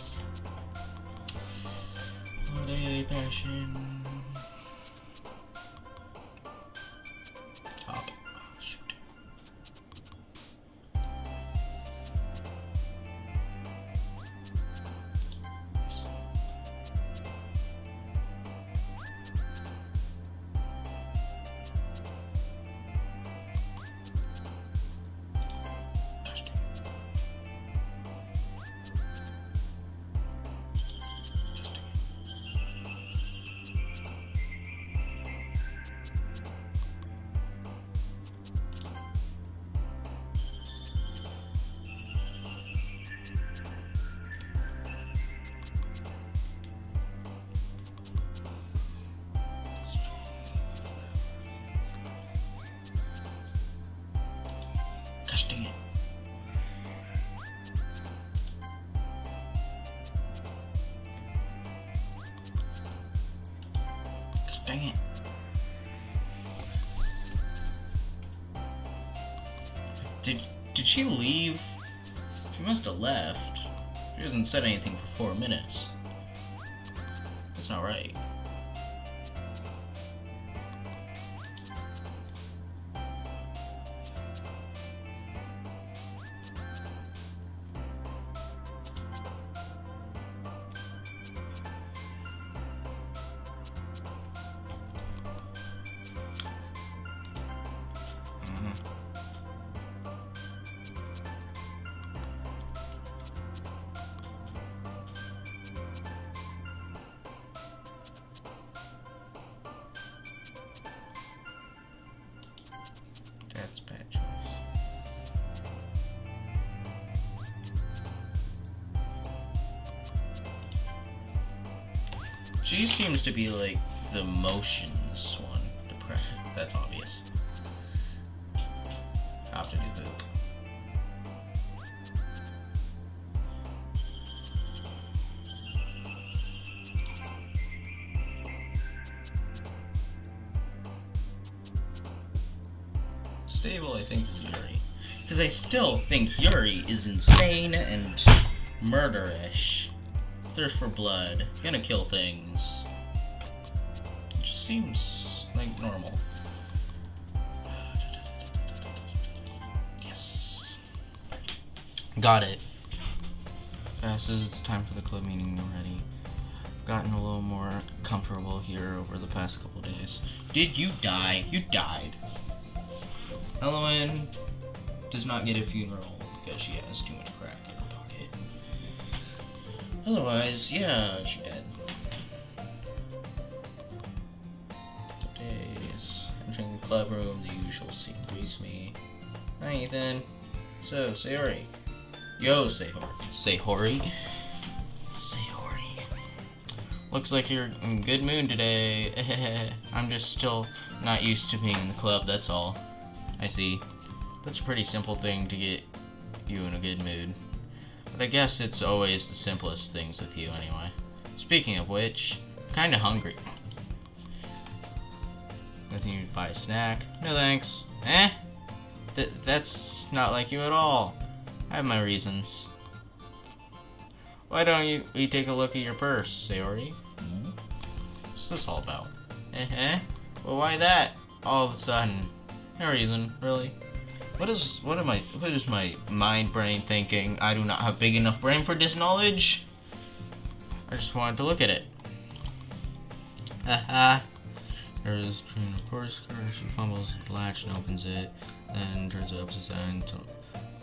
Holiday passion. Top. Shoot. Gosh dang it. Gosh dang it. Did she leave? She must have left. She hasn't said anything for 4 minutes. not right. That's bad choice. She seems to be like the motions one. That's obvious. I have to do poop. Stable, I think, is Yuri. Because I still think Yuri is insane and murderish. Thirst for blood, gonna kill things. It just seems like normal. Yes. Got it. Fast as it's time for the club meeting already. I've gotten a little more comfortable here over the past couple days. Did you die? You died. Ellen does not get a funeral because she has too much crack in her pocket. Otherwise, yeah, she dead. Days. Entering the club room, the usual scene greets me. Hi, Ethan. So, Sayori. Yo, Sayori. Looks like you're in good mood today. I'm just still not used to being in the club, that's all. I see. That's a pretty simple thing to get you in a good mood. But I guess it's always the simplest things with you anyway. Speaking of which, I'm kinda hungry. Nothing to buy a snack? No thanks. That's not like you at all. I have my reasons. Why don't you take a look at your purse, Sayori? What's this all about? Well, why that? All of a sudden. No reason, really. What is my mind brain thinking? I do not have big enough brain for this knowledge. I just wanted to look at it. There's of course she fumbles the latch and opens it, then turns it upside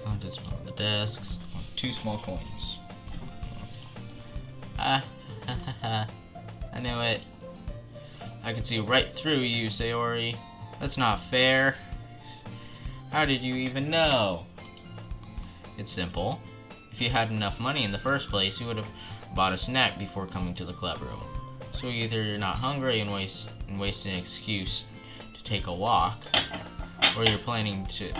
down to smell the desks. 2 small coins. I knew it. I could see right through you, Sayori. That's not fair. How did you even know? It's simple. If you had enough money in the first place, you would have bought a snack before coming to the club room. So either you're not hungry and wasting an excuse to take a walk, or you're planning to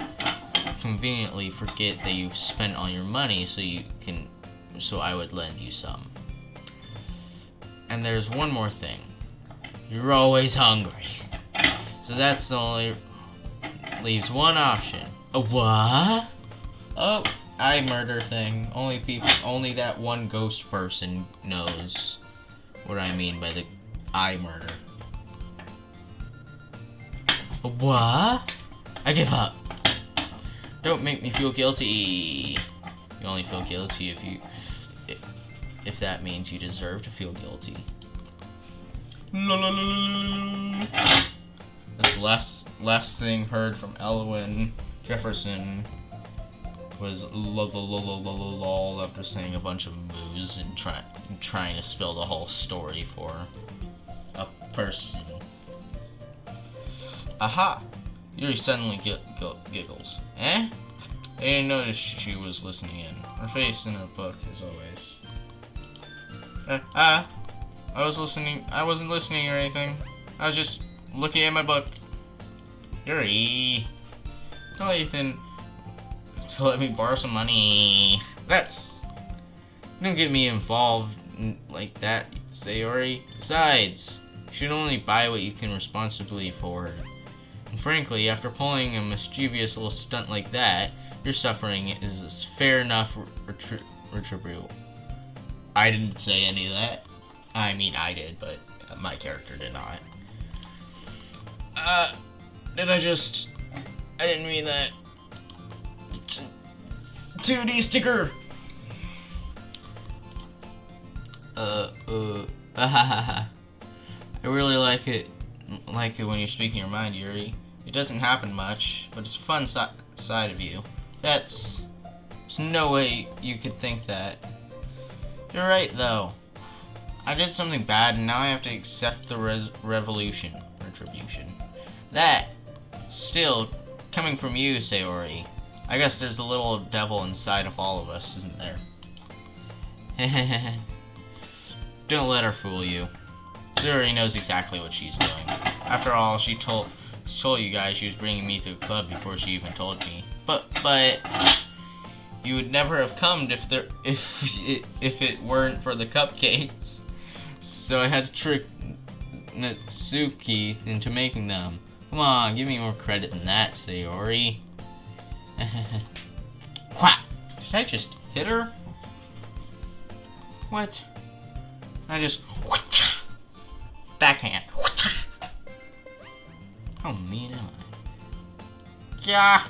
conveniently forget that you've spent all your money so I would lend you some. And there's one more thing. You're always hungry. So that's the only leaves one option. A what? Oh, eye murder thing. Only that one ghost person knows what I mean by the eye murder. A what? I give up. Don't make me feel guilty. You only feel guilty if that means you deserve to feel guilty. That's the last thing heard from Elwyn Jefferson was lol after saying a bunch of moos and trying to spill the whole story for a person. Aha! Yuri suddenly giggles. I didn't notice she was listening in. Her face in her book, as always. I wasn't listening or anything. I was just looking at my book. Yuri, tell Ethan to let me borrow some money. Don't get me involved like that, Sayori. Besides, you should only buy what you can responsibly afford. And frankly, after pulling a mischievous little stunt like that, your suffering is fair enough retribution. I didn't say any of that. I mean, I did, but my character did not. Did I just... I didn't mean that. 2D sticker! I really like it when you're speaking your mind, Yuri. It doesn't happen much, but it's a fun side of you. There's no way you could think that. You're right, though. I did something bad, and now I have to accept the retribution. That, still, coming from you, Sayori. I guess there's a little devil inside of all of us, isn't there? Don't let her fool you. Sayori knows exactly what she's doing. After all, she told you guys she was bringing me to a club before she even told me. But you would never have come if it weren't for the cupcakes. So I had to trick Natsuki into making them. Come on, give me more credit than that, Sayori. Whack! Did I just hit her? What? I just... Backhand. How mean am I? Yeah!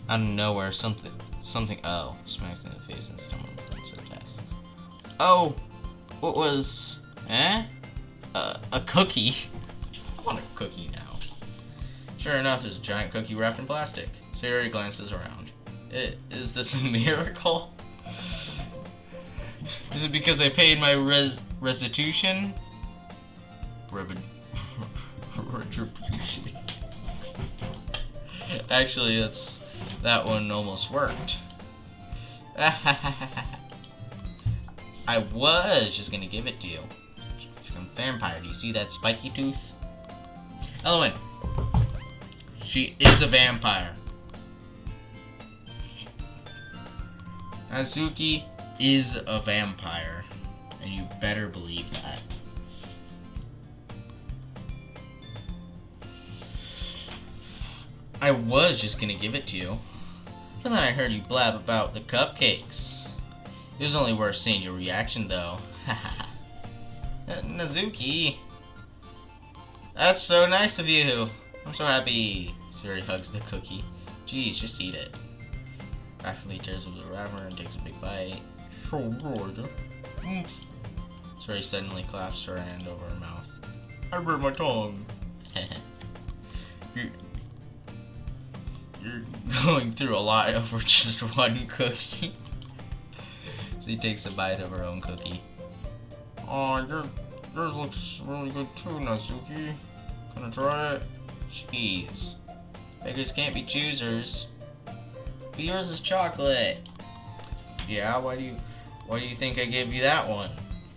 Out of nowhere, something... Oh, smacked in the face and someone so test. Oh! What was... a cookie. I want a cookie now. Sure enough, there's a giant cookie wrapped in plastic. Sayori glances around. Is this a miracle? Is it because I paid my restitution? Retribution. Actually, that one almost worked. I was just gonna give it to you. From vampire, do you see that spiky tooth? Element. She is a vampire. Natsuki is a vampire, and you better believe that. I was just gonna give it to you, but then I heard you blab about the cupcakes. It was only worth seeing your reaction, though. Natsuki, that's so nice of you. I'm so happy. Sayori hugs the cookie. Geez, just eat it. Rapidly tears up the wrapper and takes a big bite. So good. Sayori suddenly claps her hand over her mouth. I burned my tongue. You're going through a lot over just one cookie. So he takes a bite of her own cookie. Oh, yours looks really good too, Natsuki. Gonna try it? Jeez. Beggars can't be choosers. But yours is chocolate. Yeah, why do you think I gave you that one?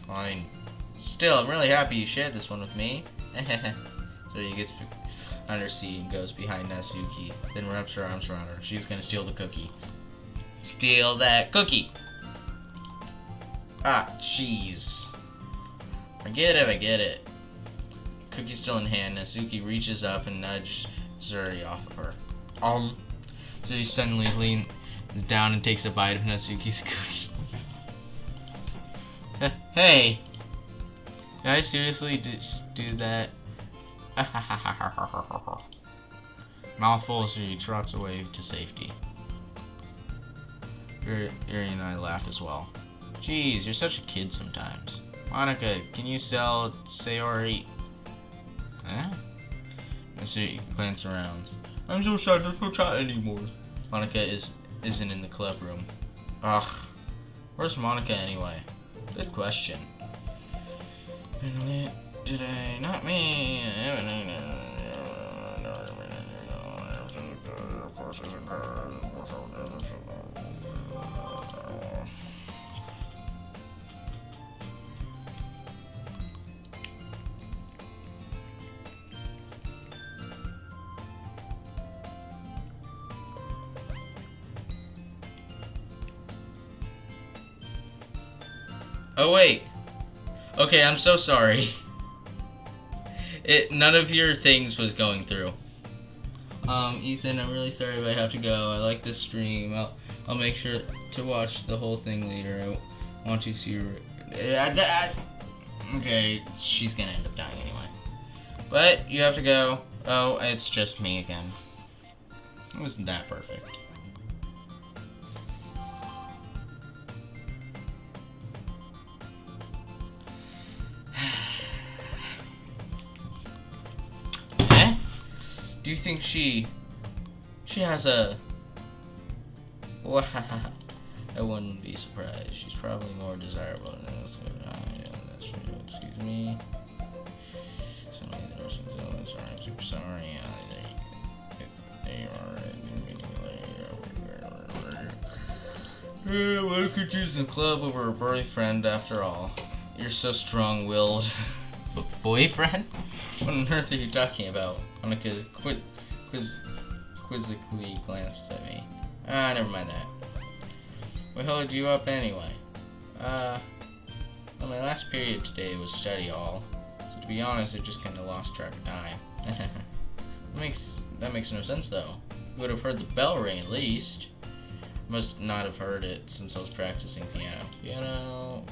Fine. Still, I'm really happy you shared this one with me. So he gets on her seat and goes behind Natsuki, then wraps her arms around her. She's gonna steal the cookie. Steal that cookie! Ah, jeez. I get it. Cookie's still in hand. Natsuki reaches up and nudges Sayori off of her. So he suddenly leans down and takes a bite of Natsuki's cookie. Hey! Did I seriously just do that? Mouthful, so he trots away to safety. Yuri and I laugh as well. Jeez, you're such a kid sometimes. Monica, can you sell Sayori? Huh? Natsuki glances around. I'm so sad, there's no chat anymore. Monica isn't in the club room. Ugh. Where's Monica anyway? Good question. Did I? Not me. Oh wait. Okay, I'm so sorry. None of your things was going through. Ethan, I'm really sorry, but I have to go. I like this stream. I'll make sure to watch the whole thing later. I want to see your Okay, she's gonna end up dying anyway. But you have to go. Oh, it's just me again. It wasn't that perfect. Eh? Do you think she has a... I wouldn't be surprised. She's probably more desirable than that's true. Excuse me. Somebody the nursing home. Sorry, I'm super sorry. They are. What could use the club over a boyfriend after all? You're so strong-willed. Boyfriend? What on earth are you talking about? Monica quizzically glanced at me. Never mind that. What held you up anyway? Well, my last period today was study hall, so to be honest, I just kinda lost track of time. That makes no sense though. You would have heard the bell ring at least. Must not have heard it since I was practicing piano. Piano.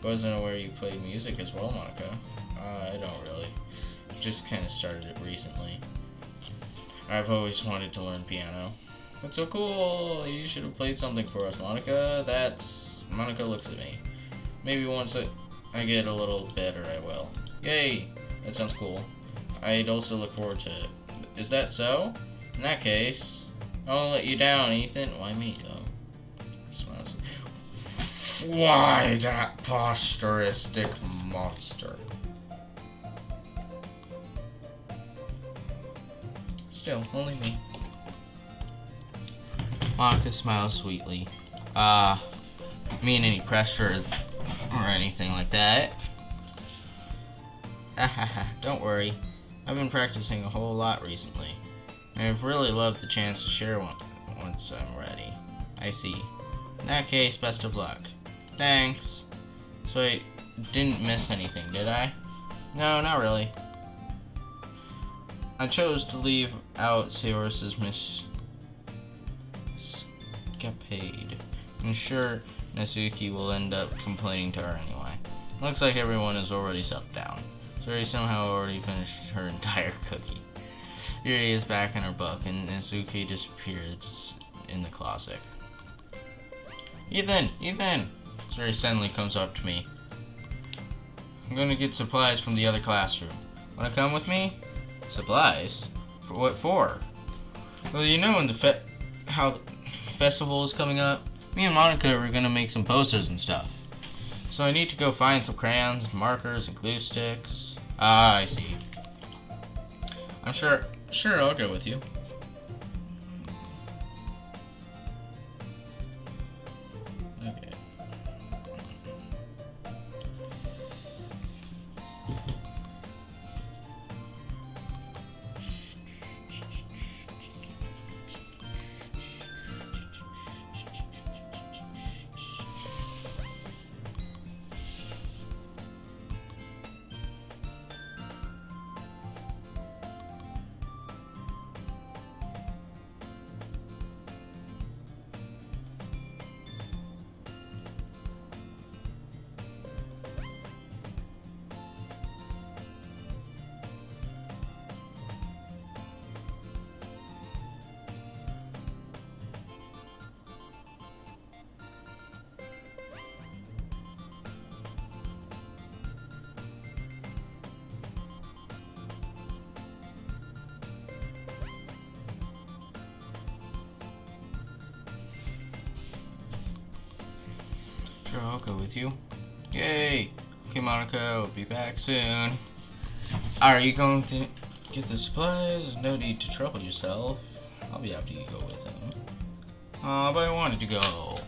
Wasn't aware you played music as well, Monica. I don't really. Just kinda started it recently. I've always wanted to learn piano. That's so cool! You should have played something for us, Monica. Monica looks at me. Maybe once I get a little better, I will. Yay! That sounds cool. I'd also look forward to it. Is that so? In that case, I won't let you down, Ethan. Why me, though? Smiles. Why that posteristic monster? Still, only me. Monica smiles sweetly. Mean any pressure or anything like that. Don't worry. I've been practicing a whole lot recently. I've really loved the chance to share one once I'm ready. I see. In that case, best of luck. Thanks. So I didn't miss anything, did I? No, not really. I chose to leave out Seoris's escapade. I'm sure Natsuki will end up complaining to her anyway. Looks like everyone is already settled down. Suri somehow already finished her entire cookie. Yuri is back in her book, and Natsuki disappears in the closet. Ethan! Suri suddenly comes up to me. I'm going to get supplies from the other classroom. Want to come with me? Supplies? For what for? Well, you know when how the festival is coming up? Me and Monica are going to make some posters and stuff. So I need to go find some crayons, markers, and glue sticks. Ah, I see. I'm sure I'll go with you. Okay. Sure, I'll go with you. Yay! Okay, Monica, I'll be back soon. Are you going to get the supplies? There's no need to trouble yourself. I'll be happy to go with him. But I wanted to go.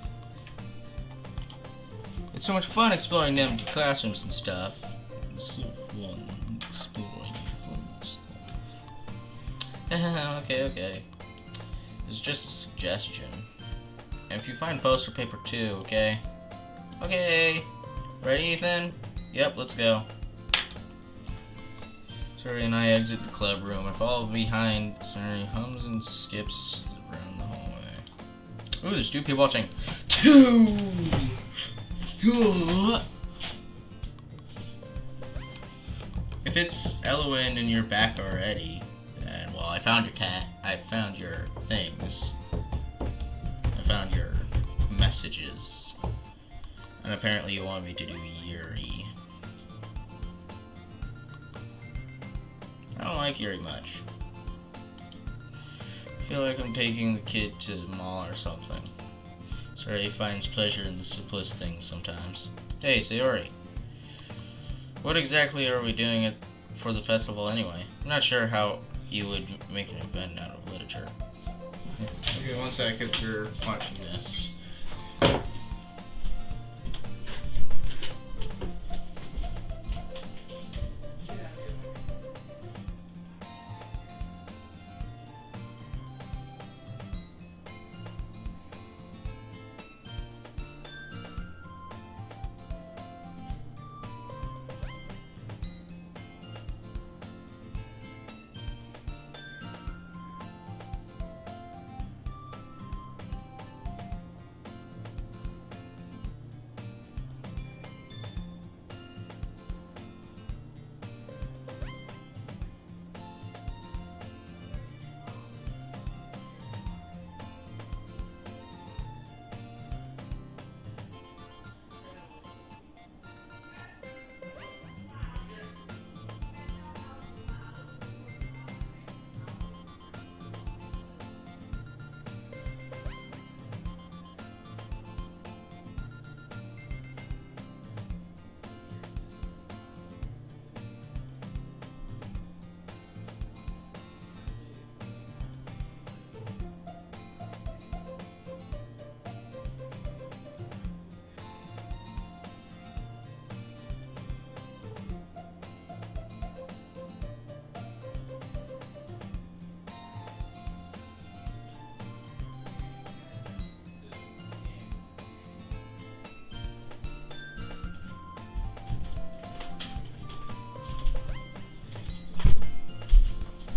It's so much fun exploring the empty classrooms and stuff. It's so fun exploring stuff. Okay. It's just a suggestion. And if you find poster paper too, okay? Okay. Ready, Ethan? Yep, let's go. Suri and I exit the club room. I follow behind. Suri hums and skips around the hallway. Ooh, there's 2 people watching. 2! Good. If it's Elowen in your back already, then, well, I found your cat. I found your things. I found your messages. And apparently you want me to do Yuri. I don't like Yuri much. I feel like I'm taking the kid to the mall or something. Sorry, he finds pleasure in the simplest things sometimes. Hey, Sayori. What exactly are we doing for the festival anyway? I'm not sure how you would make an event out of literature. Okay, one sec if you're watching this.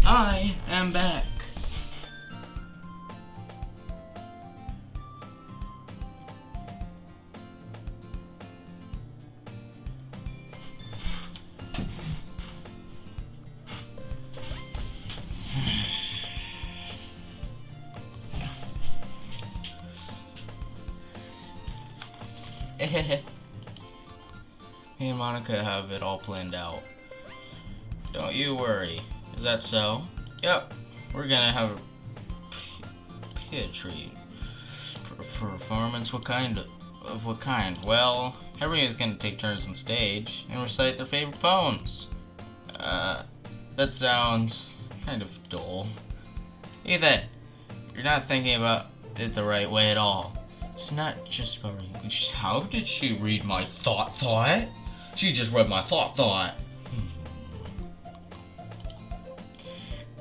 I am back. Me and Monica have it all planned out. Don't you worry. Is that so? Yep. We're gonna have a poetry performance. What kind? Well, everyone's gonna take turns on stage and recite their favorite poems. That sounds kind of dull. Ethan, you're not thinking about it the right way at all. It's not just about reading. How did she read my thought? She just read my thought.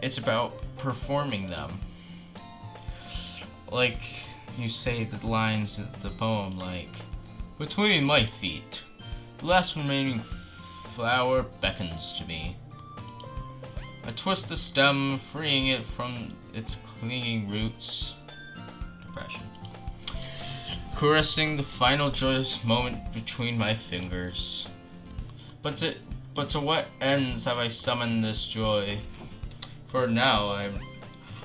It's about performing them. Like, you say the lines of the poem, like, between my feet, the last remaining flower beckons to me. I twist the stem, freeing it from its clinging roots. Depression. Caressing the final joyous moment between my fingers. But to what ends have I summoned this joy? For now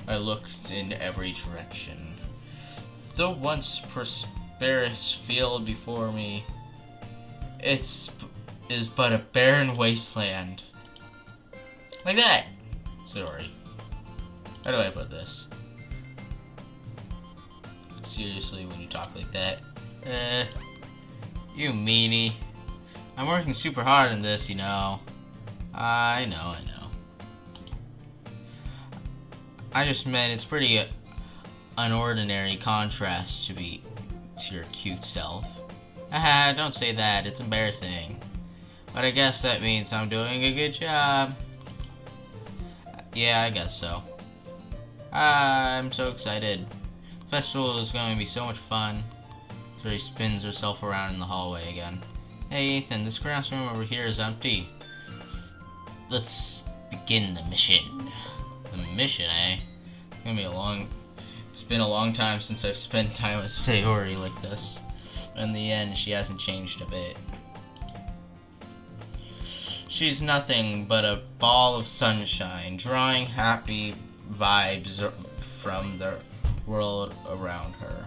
I look in every direction. The once prosperous field before me, is but a barren wasteland. Like that. Sorry. How do I put this? Seriously, when you talk like that. You meanie. I'm working super hard on this, you know. I know. I just meant it's pretty an ordinary contrast to your cute self. Haha, don't say that, it's embarrassing. But I guess that means I'm doing a good job. Yeah, I guess so. I'm so excited. The festival is going to be so much fun. So he spins herself around in the hallway again. Hey Ethan, this classroom over here is empty. Let's begin the mission. The mission, eh? It's been a long time since I've spent time with Sayori like this. In the end, she hasn't changed a bit. She's nothing but a ball of sunshine, drawing happy vibes from the world around her.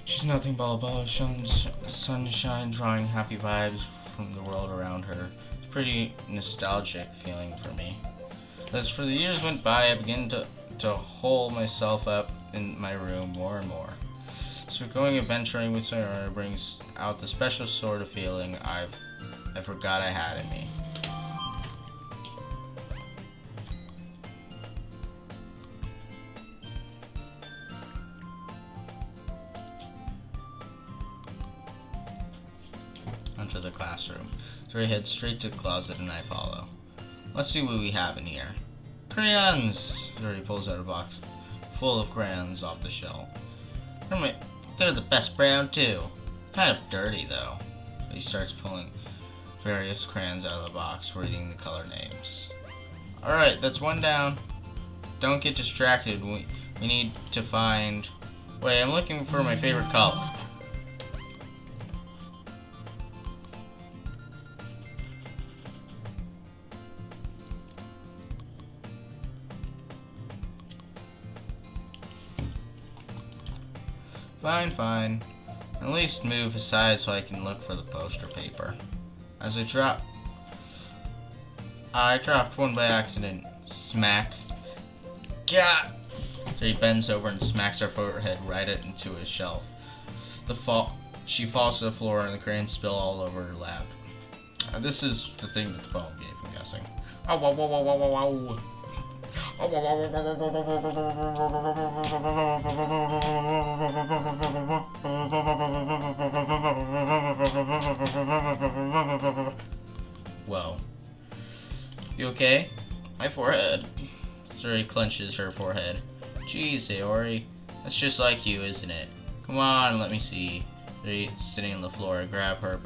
She's nothing but a ball of sunshine, drawing happy vibes from the world around her. It's a pretty nostalgic feeling for me. As for the years went by, I began to hole myself up in my room more and more. So going adventuring with Sayori brings out the special sort of feeling I forgot I had in me. Onto the classroom. Sayori heads straight to the closet and I follow. Let's see what we have in here. Crayons! Sayori pulls out a box full of crayons off the shelf. They're the best brown too. Kind of dirty though. He starts pulling various crayons out of the box, reading the color names. Alright, that's one down. Don't get distracted. We need to find... Wait, I'm looking for my favorite color. Fine. At least move aside so I can look for the poster paper. As I dropped one by accident. Smack. Gah! So he bends over and smacks her forehead right into his shelf. She falls to the floor and the crayons spill all over her lap. This is the thing that the poem gave, I'm guessing. Ow, wow, wow, wow, wow, wow, wow. Whoa. You okay? My forehead. Sayori clenches her forehead. Geez, Sayori. That's just like you, isn't it? Come on, let me see. Sayori sitting on the floor. I grab her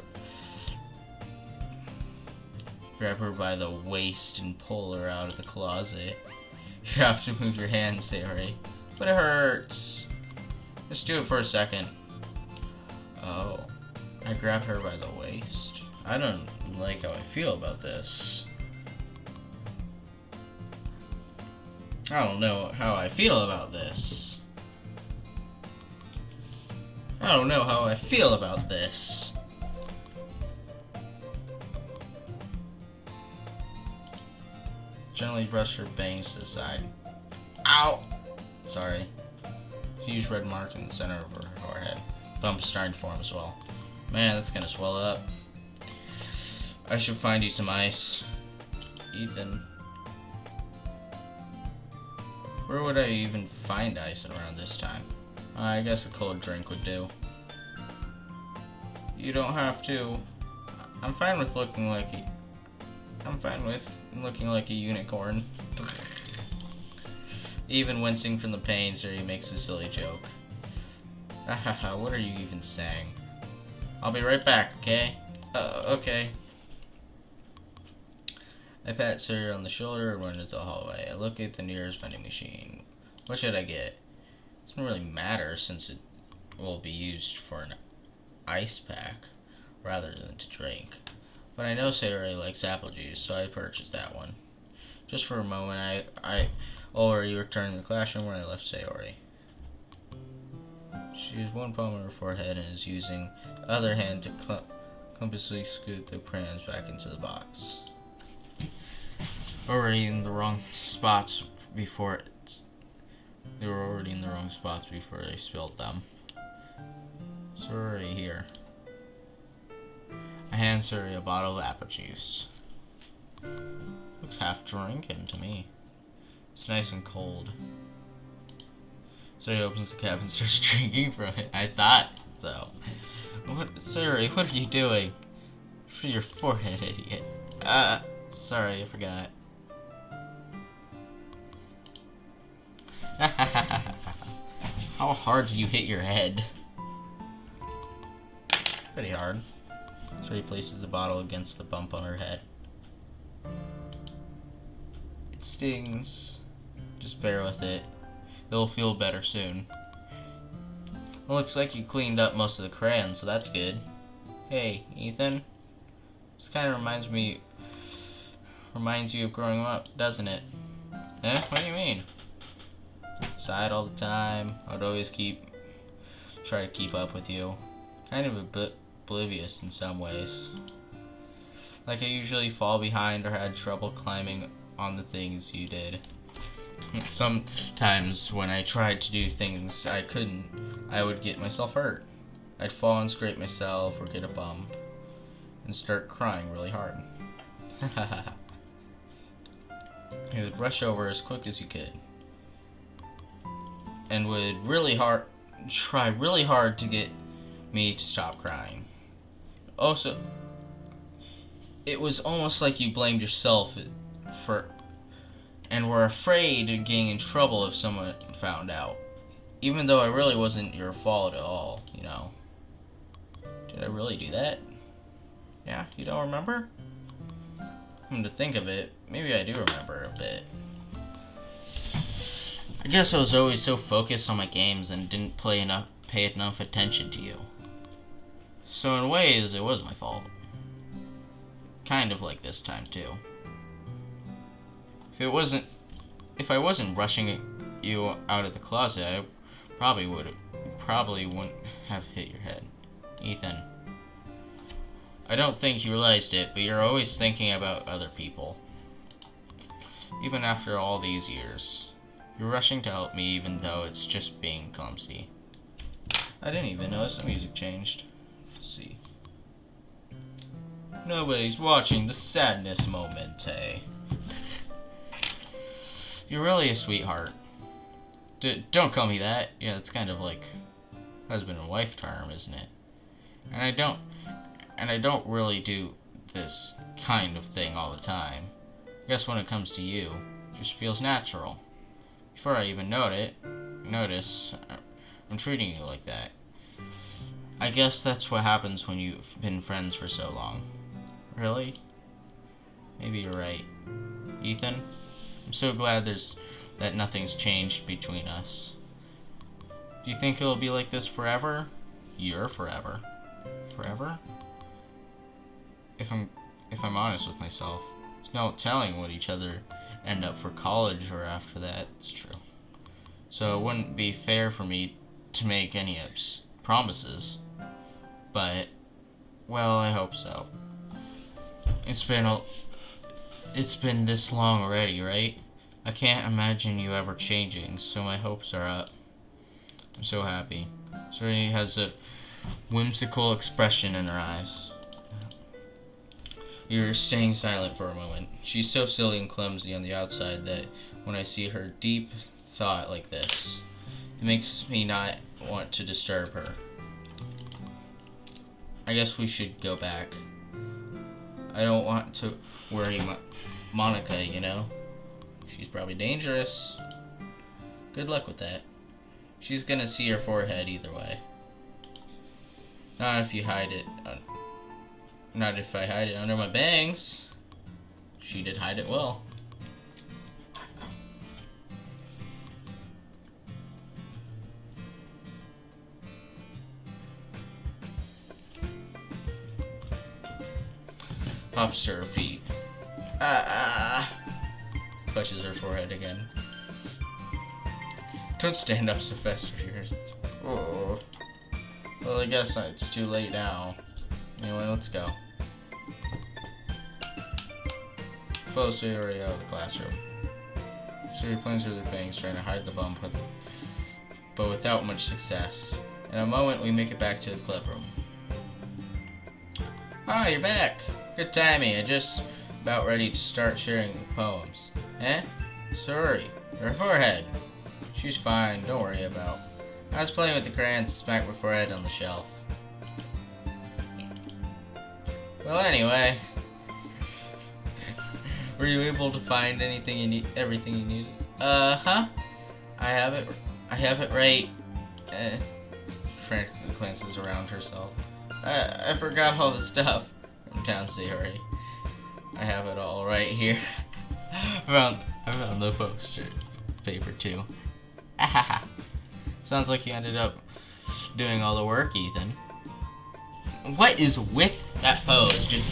by the waist and pull her out of the closet. You have to move your hands, Sayori. But it hurts. Just do it for a second. Oh. I grab her by the waist. I don't like how I feel about this. I don't know how I feel about this. I don't know how I feel about this. Gently brush her bangs to the side. Ow! Sorry. Huge red mark in the center of her forehead. Bump's starting to form as well. Man, that's gonna swell up. I should find you some ice. Ethan. Where would I even find ice around this time? I guess a cold drink would do. You don't have to. I'm fine with looking like a unicorn. Even wincing from the pain, Sayori makes a silly joke. Hahaha, what are you even saying? I'll be right back, okay? Okay. I pat Sayori on the shoulder and run into the hallway. I look at the nearest vending machine. What should I get? It doesn't really matter since it will be used for an ice pack rather than to drink. But I know Sayori likes apple juice, so I purchased that one. Just for a moment, I already returned to the classroom where I left Sayori. She has one palm on her forehead and is using the other hand to compulsively scoot the crayons back into the box. Already in the wrong spots before they were already in the wrong spots before they spilled them. Sayori here. I hand Sayori a bottle of apple juice. Looks half drinking to me. It's nice and cold. So he opens the cap and starts drinking from it. I thought so. What, Siri, what are you doing? For your forehead, idiot. Sorry, I forgot. How hard do you hit your head? Pretty hard. So he places the bottle against the bump on her head. It stings. Just bear with it. It'll feel better soon. It looks like you cleaned up most of the crayons, so that's good. Hey, Ethan. This kind of reminds you of growing up, doesn't it? Eh? What do you mean? Outside all the time. I'd always try to keep up with you. Kind of a bit oblivious in some ways. Like I usually fall behind or had trouble climbing on the things you did. Sometimes when I tried to do things I couldn't, I would get myself hurt. I'd fall and scrape myself or get a bump and start crying really hard. You would rush over as quick as you could and would try really hard to get me to stop crying. Also, it was almost like you blamed yourself and were afraid of getting in trouble if someone found out. Even though it really wasn't your fault at all, you know. Did I really do that? Yeah, you don't remember? To think of it, maybe I do remember a bit. I guess I was always so focused on my games and didn't pay enough attention to you. So in ways, it was my fault. Kind of like this time too. If I wasn't rushing you out of the closet, I probably wouldn't have hit your head. Ethan. I don't think you realized it, but you're always thinking about other people. Even after all these years. You're rushing to help me even though it's just being clumsy. I didn't even notice the music changed. Let's see. Nobody's watching the sadness moment, eh? You're really a sweetheart. Don't call me that. Yeah, it's kind of like husband and wife term, isn't it? And I don't really do this kind of thing all the time. I guess when it comes to you, it just feels natural. Before I even notice, I'm treating you like that. I guess that's what happens when you've been friends for so long. Really? Maybe you're right. Ethan, I'm so glad that nothing's changed between us. Do you think it'll be like this forever? You're forever. Forever? If I'm honest with myself, there's no telling what each other end up for college or after that. It's true. So it wouldn't be fair for me to make any promises. But, well, I hope so. It's been this long already, right? I can't imagine you ever changing, so my hopes are up. I'm so happy. Suri has a whimsical expression in her eyes. You're staying silent for a moment. She's so silly and clumsy on the outside that when I see her deep thought like this, it makes me not want to disturb her. I guess we should go back. I don't want to worry Monica, you know? She's probably dangerous. Good luck with that. She's gonna see your forehead either way. Not if you hide it. Not if I hide it under my bangs. She did hide it well. Hops to her feet. Touches her forehead again. Don't stand up so fast for yours. Oh. Well, I guess it's too late now. Anyway, let's go. Follow Suri out of the classroom. Suri plunges through the bangs, trying to hide the bump, but without much success. In a moment, we make it back to the club room. Ah, you're back. Good timing. I'm just about ready to start sharing poems. Eh? Suri, your forehead. She's fine, don't worry about. I was playing with the crayons smacked my forehead on the shelf. Well, anyway. Were you able to find anything you need, everything you needed? Huh? I have it right. Frantically glances around herself. I forgot all the stuff from town, Sayori. I have it all right here. I found the poster paper too. Sounds like you ended up doing all the work, Ethan. What is with that pose? Just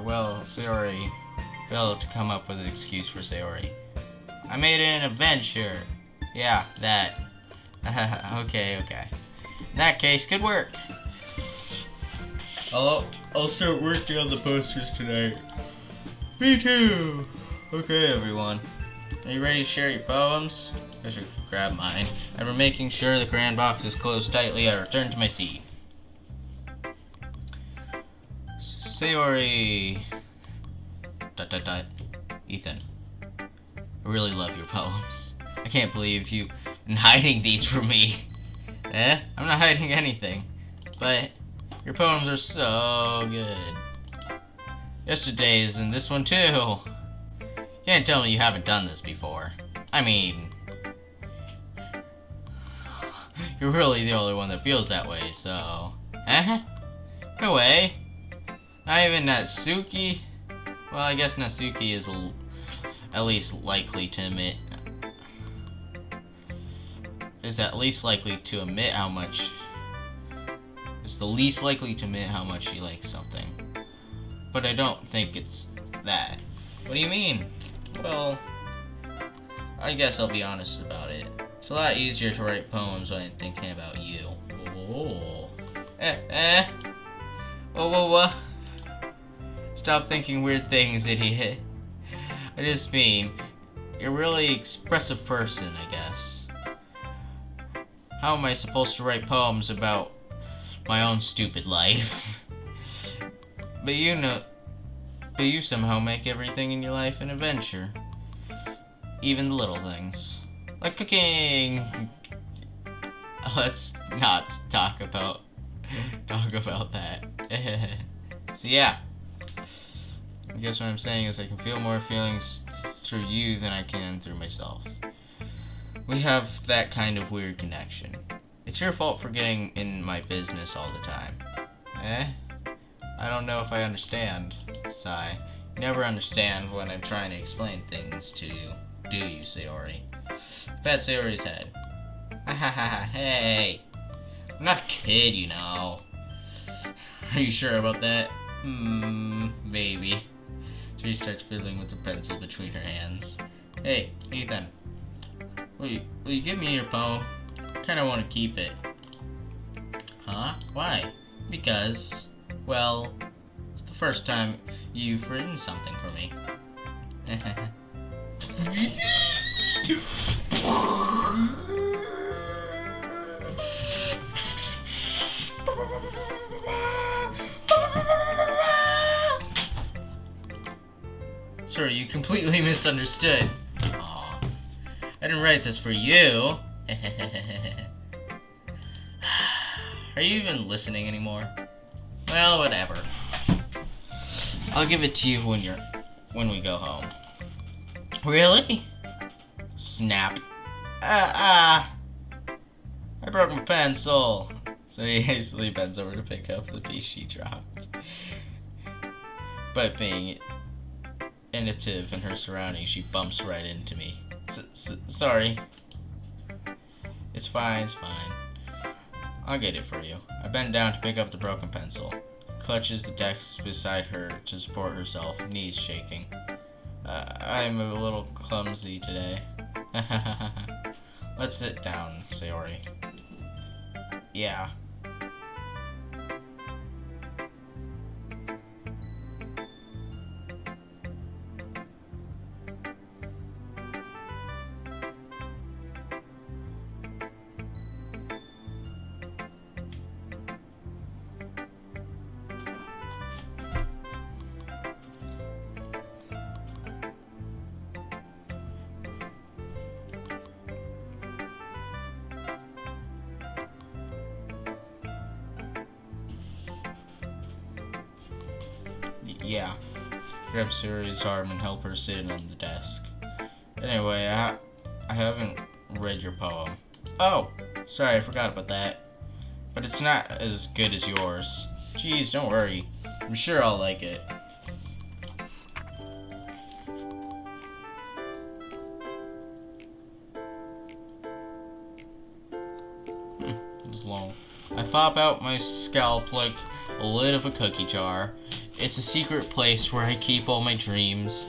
well, Sayori failed to come up with an excuse for Sayori. I made it an adventure. Yeah, that. Okay. In that case, good work. I'll start working on the posters tonight. Me too. Okay, everyone. Are you ready to share your poems? I should grab mine. After making sure the crayon box is closed tightly, I return to my seat. Sayori... ... Ethan. I really love your poems. I can't believe you've been hiding these from me. I'm not hiding anything. But your poems are so good. Yesterday's and this one too. Can't tell me you haven't done this before. I mean, you're really the only one that feels that way, so... No way. Not even Natsuki? Well, I guess Natsuki is at least likely to admit... Is at least likely to admit how much... Is the least likely to admit how much she likes something. But I don't think it's that. What do you mean? Well, I guess I'll be honest about it. It's a lot easier to write poems when I'm thinking about you. Oh. Whoa. Stop thinking weird things, idiot. I just mean, you're a really expressive person, I guess. How am I supposed to write poems about my own stupid life? But you somehow make everything in your life an adventure. Even the little things. Like cooking. Let's not talk about that. So yeah. I guess what I'm saying is I can feel more feelings through you than I can through myself. We have that kind of weird connection. It's your fault for getting in my business all the time. I don't know if I understand. Sigh. You never understand when I'm trying to explain things to you, do you, Sayori? Pat Sayori's head. Hey! I'm not a kid, you know. Are you sure about that? Maybe. She starts fiddling with the pencil between her hands. Hey, Ethan. Will you give me your poem? I kinda wanna keep it. Huh? Why? Because, well, it's the first time you've written something for me. Sure, you completely misunderstood. Aw, I didn't write this for you. Are you even listening anymore? Well, whatever. I'll give it to you when we go home. Really? Snap. I broke my pencil. So he hastily bends over to pick up the piece she dropped. But being inattentive in her surroundings, she bumps right into me. Sorry. It's fine. I'll get it for you. I bend down to pick up the broken pencil. Clutches the desk beside her to support herself, knees shaking. I'm a little clumsy today. Let's sit down, Sayori. Yeah. grab Suri's arm and help her sit on the desk. Anyway, I haven't read your poem. Oh, sorry, I forgot about that. But it's not as good as yours. Geez, don't worry. I'm sure I'll like it. It's long. I pop out my scalp like a lid of a cookie jar. It's a secret place where I keep all my dreams.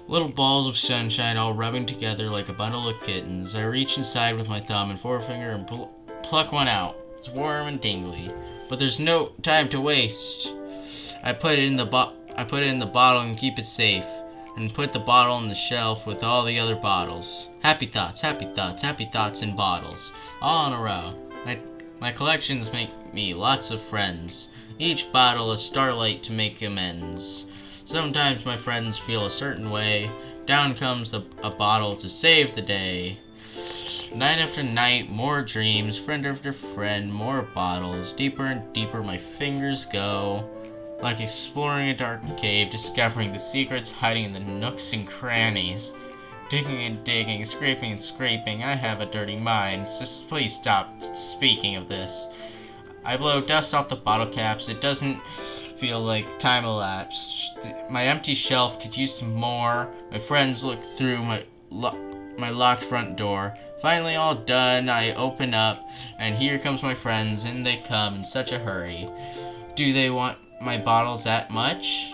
Little balls of sunshine all rubbing together like a bundle of kittens. I reach inside with my thumb and forefinger and pluck one out. It's warm and tingly, but there's no time to waste. I put it in the bottle and keep it safe, and put the bottle on the shelf with all the other bottles. Happy thoughts, happy thoughts, happy thoughts in bottles, all in a row. My collections make me lots of friends. Each bottle a starlight to make amends. Sometimes my friends feel a certain way. Down comes a bottle to save the day. Night after night, more dreams, friend after friend, more bottles. Deeper and deeper my fingers go. Like exploring a dark cave, discovering the secrets hiding in the nooks and crannies. Digging and digging, scraping and scraping, I have a dirty mind. Just please stop speaking of this. I blow dust off the bottle caps. It doesn't feel like time elapsed. My empty shelf could use some more. My friends look through my locked front door. Finally all done, I open up, and here comes my friends. In they come in such a hurry. Do they want my bottles that much?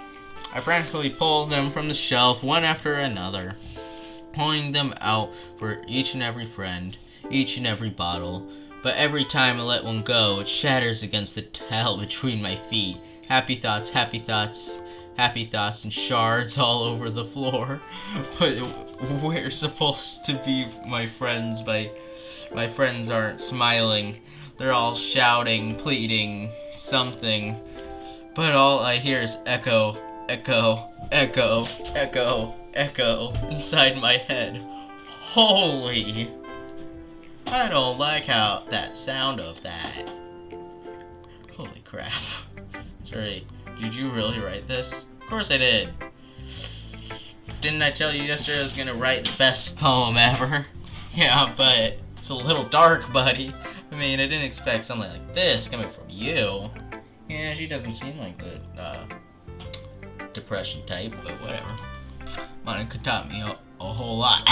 I frantically pull them from the shelf, one after another, pulling them out for each and every friend, each and every bottle. But every time I let one go, it shatters against the tile between my feet. Happy thoughts, happy thoughts, happy thoughts, and shards all over the floor. But we're supposed to be my friends, my friends aren't smiling. They're all shouting, pleading, something. But all I hear is echo, echo, echo, echo, echo inside my head. Holy! I don't like how that sound of that. Holy crap. Sorry, did you really write this? Of course I did. Didn't I tell you yesterday I was gonna write the best poem ever? Yeah, but it's a little dark, buddy. I mean, I didn't expect something like this coming from you. Yeah, she doesn't seem like the depression type, but whatever. Monica taught me a whole lot.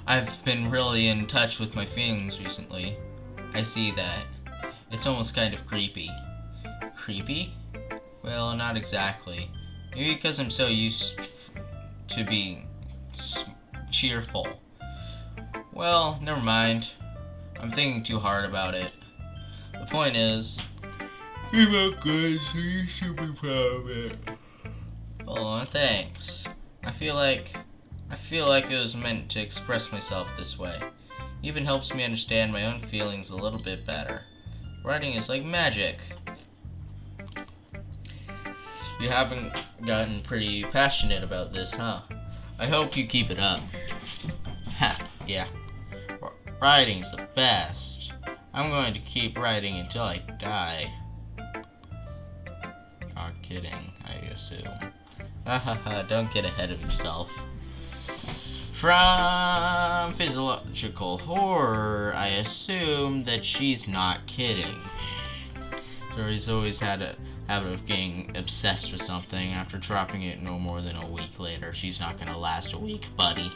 I've been really in touch with my feelings recently. I see that. It's almost kind of creepy. Creepy? Well, not exactly. Maybe because I'm so used to being cheerful. Well, never mind. I'm thinking too hard about it. The point is, you're not good, so you should be proud of it. Oh, thanks. I feel like it was meant to express myself this way. Even helps me understand my own feelings a little bit better. Writing is like magic. You haven't gotten pretty passionate about this, huh? I hope you keep it up. Ha, yeah. Writing's the best. I'm going to keep writing until I die. Not kidding, I assume. Hahaha, don't get ahead of yourself. From physiological horror, I assume that she's not kidding. Tori's always had a habit of getting obsessed with something. After dropping it no more than a week later, she's not gonna last a week, buddy.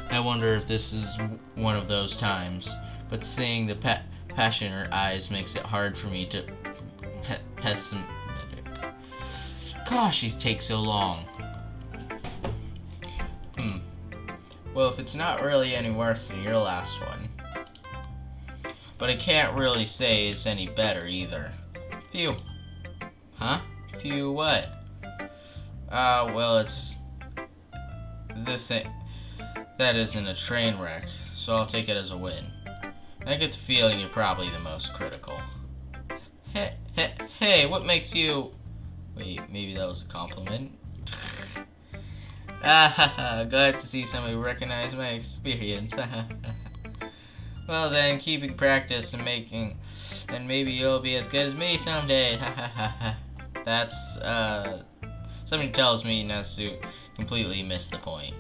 I wonder if this is one of those times, but seeing the passion in her eyes makes it hard for me to pessimistic. Gosh, these take so long. Well, if it's not really any worse than your last one. But I can't really say it's any better either. Phew. Huh? Phew what? Well, it's... That isn't a train wreck, so I'll take it as a win. I get the feeling you're probably the most critical. Hey, what makes you... Wait, maybe that was a compliment? Glad to see somebody recognize my experience. Well then, keeping practice and maybe you'll be as good as me someday. That's, something tells me Nasu completely missed the point.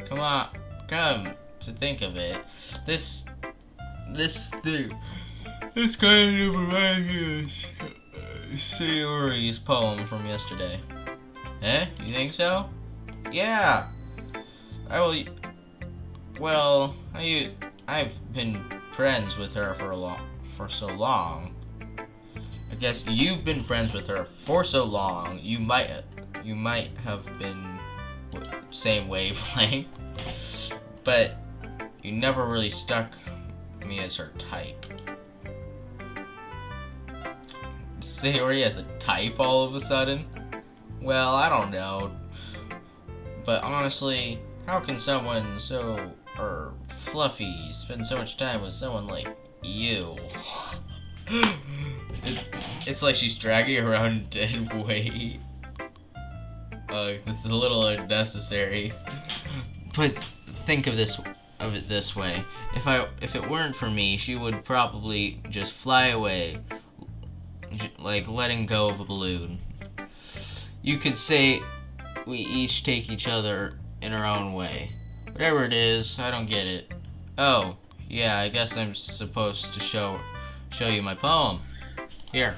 Come to think of it, this kind of reminds me of Sayori's poem from yesterday. Eh? You think so? Yeah. I've been friends with her for so long. I guess you've been friends with her for so long. You might have been same wavelength, but you never really stuck me as her type. Sayori as a type all of a sudden? Well, I don't know. But honestly, how can someone so fluffy spend so much time with someone like you? It's like she's dragging around dead weight. It's a little unnecessary. But think of it this way: if it weren't for me, she would probably just fly away, like letting go of a balloon. You could say we each take each other in our own way. Whatever it is, I don't get it. Oh, yeah, I guess I'm supposed to show you my poem. Here.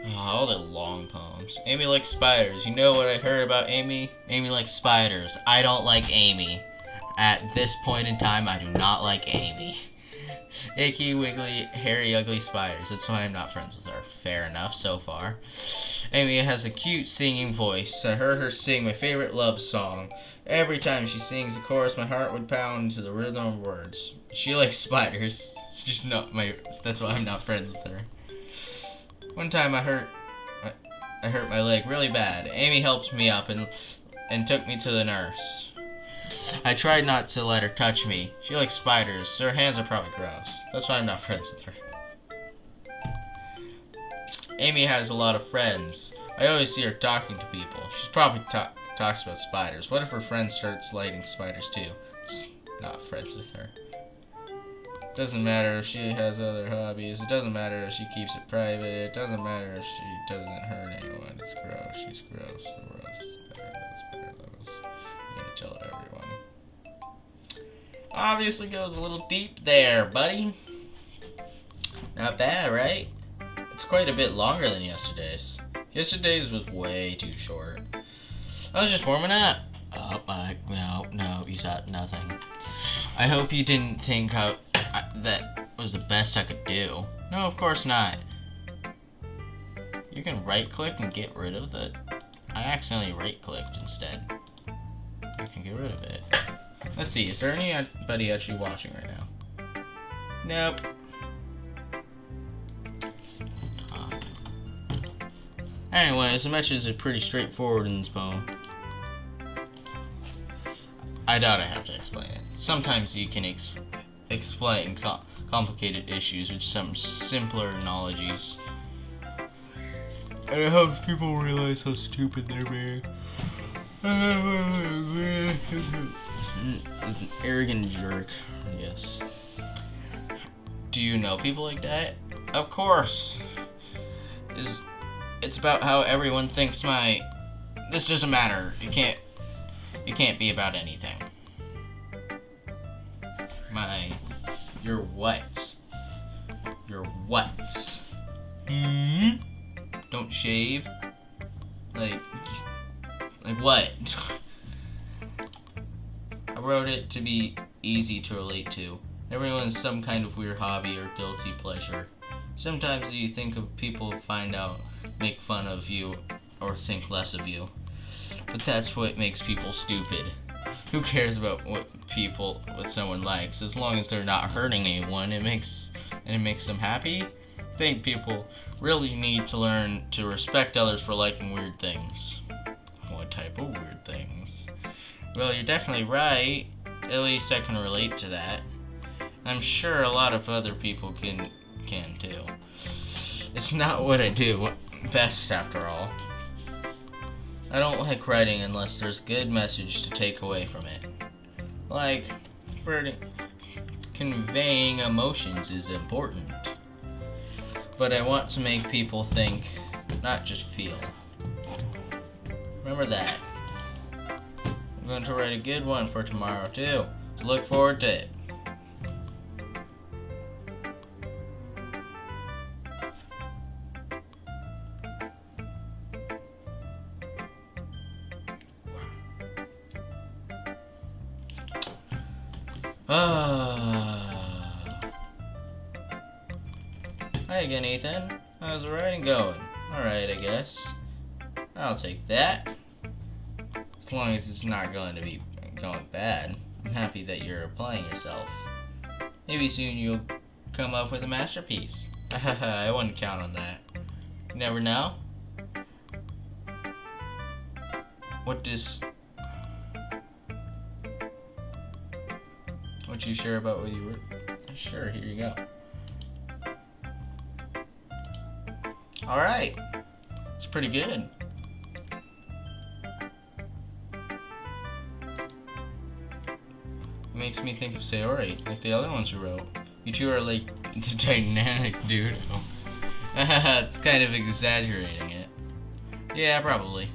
Oh, all the long poems. Amy likes spiders. You know what I heard about Amy? Amy likes spiders. I don't like Amy. At this point in time, I do not like Amy. Icky, wiggly, hairy, ugly spiders. That's why I'm not friends with her. Fair enough so far. Amy has a cute singing voice. I heard her sing my favorite love song. Every time she sings the chorus, my heart would pound to the rhythm of words. She likes spiders. It's just not that's why I'm not friends with her. One time I hurt my leg really bad. Amy helped me up and took me to the nurse. I tried not to let her touch me. She likes spiders, so her hands are probably gross. That's why I'm not friends with her. Amy has a lot of friends. I always see her talking to people. She's probably talks about spiders. What if her friend starts lighting spiders too? Not friends with her. Doesn't matter if she has other hobbies. It doesn't matter if she keeps it private. It doesn't matter if she doesn't hurt anyone. It's gross. She's gross. I'm gonna tell everyone. Obviously goes a little deep there, buddy. Not bad, right? It's quite a bit longer than yesterday's. Yesterday's was way too short. I was just warming up. No, you said nothing. I hope you didn't think that was the best I could do. No, of course not. You can right-click and get rid of the... I accidentally right-clicked instead. You can get rid of it. Let's see, is there anybody actually watching right now? Nope. Anyways, the message is pretty straightforward in this poem. I doubt I have to explain it. Sometimes you can explain complicated issues with some simpler analogies. And it helps people realize how stupid they're being. Is an arrogant jerk, I guess. Do you know people like that? Of course. It's about how everyone thinks this doesn't matter. It can't be about anything. Your what? Your what? Don't shave? Like what? I wrote it to be easy to relate to. Everyone's some kind of weird hobby or guilty pleasure. Sometimes you think of people find out, make fun of you, or think less of you. But that's what makes people stupid. Who cares about what someone likes, as long as they're not hurting anyone, it makes them happy? I think people really need to learn to respect others for liking weird things. What type of weird things? Well, you're definitely right. At least I can relate to that. I'm sure a lot of other people can too. It's not what I do best, after all. I don't like writing unless there's a good message to take away from it. Like, conveying emotions is important. But I want to make people think not just feel. Remember that. I'm going to write a good one for tomorrow too, so look forward to it. Hi again, Ethan. How's the writing going? Alright, I guess. I'll take that. As long as it's not going to be going bad. I'm happy that you're applying yourself. Maybe soon you'll come up with a masterpiece. I wouldn't count on that. You never know. What you sure about what you were? Sure, here you go. Alright. It's pretty good. It makes me think of Sayori, like the other ones you wrote. You two are like the dynamic dude. It's kind of exaggerating it. Yeah, probably.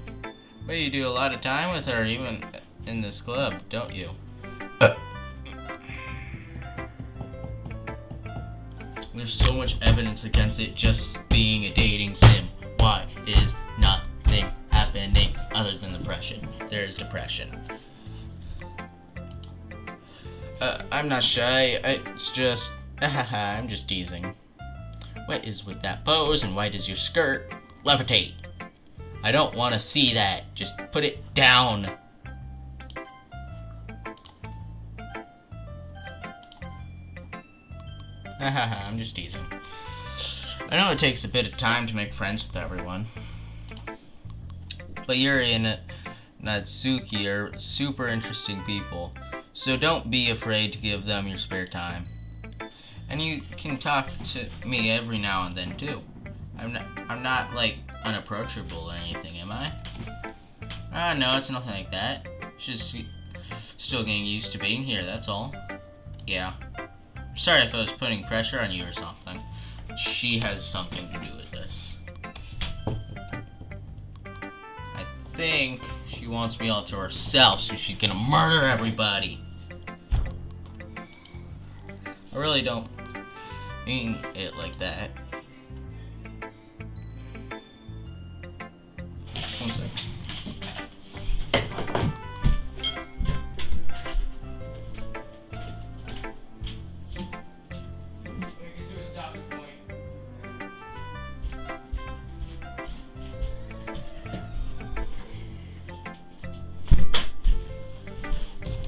But you do a lot of time with her, even in this club, don't you? There's so much evidence against it just being a dating sim. Why is nothing happening other than depression? There is depression. I'm not shy. It's just... I'm just teasing. What is with that pose and why does your skirt levitate? I don't want to see that. Just put it down. I'm just teasing. I know it takes a bit of time to make friends with everyone. But Yuri and Natsuki are super interesting people. So don't be afraid to give them your spare time. And you can talk to me every now and then too. I'm not like unapproachable or anything, am I? No, it's nothing like that. Just still getting used to being here, that's all. Yeah. Sorry if I was putting pressure on you or something. She has something to do with this. I think she wants me all to herself, so she's gonna murder everybody. I really don't mean it like that. One second.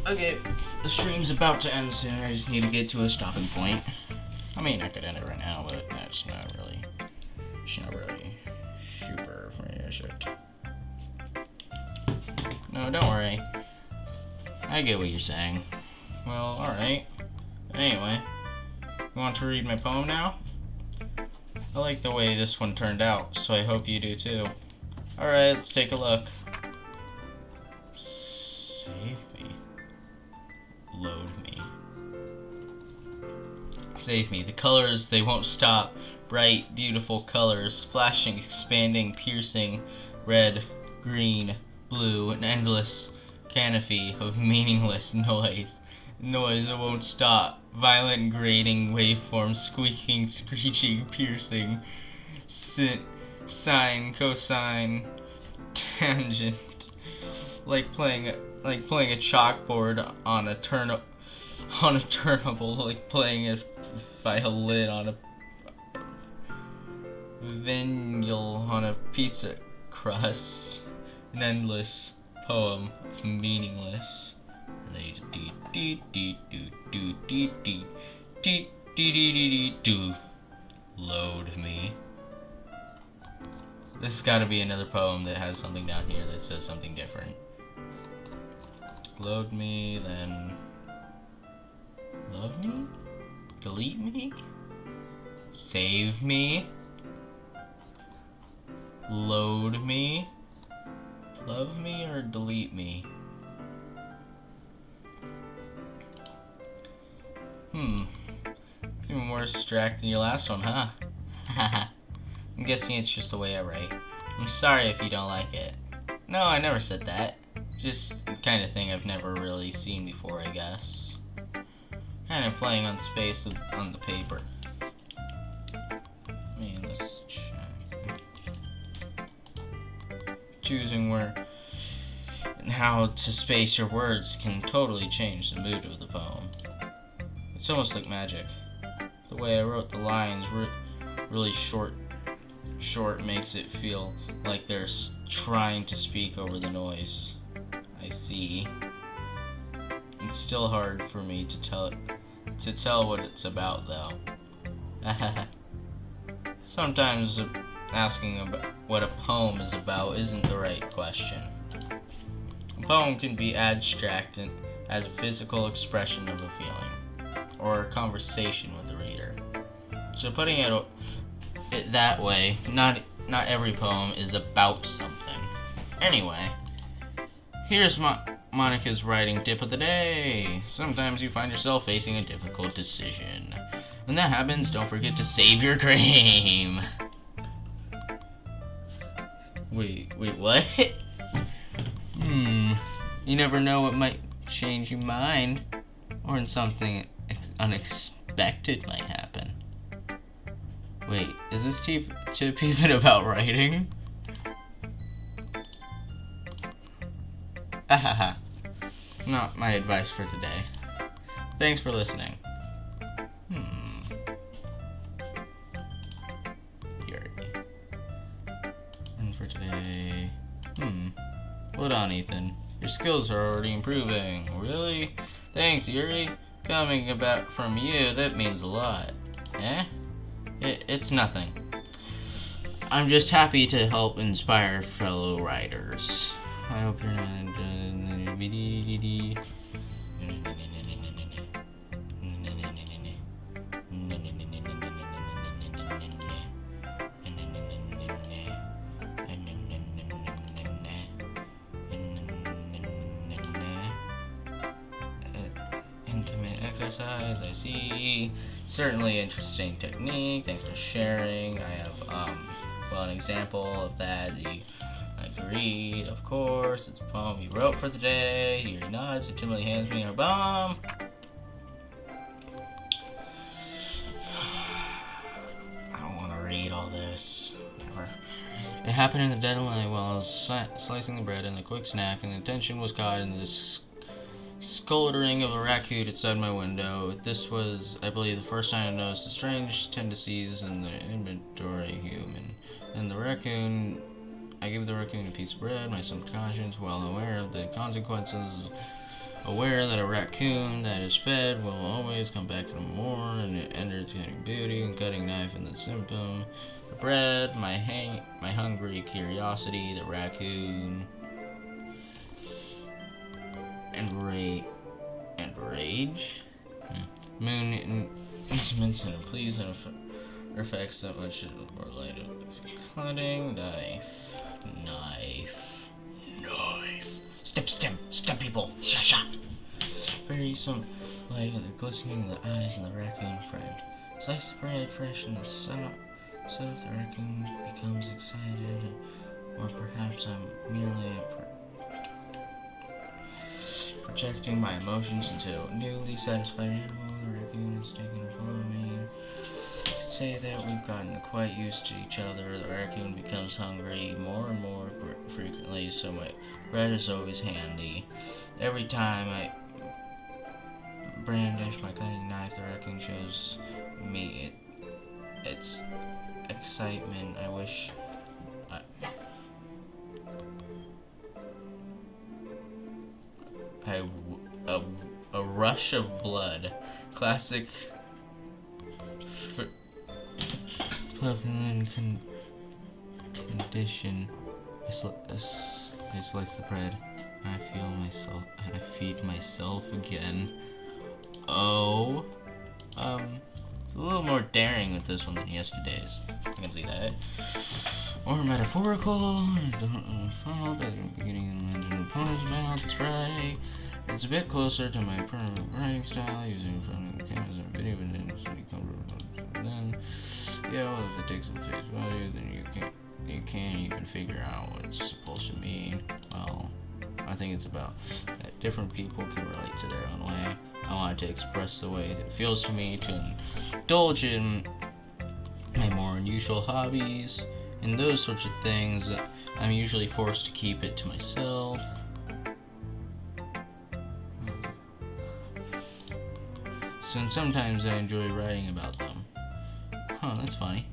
Okay, the stream's about to end soon. I just need to get to a stopping point. I mean, I could end it right now, but that's not really super for me, is it? No, don't worry. I get what you're saying. Well, alright. Anyway, you want to read my poem now? I like the way this one turned out, so I hope you do too. Alright, let's take a look. Save me. Load me. Save me. The colors, they won't stop. Bright, beautiful colors. Flashing, expanding, piercing. Red, green, blue. An endless canopy of meaningless noise. Noise that won't stop. Violent, grating, waveforms. Squeaking, screeching, piercing. Sine, cosine, tangent. Like playing a chalkboard on a turnable, like playing a violin on a vinyl on a pizza crust. An endless poem of meaningless. Load me. This has got to be another poem that has something down here that says something different. Load me, then love me? Delete me? Save me? Load me? Love me or delete me? Even more abstract than your last one, huh? I'm guessing it's just the way I write. I'm sorry if you don't like it. No, I never said that. Just the kind of thing I've never really seen before, I guess. Kind of playing on space on the paper. Let's check. Choosing where and how to space your words can totally change the mood of the poem. It's almost like magic. The way I wrote the lines really short makes it feel like they're trying to speak over the noise. I see. It's still hard for me to tell what it's about, though. Sometimes asking about what a poem is about isn't the right question. A poem can be abstract and as a physical expression of a feeling, or a conversation with the reader. So putting it that way, not every poem is about something. Anyway, here's Monica's writing tip of the day. Sometimes you find yourself facing a difficult decision. When that happens, don't forget to save your cream. Wait, what? You never know what might change your mind, or when something unexpected might happen. Wait, is this tip even about writing? Ahaha. Not my advice for today. Thanks for listening. Yuri. And for today... Hold on, Ethan. Your skills are already improving. Really? Thanks, Yuri. Coming about from you, that means a lot. Eh? It's nothing. I'm just happy to help inspire fellow writers. I hope you're not... Intimate exercise, I see. Certainly interesting technique. Thanks for sharing. I have, an example of that I can read, of course. It's a poem you wrote for today. Yuri nods and timidly hands me our bomb. I don't want to read all this. Whatever. It happened in the dead of night while I was slicing the bread and a quick snack, and the attention was caught in the scolding of a raccoon outside my window. This was, I believe, the first time I noticed the strange tendencies in the inventory human. And I gave the raccoon a piece of bread, my subconscious, well aware of the consequences, aware that a raccoon that is fed will always come back for more, and it entertaining beauty and cutting knife in the symptom. The bread, my hungry curiosity, the raccoon, and rage. Moon instruments and please and effects that much more light of cutting knife. Step people. Sha. Very some light and the glistening of the eyes and the raccoon friend. Slice the bread fresh and soft. So if the raccoon becomes excited, or perhaps I'm merely projecting my emotions into a newly satisfied animal, the raccoon is taking upon me. Say that we've gotten quite used to each other. The raccoon becomes hungry more and more frequently, so my bread is always handy. Every time I brandish my cutting knife, the raccoon shows me its excitement. I wish a rush of blood. Classic Pavilion condition. I slice the bread. I feel myself. I feed myself again. Oh, it's a little more daring with this one than yesterday's. I can see that. Or metaphorical. I don't follow the beginning and the opponent's mouth. That's right. It's a bit closer to my permanent writing style, using front of the cameras and video, but then well, if it takes some face value, then you can't even figure out what it's supposed to mean. Well, I think it's about that different people can relate to their own way. I wanted to express the way that it feels to me to indulge in my more unusual hobbies and those sorts of things. I'm usually forced to keep it to myself. And sometimes I enjoy writing about them. Huh, that's funny.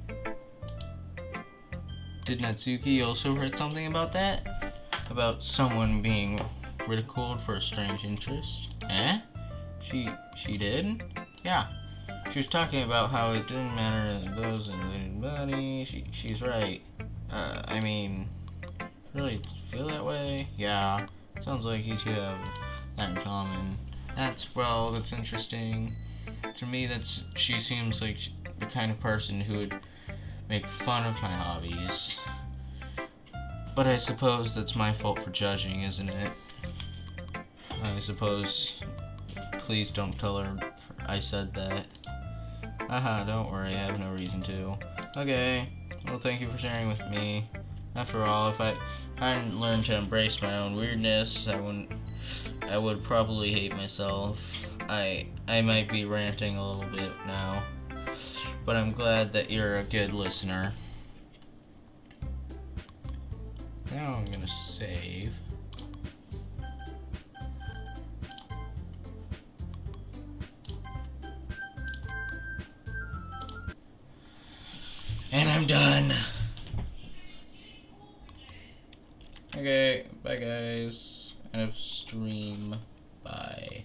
Did Natsuki also write something about that? About someone being ridiculed for a strange interest? Eh? She did? Yeah. She was talking about how it didn't matter those and money. She's right. I mean, really feel that way? Yeah. Sounds like you two have that in common. That's interesting. To me, she seems like the kind of person who would make fun of my hobbies. But I suppose that's my fault for judging, isn't it? I suppose. Please don't tell her I said that. Haha, don't worry, I have no reason to. Okay, well, thank you for sharing with me. After all, if I hadn't learned to embrace my own weirdness, I would probably hate myself. I might be ranting a little bit now, but I'm glad that you're a good listener. Now I'm gonna save. And I'm done. Okay, bye guys. End of stream. Bye.